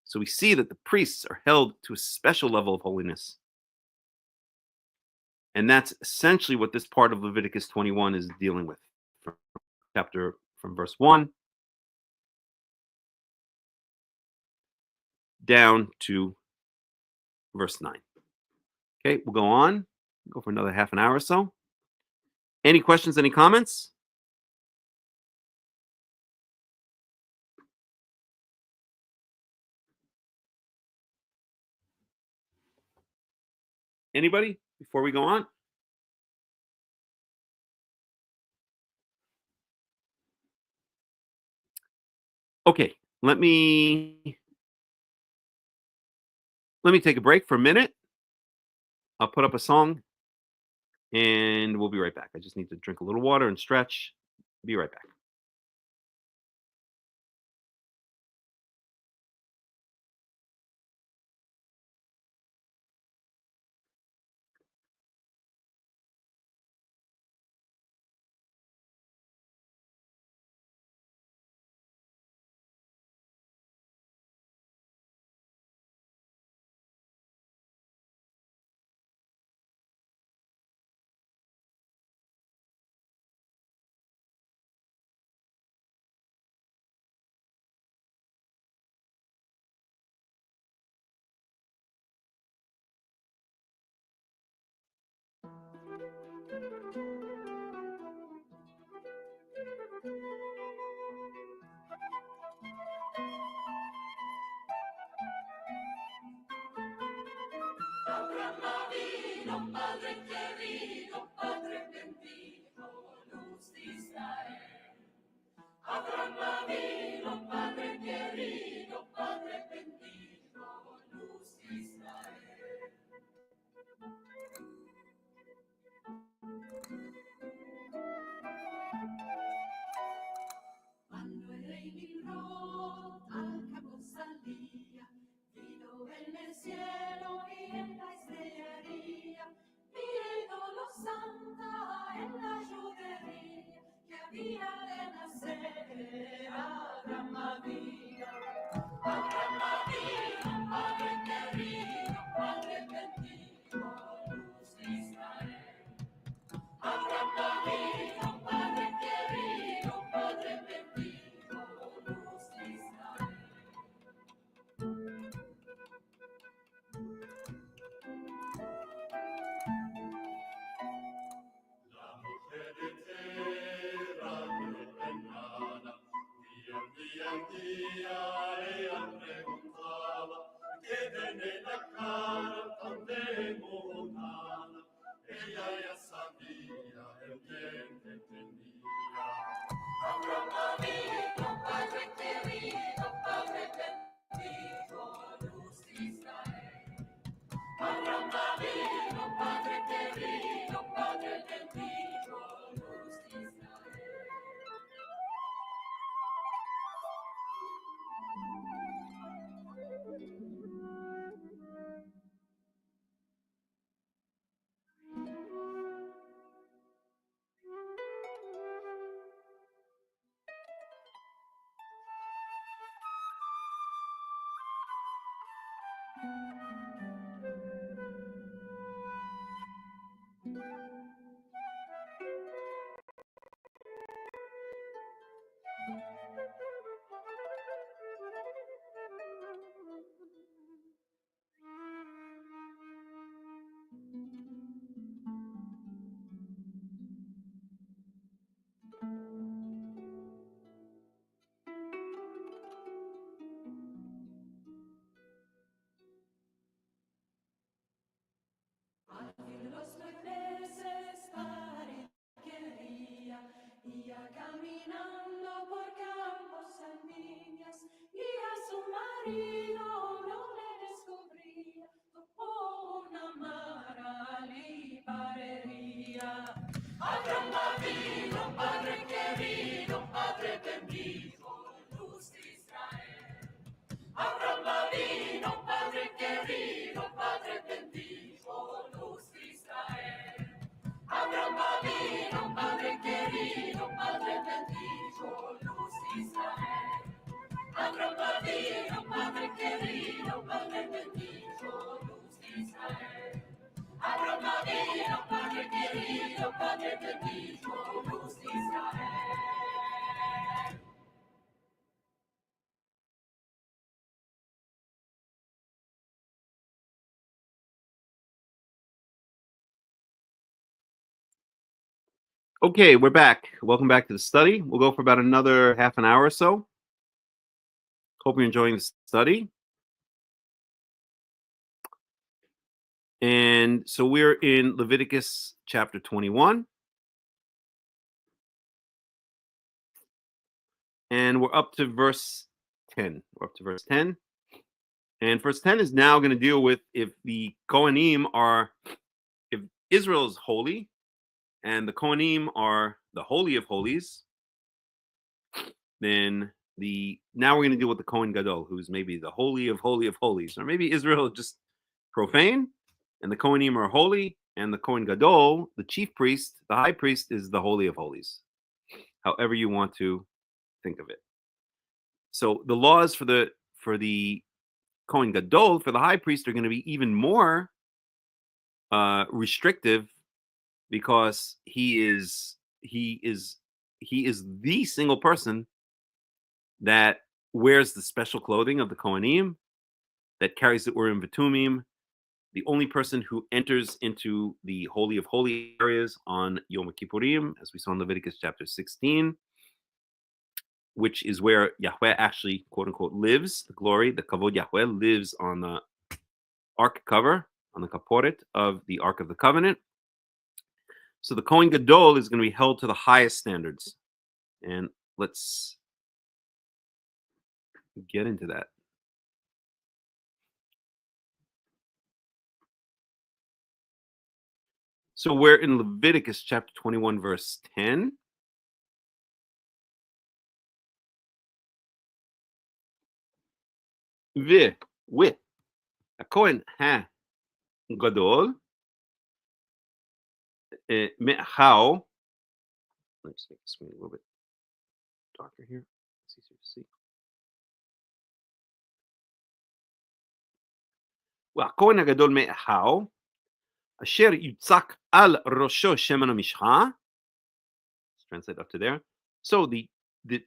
So we see that the priests are held to a special level of holiness. And that's essentially what this part of Leviticus 21 is dealing with. From verse 1 down to verse 9. Okay, we'll go on. Go for another half an hour or so. Any questions, any comments? Anybody before we go on? Okay, let me take a break for a minute. I'll put up a song and we'll be right back. I just need to drink a little water and stretch. Be right back. Padre querido, Padre bendito, luz de Israel. Abraham vino, Padre querido, Padre bendito, luz de Israel. Cuando el rey Nimrod al campo salía, vino en el cielo y en la estrellería, miré todos los Los meses quería, ia caminando por campos en viñas, y a su marido no le descubría, topó una mara y parería. Abraham vino, Padre querido, Padre bendito, luz de Israel. Abraham vino, Padre querido, Padre bendito, luz de Israel. Abraham vino, Padre querido, Padre bendito, luz de Israel. Abraham vino, Padre querido, Padre bendito, luz de Israel. Abraham vino, Padre querido, Padre bendito, luz de Israel. Okay, we're back. Welcome back to the study. We'll go for about another half an hour or so. Hope you're enjoying the study. And so we're in Leviticus chapter 21. And we're up to verse 10. We're up to verse 10. And verse 10 is now going to deal with if the Cohanim if Israel is holy and the Cohanim are the Holy of Holies, then now we're going to deal with the Kohen Gadol, who's maybe the Holy of Holies. Or maybe Israel is just profane and the Kohanim are holy, and the Kohen Gadol, the chief priest, the high priest, is the Holy of Holies. However you want to think of it. So the laws for the Kohen Gadol, for the high priest, are going to be even more restrictive, because he is the single person that wears the special clothing of the Kohanim, that carries the Urim V'Tumim, the only person who enters into the Holy of Holy areas on Yom Kippurim, as we saw in Leviticus chapter 16, which is where Yahweh actually, quote unquote, lives. The glory, the Kavod Yahweh lives on the Ark cover, on the Kaporet of the Ark of the Covenant. So the Kohen Gadol is going to be held to the highest standards. And let's get into that. So we're in Leviticus chapter 21, verse 10. With a Kohen Gadol, how? Let's make the screen a little bit darker here. It's easier to see. והכהן הגדול מאחיו, אשר יוצק על ראשו שמן המשחה. Let's translate up to there. So the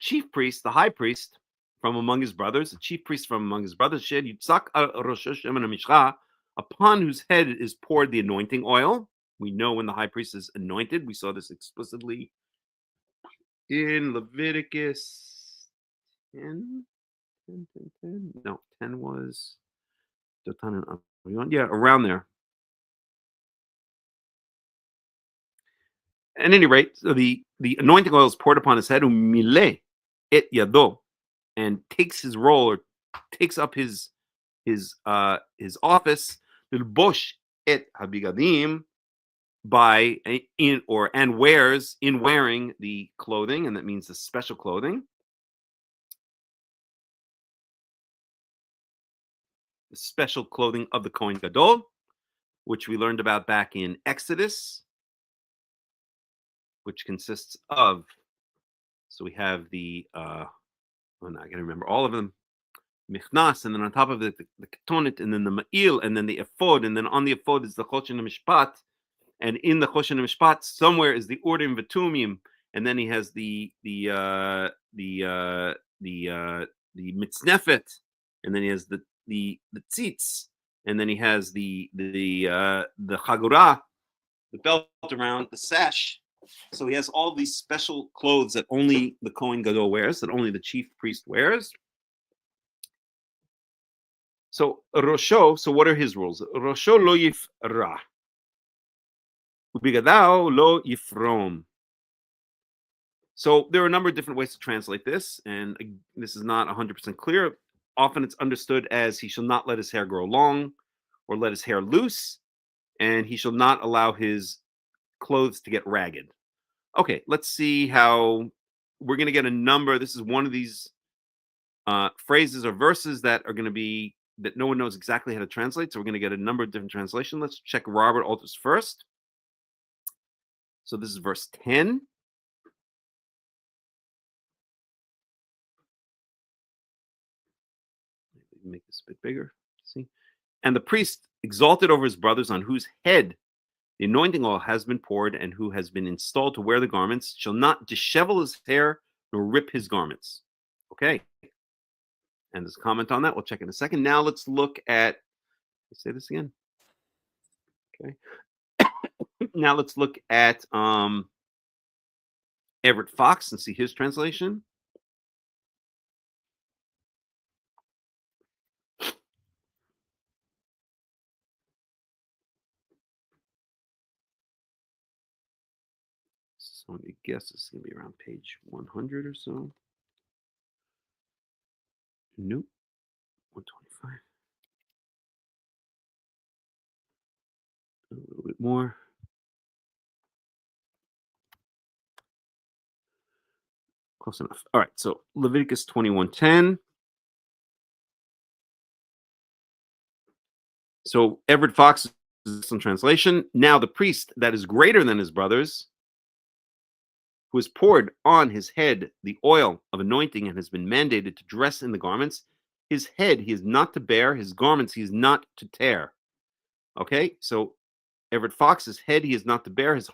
chief priest, the high priest from among his brothers, the chief priest from among his brothers, אשר יוצק על ראשו שמן המשחה, upon whose head is poured the anointing oil. We know when the high priest is anointed. We saw this explicitly in Leviticus 10. No, 10 was Dotan and Avion. Yeah, around there. At any rate, so the anointing oil is poured upon his head, umile et yado, and takes his role, or takes up his office, l'bosh et habigadim, wearing the clothing, and that means the special clothing. The special clothing of the Kohen Gadol, which we learned about back in Exodus, which consists of, so we have the, I'm not going to remember all of them. Michnas, and then on top of it the ketonet, and then the ma'il, and then the ephod, and then on the ephod is the choshen mishpat, and in the choshen mishpat somewhere is the urim v'tumim, and then he has the mitznefet, and then he has the tzitz, and then he has the chagurah, the belt around the sash. So he has all these special clothes that only the Kohen Gadol wears, that only the chief priest wears. So Rosho, so what are his rules? Rosho lo yifra. Ubigadao lo yifrom. So there are a number of different ways to translate this, and this is not 100% clear. Often it's understood as he shall not let his hair grow long or let his hair loose, and he shall not allow his clothes to get ragged. Okay, let's see how we're going to get a number. This is one of these phrases or verses that are going to be that no one knows exactly how to translate. So we're going to get a number of different translations. Let's check Robert Alter's first. So this is verse 10. Make this a bit bigger. See? And the priest exalted over his brothers on whose head the anointing oil has been poured and who has been installed to wear the garments shall not dishevel his hair nor rip his garments. Okay. And there's a comment on that. We'll check in a second. Now let's look at, let's say this again. Okay. Now let's look at Everett Fox and see his translation. So I'm going to guess it's going to be around page 100 or so. Nope. 125. A little bit more. Close enough. All right. So Leviticus 21:10. So Everett Fox is some translation. Now the priest that is greater than his brothers, who has poured on his head the oil of anointing and has been mandated to dress in the garments, his head he is not to bear, his garments he is not to tear. Okay, so Everett Fox's head he is not to bear, his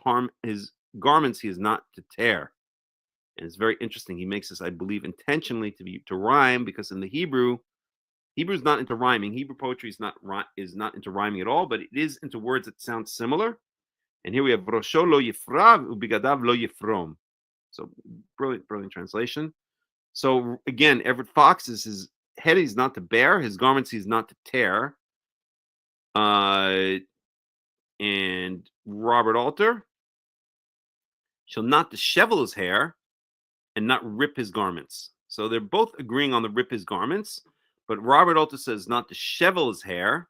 garments he is not to tear. And it's very interesting. He makes this, I believe, intentionally to rhyme, because in the Hebrew is not into rhyming. Hebrew poetry is not into rhyming at all, but it is into words that sound similar. And here we have Rosho lo yifrav ubigadav lo yifrom. So brilliant translation. So again, Everett Fox's his head he's not to bear, his garments he's not to tear. And Robert Alter shall not dishevel his hair and not rip his garments. So they're both agreeing on the rip his garments, but Robert Alter says not dishevel his hair,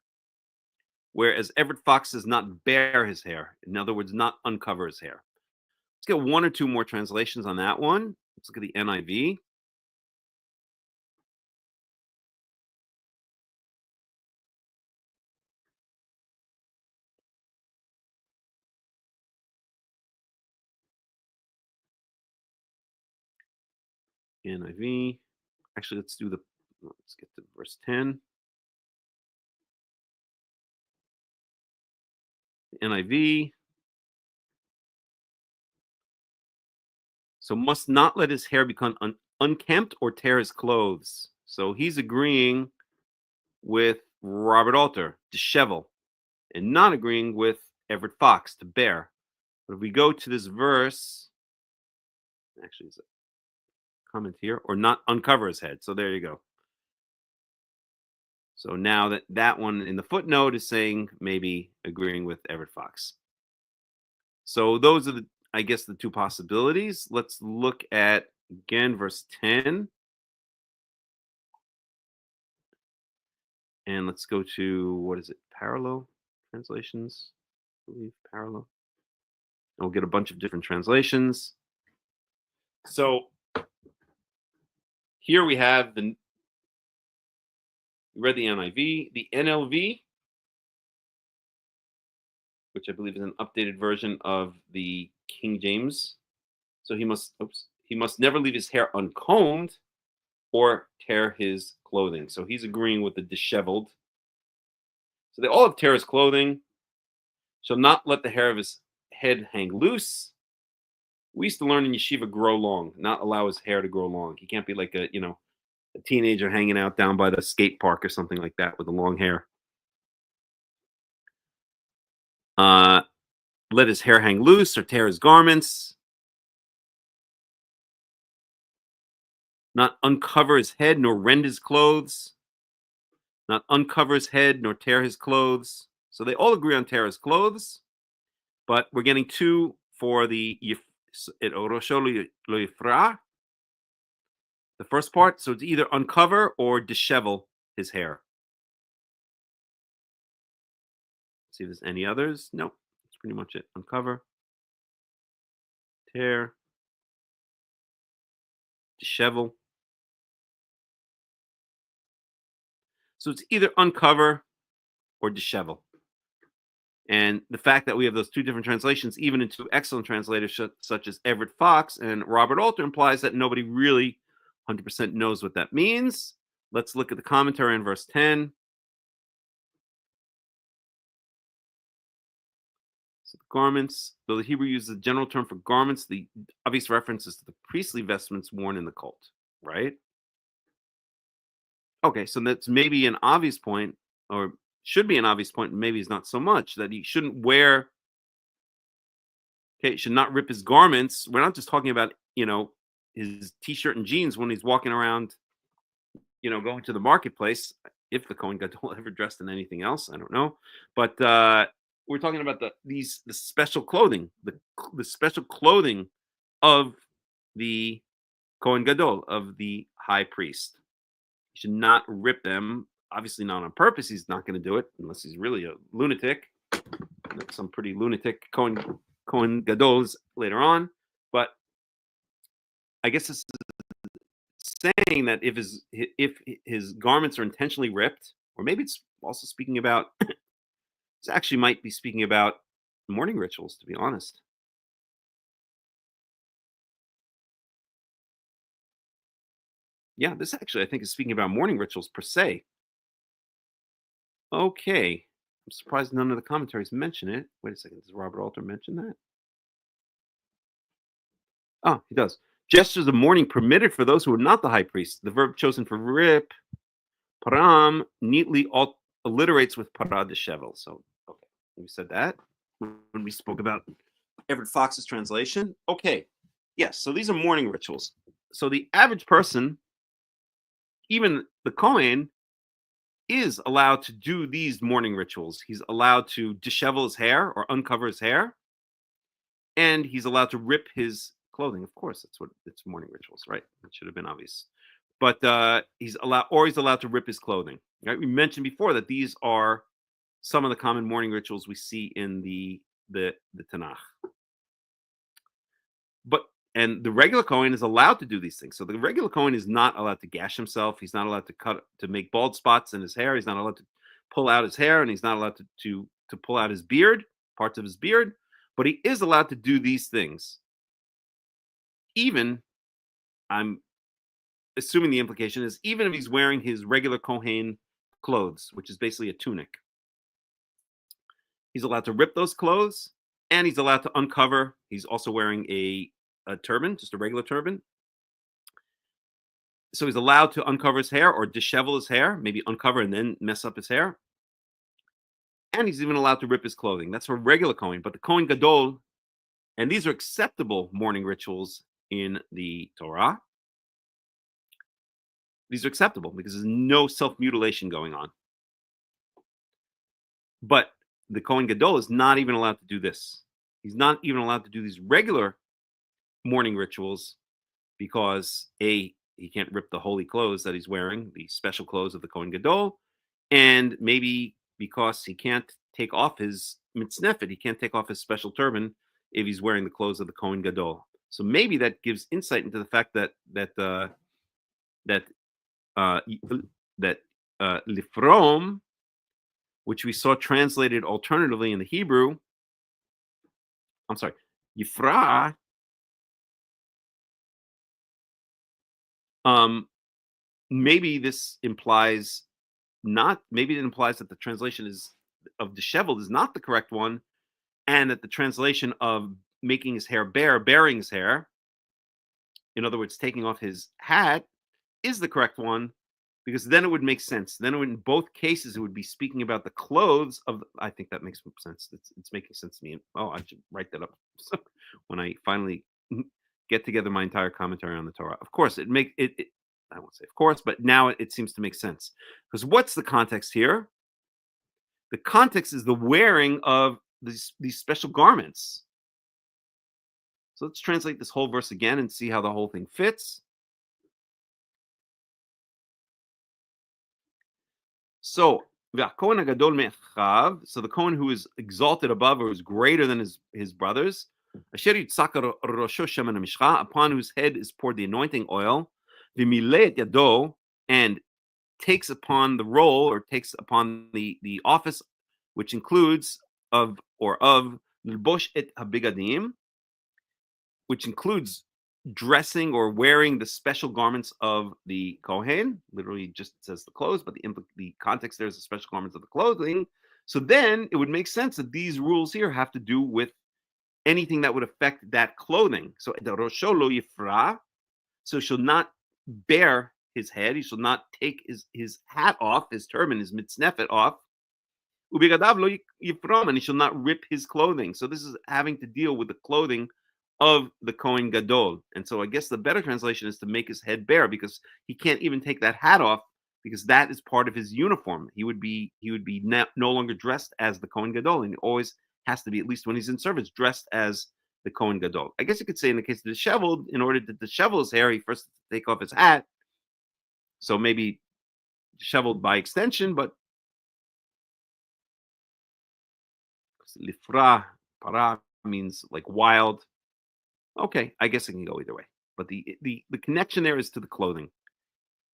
whereas Everett Fox says not bare his hair. In other words, not uncover his hair. Let's get one or two more translations on that one. Let's look at the NIV. NIV. Actually, let's get to verse 10. NIV. So must not let his hair become unkempt or tear his clothes. So he's agreeing with Robert Alter, dishevel, and not agreeing with Everett Fox, to bear. But if we go to this verse, actually, it's a comment here, or not uncover his head. So there you go. So now that one in the footnote is saying maybe agreeing with Everett Fox. So those are I guess the two possibilities. Let's look at again verse 10. And let's go to, what is it? Parallel translations, I believe, parallel. And we'll get a bunch of different translations. So here we have we read the NIV, the NLV, which I believe is an updated version of the King James. So he must never leave his hair uncombed. or tear his clothing. So he's agreeing with the disheveled. So they all have tear his clothing. Shall not let the hair of his head hang loose. We used to learn in yeshiva grow long, not allow his hair to grow long. He can't be like a teenager hanging out down by the skate park or something like that with the long hair. Let his hair hang loose or tear his garments. Not uncover his head nor rend his clothes. Not uncover his head nor tear his clothes. So they all agree on tear his clothes, but we're getting two for the the first part. So it's either uncover or dishevel his hair. See if there's any others. No, that's pretty much it. Uncover, tear, dishevel. So it's either uncover or dishevel. And the fact that we have those two different translations, even in two excellent translators such as Everett Fox and Robert Alter, implies that nobody really 100% knows what that means. Let's look at the commentary on verse 10. So the garments, though the Hebrew uses the general term for garments, the obvious reference is to the priestly vestments worn in the cult, right? Okay, so that's maybe an obvious point, or should be an obvious point, maybe it's not so much, that he shouldn't wear, should not rip his garments. We're not just talking about, his t-shirt and jeans when he's walking around, going to the marketplace. If the Kohen Gadol ever dressed in anything else, I don't know. But we're talking about the special clothing, the special clothing of the Kohen Gadol, of the high priest. He should not rip them. Obviously not on purpose. He's not going to do it unless he's really a lunatic. Some pretty lunatic Kohen Gadols later on. But I guess this is saying that if his garments are intentionally ripped, or maybe it's also speaking about, this actually might be speaking about mourning rituals, to be honest. Yeah, this actually, I think, is speaking about mourning rituals per se. Okay. I'm surprised none of the commentaries mention it. Wait a second. Does Robert Alter mention that? Oh, he does. Gestures of mourning permitted for those who are not the high priest. The verb chosen for rip, param, neatly alliterates with para dishevel. So, okay, we said that when we spoke about Everett Fox's translation. Okay, yes, so these are mourning rituals. So the average person, even the Kohen, is allowed to do these mourning rituals. He's allowed to dishevel his hair or uncover his hair, and he's allowed to rip his clothing. Of course, that's what it's mourning rituals, right? It should have been obvious. But he's allowed to rip his clothing. Right? We mentioned before that these are some of the common mourning rituals we see in the Tanakh. And the regular Kohen is allowed to do these things. So the regular Kohen is not allowed to gash himself. He's not allowed to make bald spots in his hair. He's not allowed to pull out his hair, and he's not allowed to pull out his beard, parts of his beard. But he is allowed to do these things. Even, I'm assuming the implication is, even if he's wearing his regular Kohen clothes, which is basically a tunic, he's allowed to rip those clothes, and he's allowed to uncover. He's also wearing a turban, just a regular turban. So he's allowed to uncover his hair or dishevel his hair, maybe uncover and then mess up his hair. And he's even allowed to rip his clothing. That's for regular Kohen. But the Kohen Gadol, and these are acceptable mourning rituals in the Torah. These are acceptable because there's no self-mutilation going on. But the Kohen Gadol is not even allowed to do this. He's not even allowed to do these regular mourning rituals because he can't rip the holy clothes that he's wearing, the special clothes of the Kohen Gadol, and maybe because he can't take off his mitznefet, he can't take off his special turban if he's wearing the clothes of the Kohen Gadol. So maybe that gives insight into the fact that lifrom, which we saw translated alternatively in the Hebrew, yifra, maybe this implies maybe it implies that the translation of disheveled is not the correct one, and that the translation of making his hair bare, bearing his hair, in other words, taking off his hat, is the correct one, because then it would make sense. Then in both cases, it would be speaking about the clothes of. I think that makes sense. It's making sense to me. Oh, I should write that up when I finally get together my entire commentary on the Torah. Of course, it. I won't say of course, but now it seems to make sense. Because what's the context here? The context is the wearing of these special garments. So let's translate this whole verse again and see how the whole thing fits. So the Kohen who is exalted above or is greater than his brothers, upon whose head is poured the anointing oil, and takes upon the role or takes upon the office, which includes of Lilbosh et habigadim, which includes dressing or wearing the special garments of the Kohen. Literally just says the clothes, but the context there is the special garments of the clothing. So then it would make sense that these rules here have to do with anything that would affect that clothing. So the Rosho lo yifra, so shall not bear his head, he shall not take his hat off, his turban, his mitznefet off. Ubigadav lo yifram, and he shall not rip his clothing. So this is having to deal with the clothing of the Kohen Gadol. And so I guess the better translation is to make his head bare, because he can't even take that hat off, because that is part of his uniform. He would be no longer dressed as the Kohen Gadol, and he always has to be, at least when he's in service, dressed as the Kohen Gadol. I guess you could say in the case of disheveled, in order to dishevel his hair, he first has to take off his hat. So maybe disheveled by extension, but lifra, para means like wild. Okay, I guess it can go either way. But the connection there is to the clothing.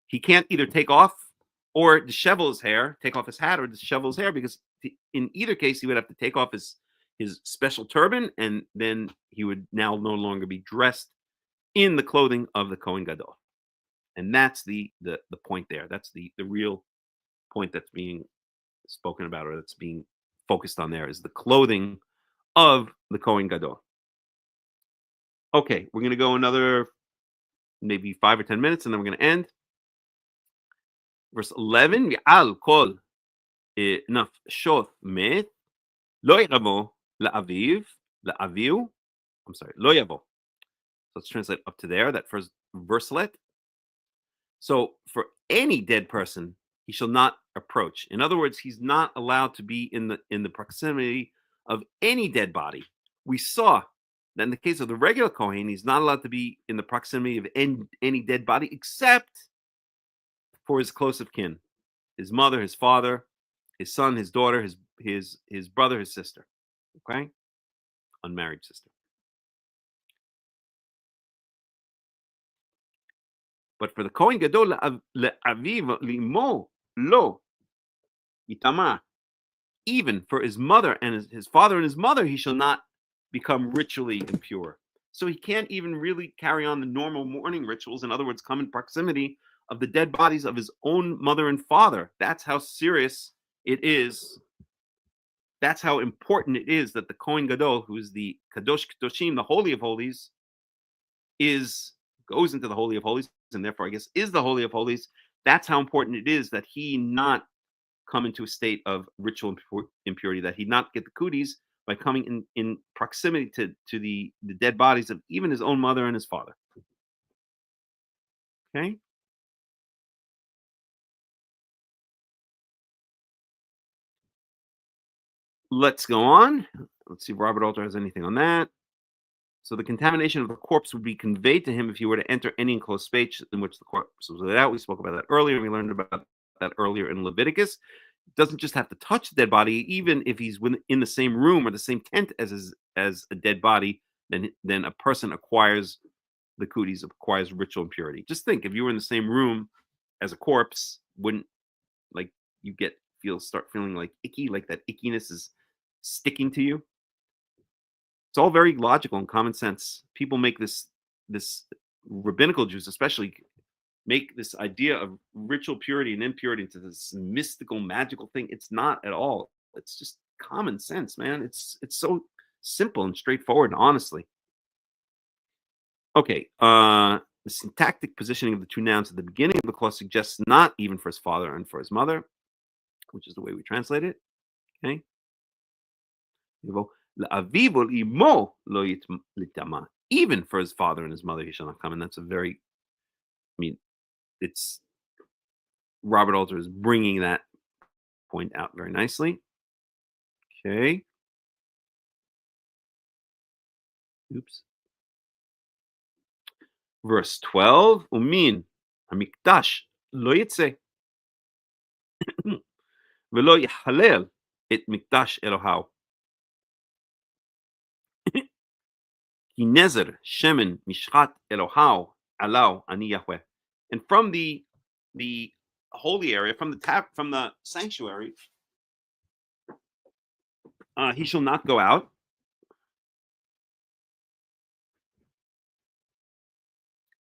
He can't either take off or dishevel his hair, take off his hat or dishevel his hair, because in either case he would have to take off his special turban, and then he would now no longer be dressed in the clothing of the Kohen Gadol. And that's the point there. That's the real point that's being spoken about, or that's being focused on there, is the clothing of the Kohen Gadol. Okay, we're going to go another maybe 5 or 10 minutes, and then we're going to end. Verse 11, V'al kol nafshot met lo yavo la'aviv la'aviu. I'm sorry, lo yavo. Let's translate up to there, that first verselet. So for any dead person, he shall not approach. In other words, he's not allowed to be in the proximity of any dead body. We saw that in the case of the regular Kohen, he's not allowed to be in the proximity of any dead body except for his close of kin, his mother, his father, his son, his daughter, his brother, his sister. Okay, unmarried sister. But for the Kohen Gadol, le'aviv limo lo itama, even for his mother and his father and his mother, he shall not become ritually impure. So he can't even really carry on the normal mourning rituals. In other words, come in proximity of the dead bodies of his own mother and father. That's how serious it is. That's how important it is that the Kohen Gadol, who is the Kadosh Kadoshim, the Holy of Holies, goes into the Holy of Holies, and therefore I guess is the Holy of Holies. That's how important it is that he not come into a state of ritual impurity, that he not get the cooties by coming in proximity to the dead bodies of even his own mother and his father. Okay? Let's go on. Let's see if Robert Alter has anything on that. So the contamination of the corpse would be conveyed to him if he were to enter any enclosed space in which the corpse was without. We spoke about that earlier. We learned about that earlier in Leviticus. Doesn't just have to touch the dead body, even if he's in the same room or the same tent as a dead body, then a person acquires the cooties, acquires ritual impurity. Just think, if you were in the same room as a corpse, wouldn't like you start feeling like icky, like that ickiness is sticking to you? It's all very logical and common sense. People make this rabbinical Jews especially make this idea of ritual purity and impurity into this mystical, magical thing. It's not at all. It's just common sense, man. It's so simple and straightforward, honestly. Okay, the syntactic positioning of the two nouns at the beginning of the clause suggests not even for his father and for his mother, which is the way we translate it. Okay. Even for his father and his mother, he shall not come. And that's a very, it's Robert Alter is bringing that point out very nicely. Okay. Oops. Verse 12. Umin hamikdash lo yitze velo yhalel et mikdash Elohau. Ki nezer shemen mishchat Elohau alau ani Yahweh. And from the holy area, from the sanctuary, he shall not go out.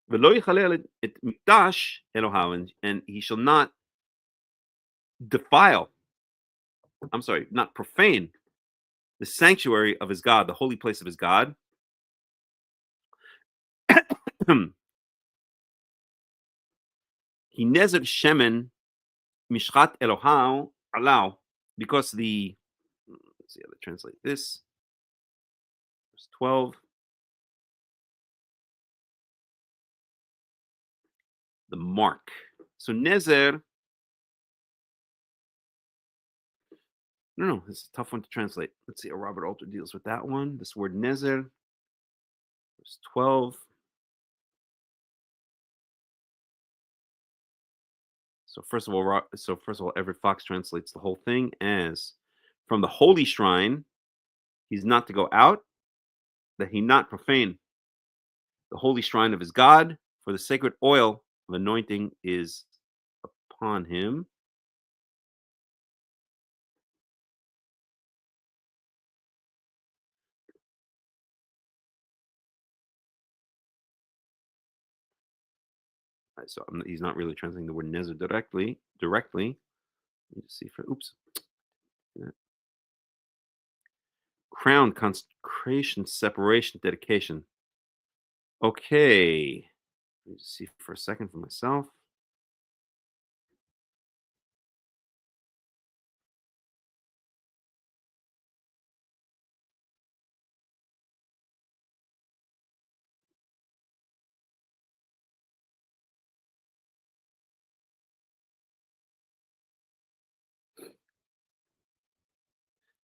Velo yichalel et mikdash Elohau, and he shall not defile. I'm sorry, not profane the sanctuary of his God, the holy place of his God. He nezer shemen mishchat Elohau alau, because the, let's see how to translate this. Verse 12. The mark. So nezer. No, this is a tough one to translate. Let's see how Robert Alter deals with that one. This word nezer, verse 12. So first of all, Everett Fox translates the whole thing as, from the holy shrine, he's not to go out, that he not profane the holy shrine of his God, for the sacred oil of anointing is upon him. So he's not really translating the word nezer directly. Let me just see for crown, consecration, separation, dedication. Okay. Let me just see for a second for myself.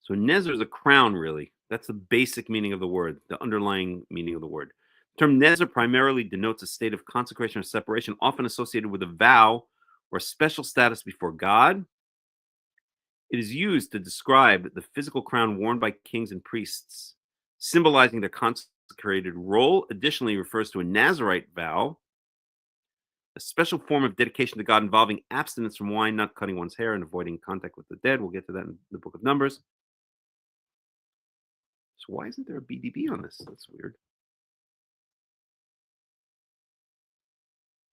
So nezer is a crown, really. That's the basic meaning of the word, the underlying meaning of the word. The term nezer primarily denotes a state of consecration or separation, often associated with a vow or special status before God. It is used to describe the physical crown worn by kings and priests, symbolizing their consecrated role. Additionally, it refers to a Nazirite vow, a special form of dedication to God involving abstinence from wine, not cutting one's hair, and avoiding contact with the dead. We'll get to that in the book of Numbers. So why isn't there a BDB on this? That's weird.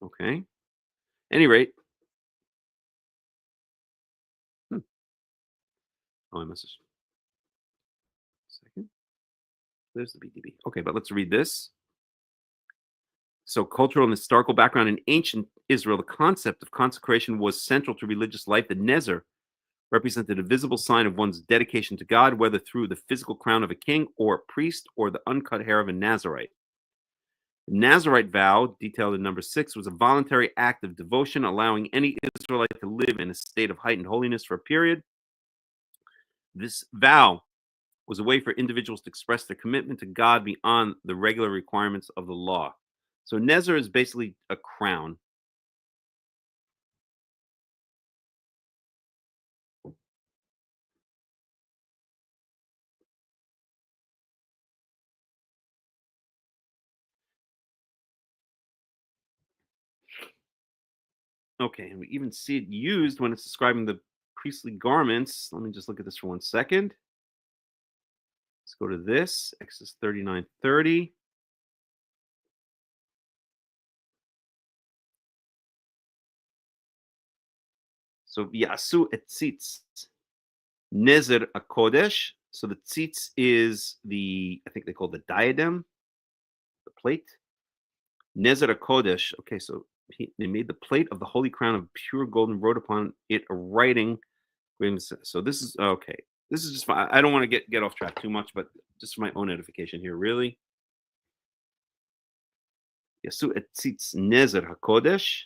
Okay. Any rate. Oh, I must have. Second. There's the BDB. Okay, but let's read this. So, cultural and historical background in ancient Israel, the concept of consecration was central to religious life. The nezer represented a visible sign of one's dedication to God, whether through the physical crown of a king or a priest or the uncut hair of a Nazirite. The Nazirite vow, detailed in number 6, was a voluntary act of devotion, allowing any Israelite to live in a state of heightened holiness for a period. This vow was a way for individuals to express their commitment to God beyond the regular requirements of the law. So nezer is basically a crown. Okay, and we even see it used when it's describing the priestly garments. Let me just look at this for 1 second. Let's go to this, Exodus 39:30. So Yasu et tzitz nezer a kodesh. So the tzitz is I think they call the diadem, the plate. Nezer a kodesh. Okay, so they made the plate of the holy crown of pure gold and wrote upon it a writing. So this is okay. This is just fine. I don't want to get off track too much, but just for my own edification here, really. Yasu et tzitz nezer hakodesh.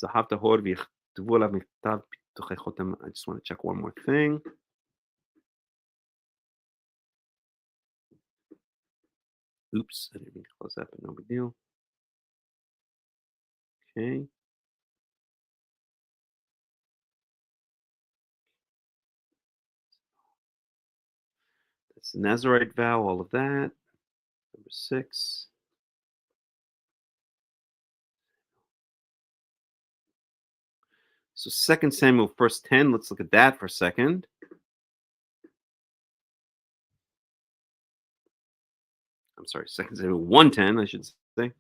Zahav tahor v'yichtavu alav miktav pituchei chotem. I just want to check one more thing. Oops, I didn't mean to close that, but no big deal. Okay. That's the Nazarite vow, all of that. Number 6. So 2 Samuel, verse 10. Let's look at that for a second. I'm sorry, 2 Samuel 1:10, I should say.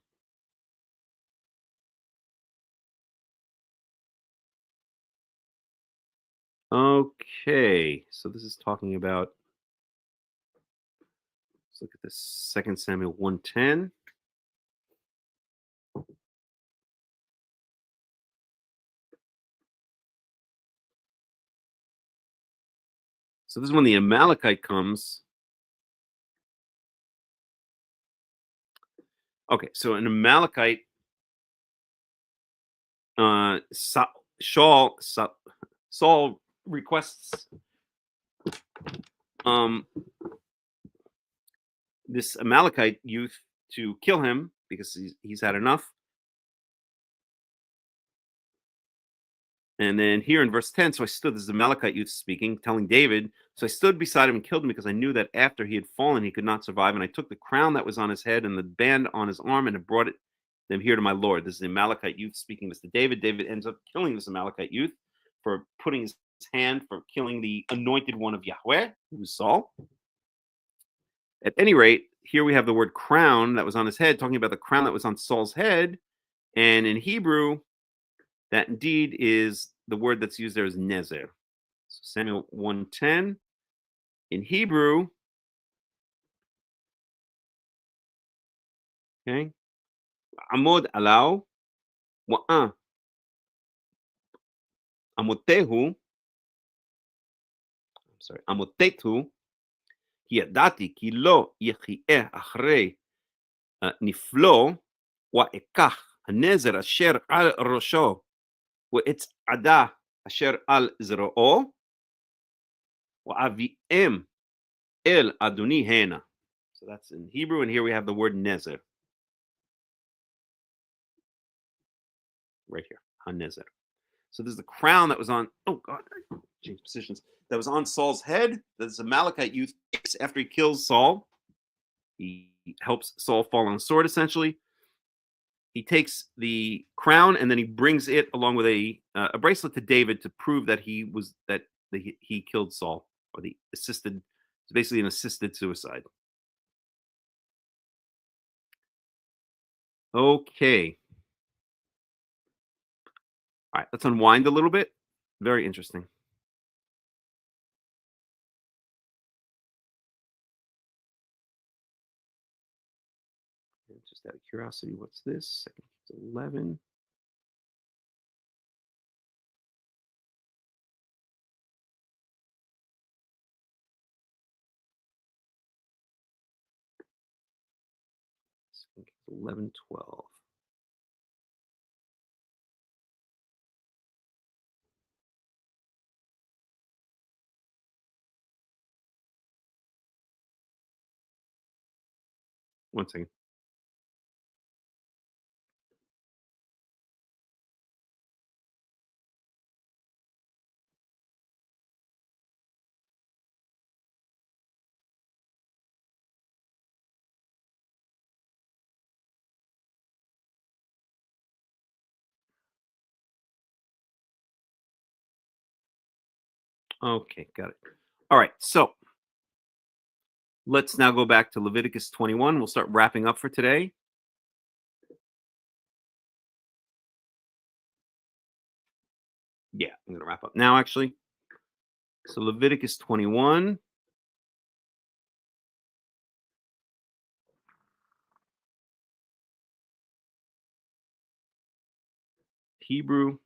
Okay, so this is talking about, let's look at this, 2 Samuel 1:10. So this is when the Amalekite comes. Okay, so an Amalekite, Saul requests this Amalekite youth to kill him because he's had enough. And then here in verse 10, so I stood, this is the Amalekite youth speaking, telling David, so I stood beside him and killed him because I knew that after he had fallen, he could not survive. And I took the crown that was on his head and the band on his arm and brought them here to my Lord. This is the Amalekite youth speaking this to David. David ends up killing this Amalekite youth for putting his hand, for killing the anointed one of Yahweh, who was Saul. At any rate, here we have the word crown that was on his head, talking about the crown that was on Saul's head. And in Hebrew, that indeed is the word that's used there is nezer. So Samuel 1:10. In Hebrew, okay, amod alau, wa'ah, amotehu, amotetu, ki yadati ki lo yechieh achrei niflo, wa'ekach hanezer asher al rosho, wa'etz'ada asher al zro'o, wa'aviem el adoni hena. So that's in Hebrew, and here we have the word nezer. Right here, hanezer. So there's the crown that was on, oh God, I changed positions, that was on Saul's head. That's a Amalekite youth after he kills Saul. He helps Saul fall on a sword, essentially. He takes the crown and then he brings it along with a bracelet to David to prove that he killed Saul, or it's basically an assisted suicide. Okay. All right, let's unwind a little bit. Very interesting. Just out of curiosity, what's this? 2 Kings 11. I think it's 11:12. One second. Okay, got it. All right, so let's now go back to Leviticus 21. We'll start wrapping up for today. Yeah, I'm going to wrap up now, actually. So Leviticus 21. Hebrew.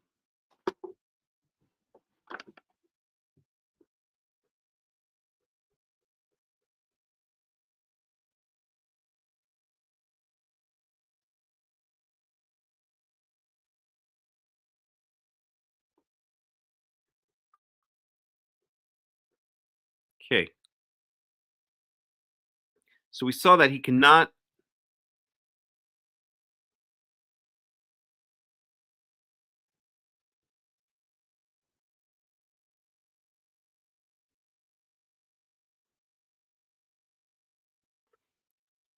Okay. So we saw that he cannot.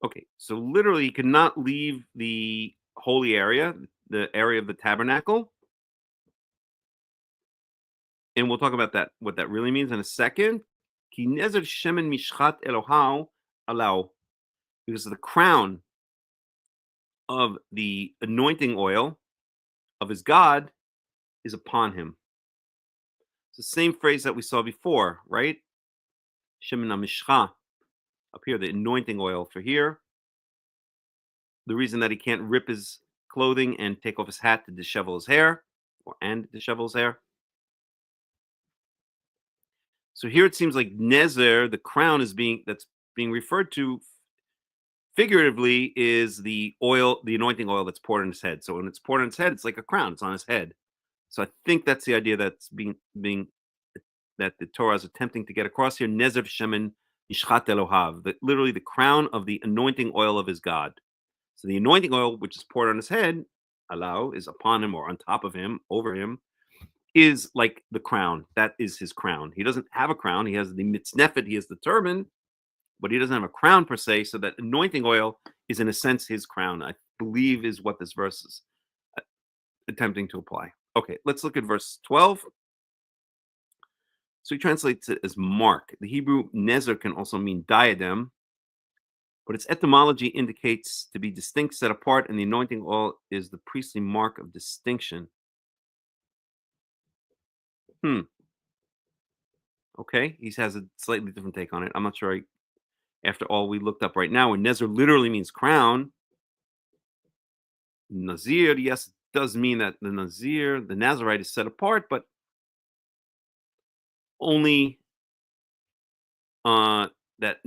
Okay, so literally he cannot leave the holy area, the area of the tabernacle. And we'll talk about that, what that really means in a second. Ki nezer shemen mishchat Elohau allow, because the crown of the anointing oil of his God is upon him. It's the same phrase that we saw before, right? Shemen mishcha, up here, the anointing oil for here. The reason that he can't rip his clothing and take off his hat to dishevel his hair, and dishevel his hair. So here it seems like Nezer, the crown, that's being referred to figuratively is the oil, the anointing oil that's poured on his head. So when it's poured on his head, it's like a crown. It's on his head. So I think that's the idea that's being that the Torah is attempting to get across here. Nezer shemen yishchat Elohav, literally the crown of the anointing oil of his God. So the anointing oil, which is poured on his head, allow, is upon him or on top of him, over him, is like the crown. That is his crown. He doesn't have a crown. He has the mitznefet, he has the turban, but he doesn't have a crown per se. So that anointing oil is, in a sense, his crown, I believe, is what this verse is attempting to apply. Okay, let's look at verse 12. So he translates it as mark. The Hebrew nezer can also mean diadem, but its etymology indicates to be distinct, set apart, and the anointing oil is the priestly mark of distinction. Okay, he has a slightly different take on it. I'm not sure. After all we looked up right now, and nezer literally means crown. Nazir, yes, it does mean that the Nazir, the Nazarite, is set apart, but only that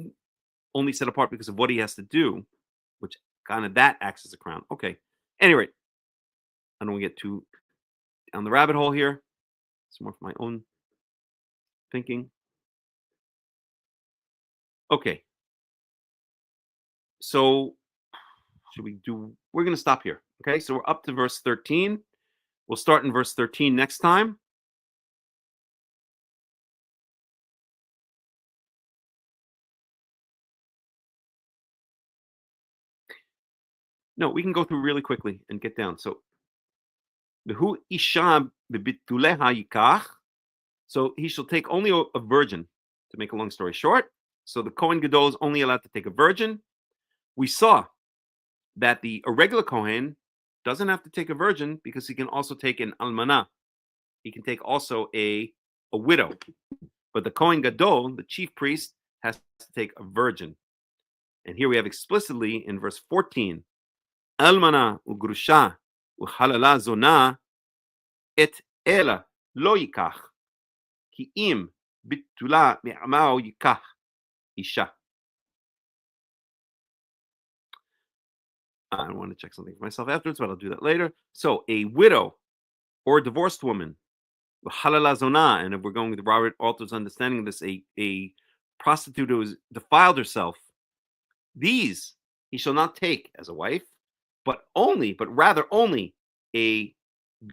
only set apart because of what he has to do, which kind of that acts as a crown. Okay. Anyway, I don't want to get too down the rabbit hole here. It's more for my own thinking. Okay. So we're going to stop here. Okay. So we're up to verse 13. We'll start in verse 13 next time. No, we can go through really quickly and get down. So, Behu isha bebituleha yikach. So he shall take only a virgin, to make a long story short. So the Kohen Gadol is only allowed to take a virgin. We saw that the irregular Kohen doesn't have to take a virgin because he can also take an almanah. He can take also a widow. But the Kohen Gadol, the chief priest, has to take a virgin. And here we have explicitly in verse 14, almanah ugrusha uhalala zona et ela lo yikach. Ki im bitula mi'amao yikach isha. I want to check something for myself afterwards, but I'll do that later. So a widow or a divorced woman, halala zona, and if we're going with Robert Alter's understanding of this, a prostitute who has defiled herself, these he shall not take as a wife, but rather only a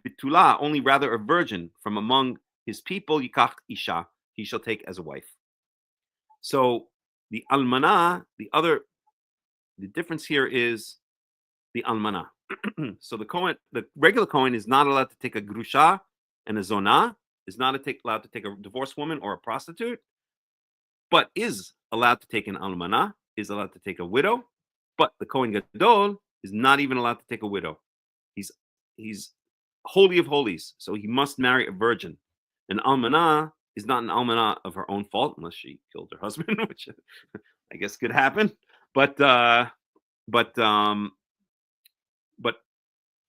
bitula, only rather a virgin from among his people, yikach isha, he shall take as a wife. So the almanah, the difference here is the almanah. So the regular Kohen is not allowed to take a grusha, and a zonah is not allowed to take a divorced woman or a prostitute, but is allowed to take an almanah, is allowed to take a widow. But the Kohen Gadol is not even allowed to take a widow. He's holy of holies. So he must marry a virgin. An almanah is not an almanah of her own fault, unless she killed her husband, which I guess could happen. But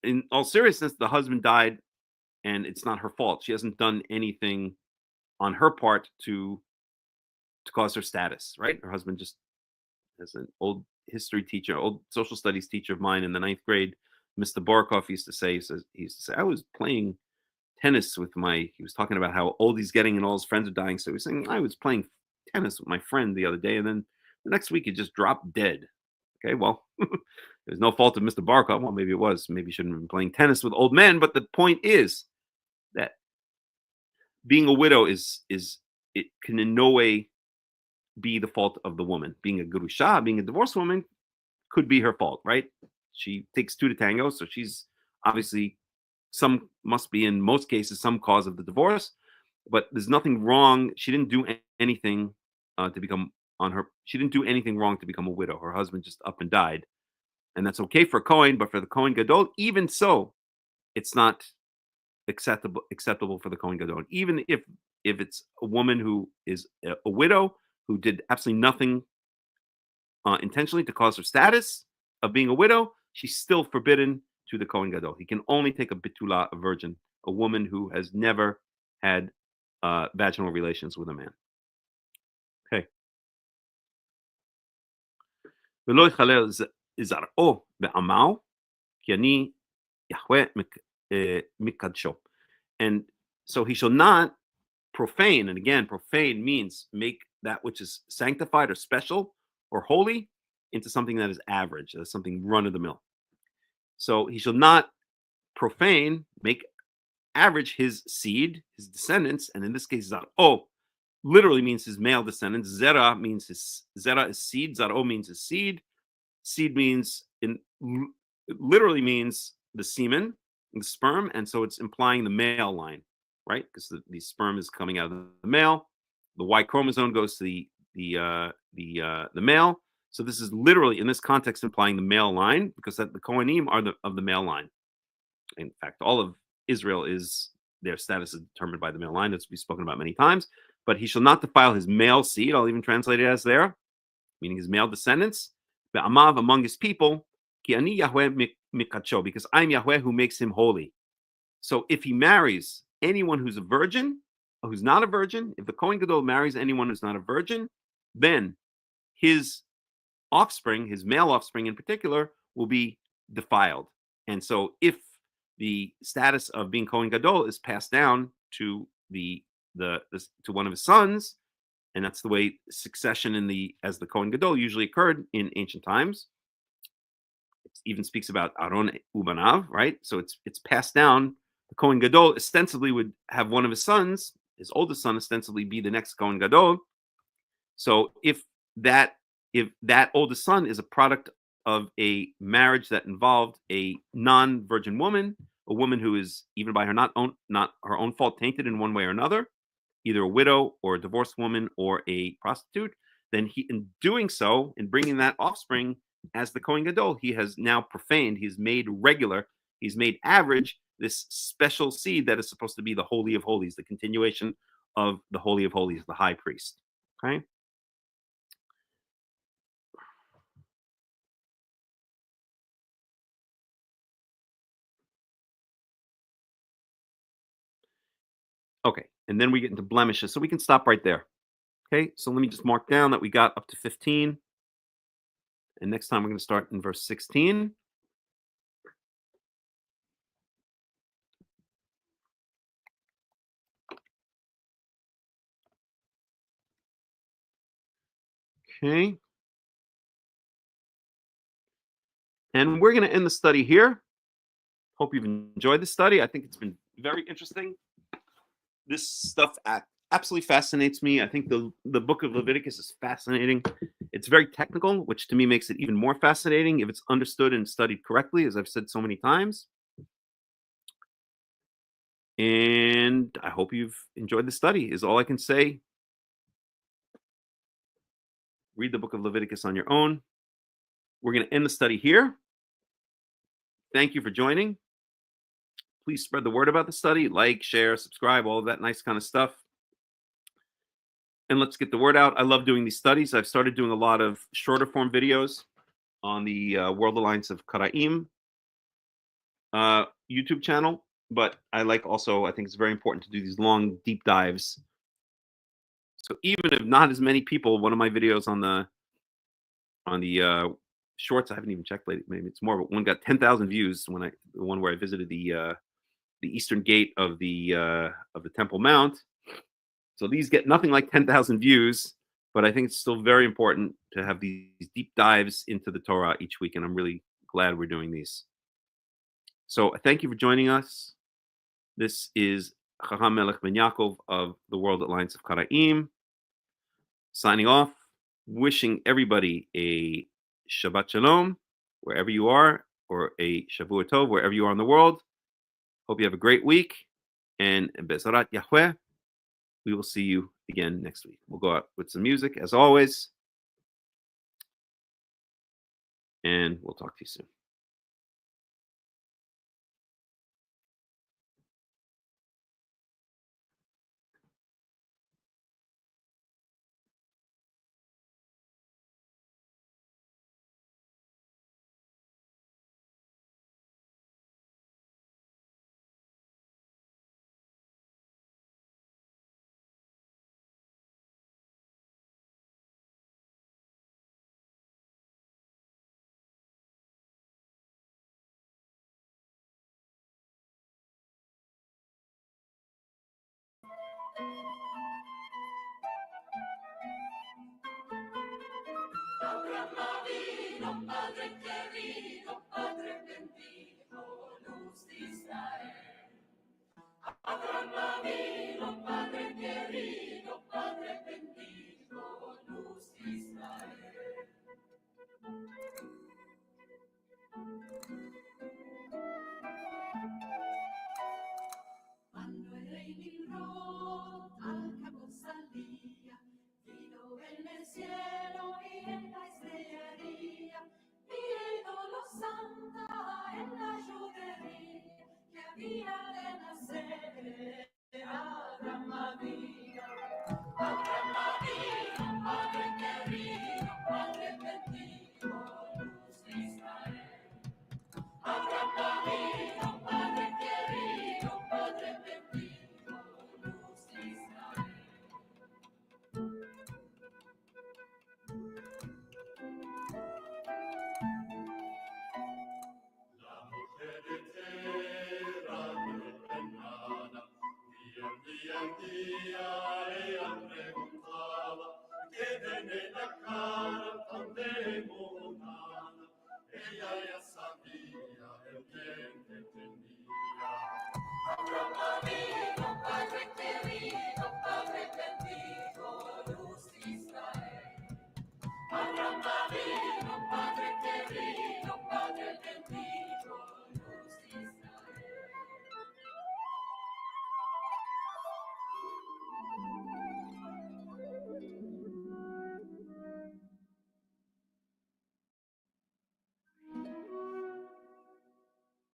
in all seriousness, the husband died, and it's not her fault. She hasn't done anything on her part to cause her status, right? Her husband just, as an old history teacher, old social studies teacher of mine in the 9th grade, Mr. Barkov used to say, I was playing tennis with he was talking about how old he's getting and all his friends are dying. So he was saying, I was playing tennis with my friend the other day, and then the next week he just dropped dead. Okay, well, there's no fault of Mr. Barkov. Well, maybe it was. Maybe he shouldn't have been playing tennis with old men. But the point is that being a widow it can in no way be the fault of the woman. Being a gerusha, being a divorced woman, could be her fault, right? She takes two to tango, so she's obviously must be in most cases some cause of the divorce, but there's nothing wrong. She didn't do anything she didn't do anything wrong to become a widow. Her husband just up and died, and that's okay for Kohen, but for the Kohen Gadol, even so, it's not acceptable for the Kohen Gadol. Even if it's a woman who is a widow who did absolutely nothing intentionally to cause her status of being a widow, she's still forbidden to the Kohen Gadol. He can only take a bitula, a virgin, a woman who has never had vaginal relations with a man. Okay. ולא יחלל זרעו בעמו, כי אני יהוה מקדשו. And so he shall not profane, and again, profane means make that which is sanctified or special or holy into something that is average, something run-of-the-mill. So he shall not profane, make average his seed, his descendants, and in this case, Zar'o literally means his male descendants. Zera means Zera is seed. Zar'o means his seed. Seed means literally means the semen, the sperm, and so it's implying the male line, right? Because the sperm is coming out of the male. The Y chromosome goes to the male. So this is literally in this context implying the male line, because the Cohanim are of the male line. In fact, all of Israel their status is determined by the male line. That's we've spoken about many times. But he shall not defile his male seed. I'll even translate it as there, meaning his male descendants. Be'amav, among his people, ki ani Yahweh mikacho, because I'm Yahweh who makes him holy. So if he marries anyone who's a virgin, or who's not a virgin, if the Kohen Gadol marries anyone who's not a virgin, then his offspring, his male offspring in particular, will be defiled. And so if the status of being Kohen Gadol is passed down to to one of his sons, and that's the way succession as the Kohen Gadol usually occurred in ancient times. It even speaks about Aaron Ubanav, right? So it's passed down. The Kohen Gadol ostensibly would have one of his sons, his oldest son, ostensibly be the next Kohen Gadol. So if that oldest son is a product of a marriage that involved a non-virgin woman, a woman who is even by not her own fault tainted in one way or another, either a widow or a divorced woman or a prostitute, then he, in doing so, in bringing that offspring as the Kohen Gadol, he has now profaned, he's made regular, he's made average this special seed that is supposed to be the Holy of Holies, the continuation of the Holy of Holies, the high priest. Okay? Okay, and then we get into blemishes. So we can stop right there. Okay, so let me just mark down that we got up to 15. And next time we're going to start in verse 16. Okay. And we're going to end the study here. Hope you've enjoyed the study. I think it's been very interesting. This stuff absolutely fascinates me. I think the book of Leviticus is fascinating. It's very technical, which to me makes it even more fascinating if it's understood and studied correctly, as I've said so many times. And I hope you've enjoyed the study, is all I can say. Read the book of Leviticus on your own. We're going to end the study here. Thank you for joining. please spread the word about the study. Like, share, subscribe, all of that nice kind of stuff. And let's get the word out. I love doing these studies. I've started doing a lot of shorter form videos on the World Alliance of Qara'im YouTube channel. But I think it's very important to do these long, deep dives. So even if not as many people, one of my videos on the shorts, I haven't even checked lately. Maybe it's more, but one got 10,000 views. The one where I visited the eastern gate of the Temple Mount. So these get nothing like 10,000 views, but I think it's still very important to have these deep dives into the Torah each week, and I'm really glad we're doing these. So thank you for joining us. This is Hakham Melech Ben Yaakov of the World Alliance of Qara'im, signing off, wishing everybody a Shabbat Shalom, wherever you are, or a Shavua Tov, wherever you are in the world. Hope you have a great week, and Be'ezarat Yahweh, we will see you again next week. We'll go out with some music, as always, and we'll talk to you soon. Abraham Avinu, Padre querido,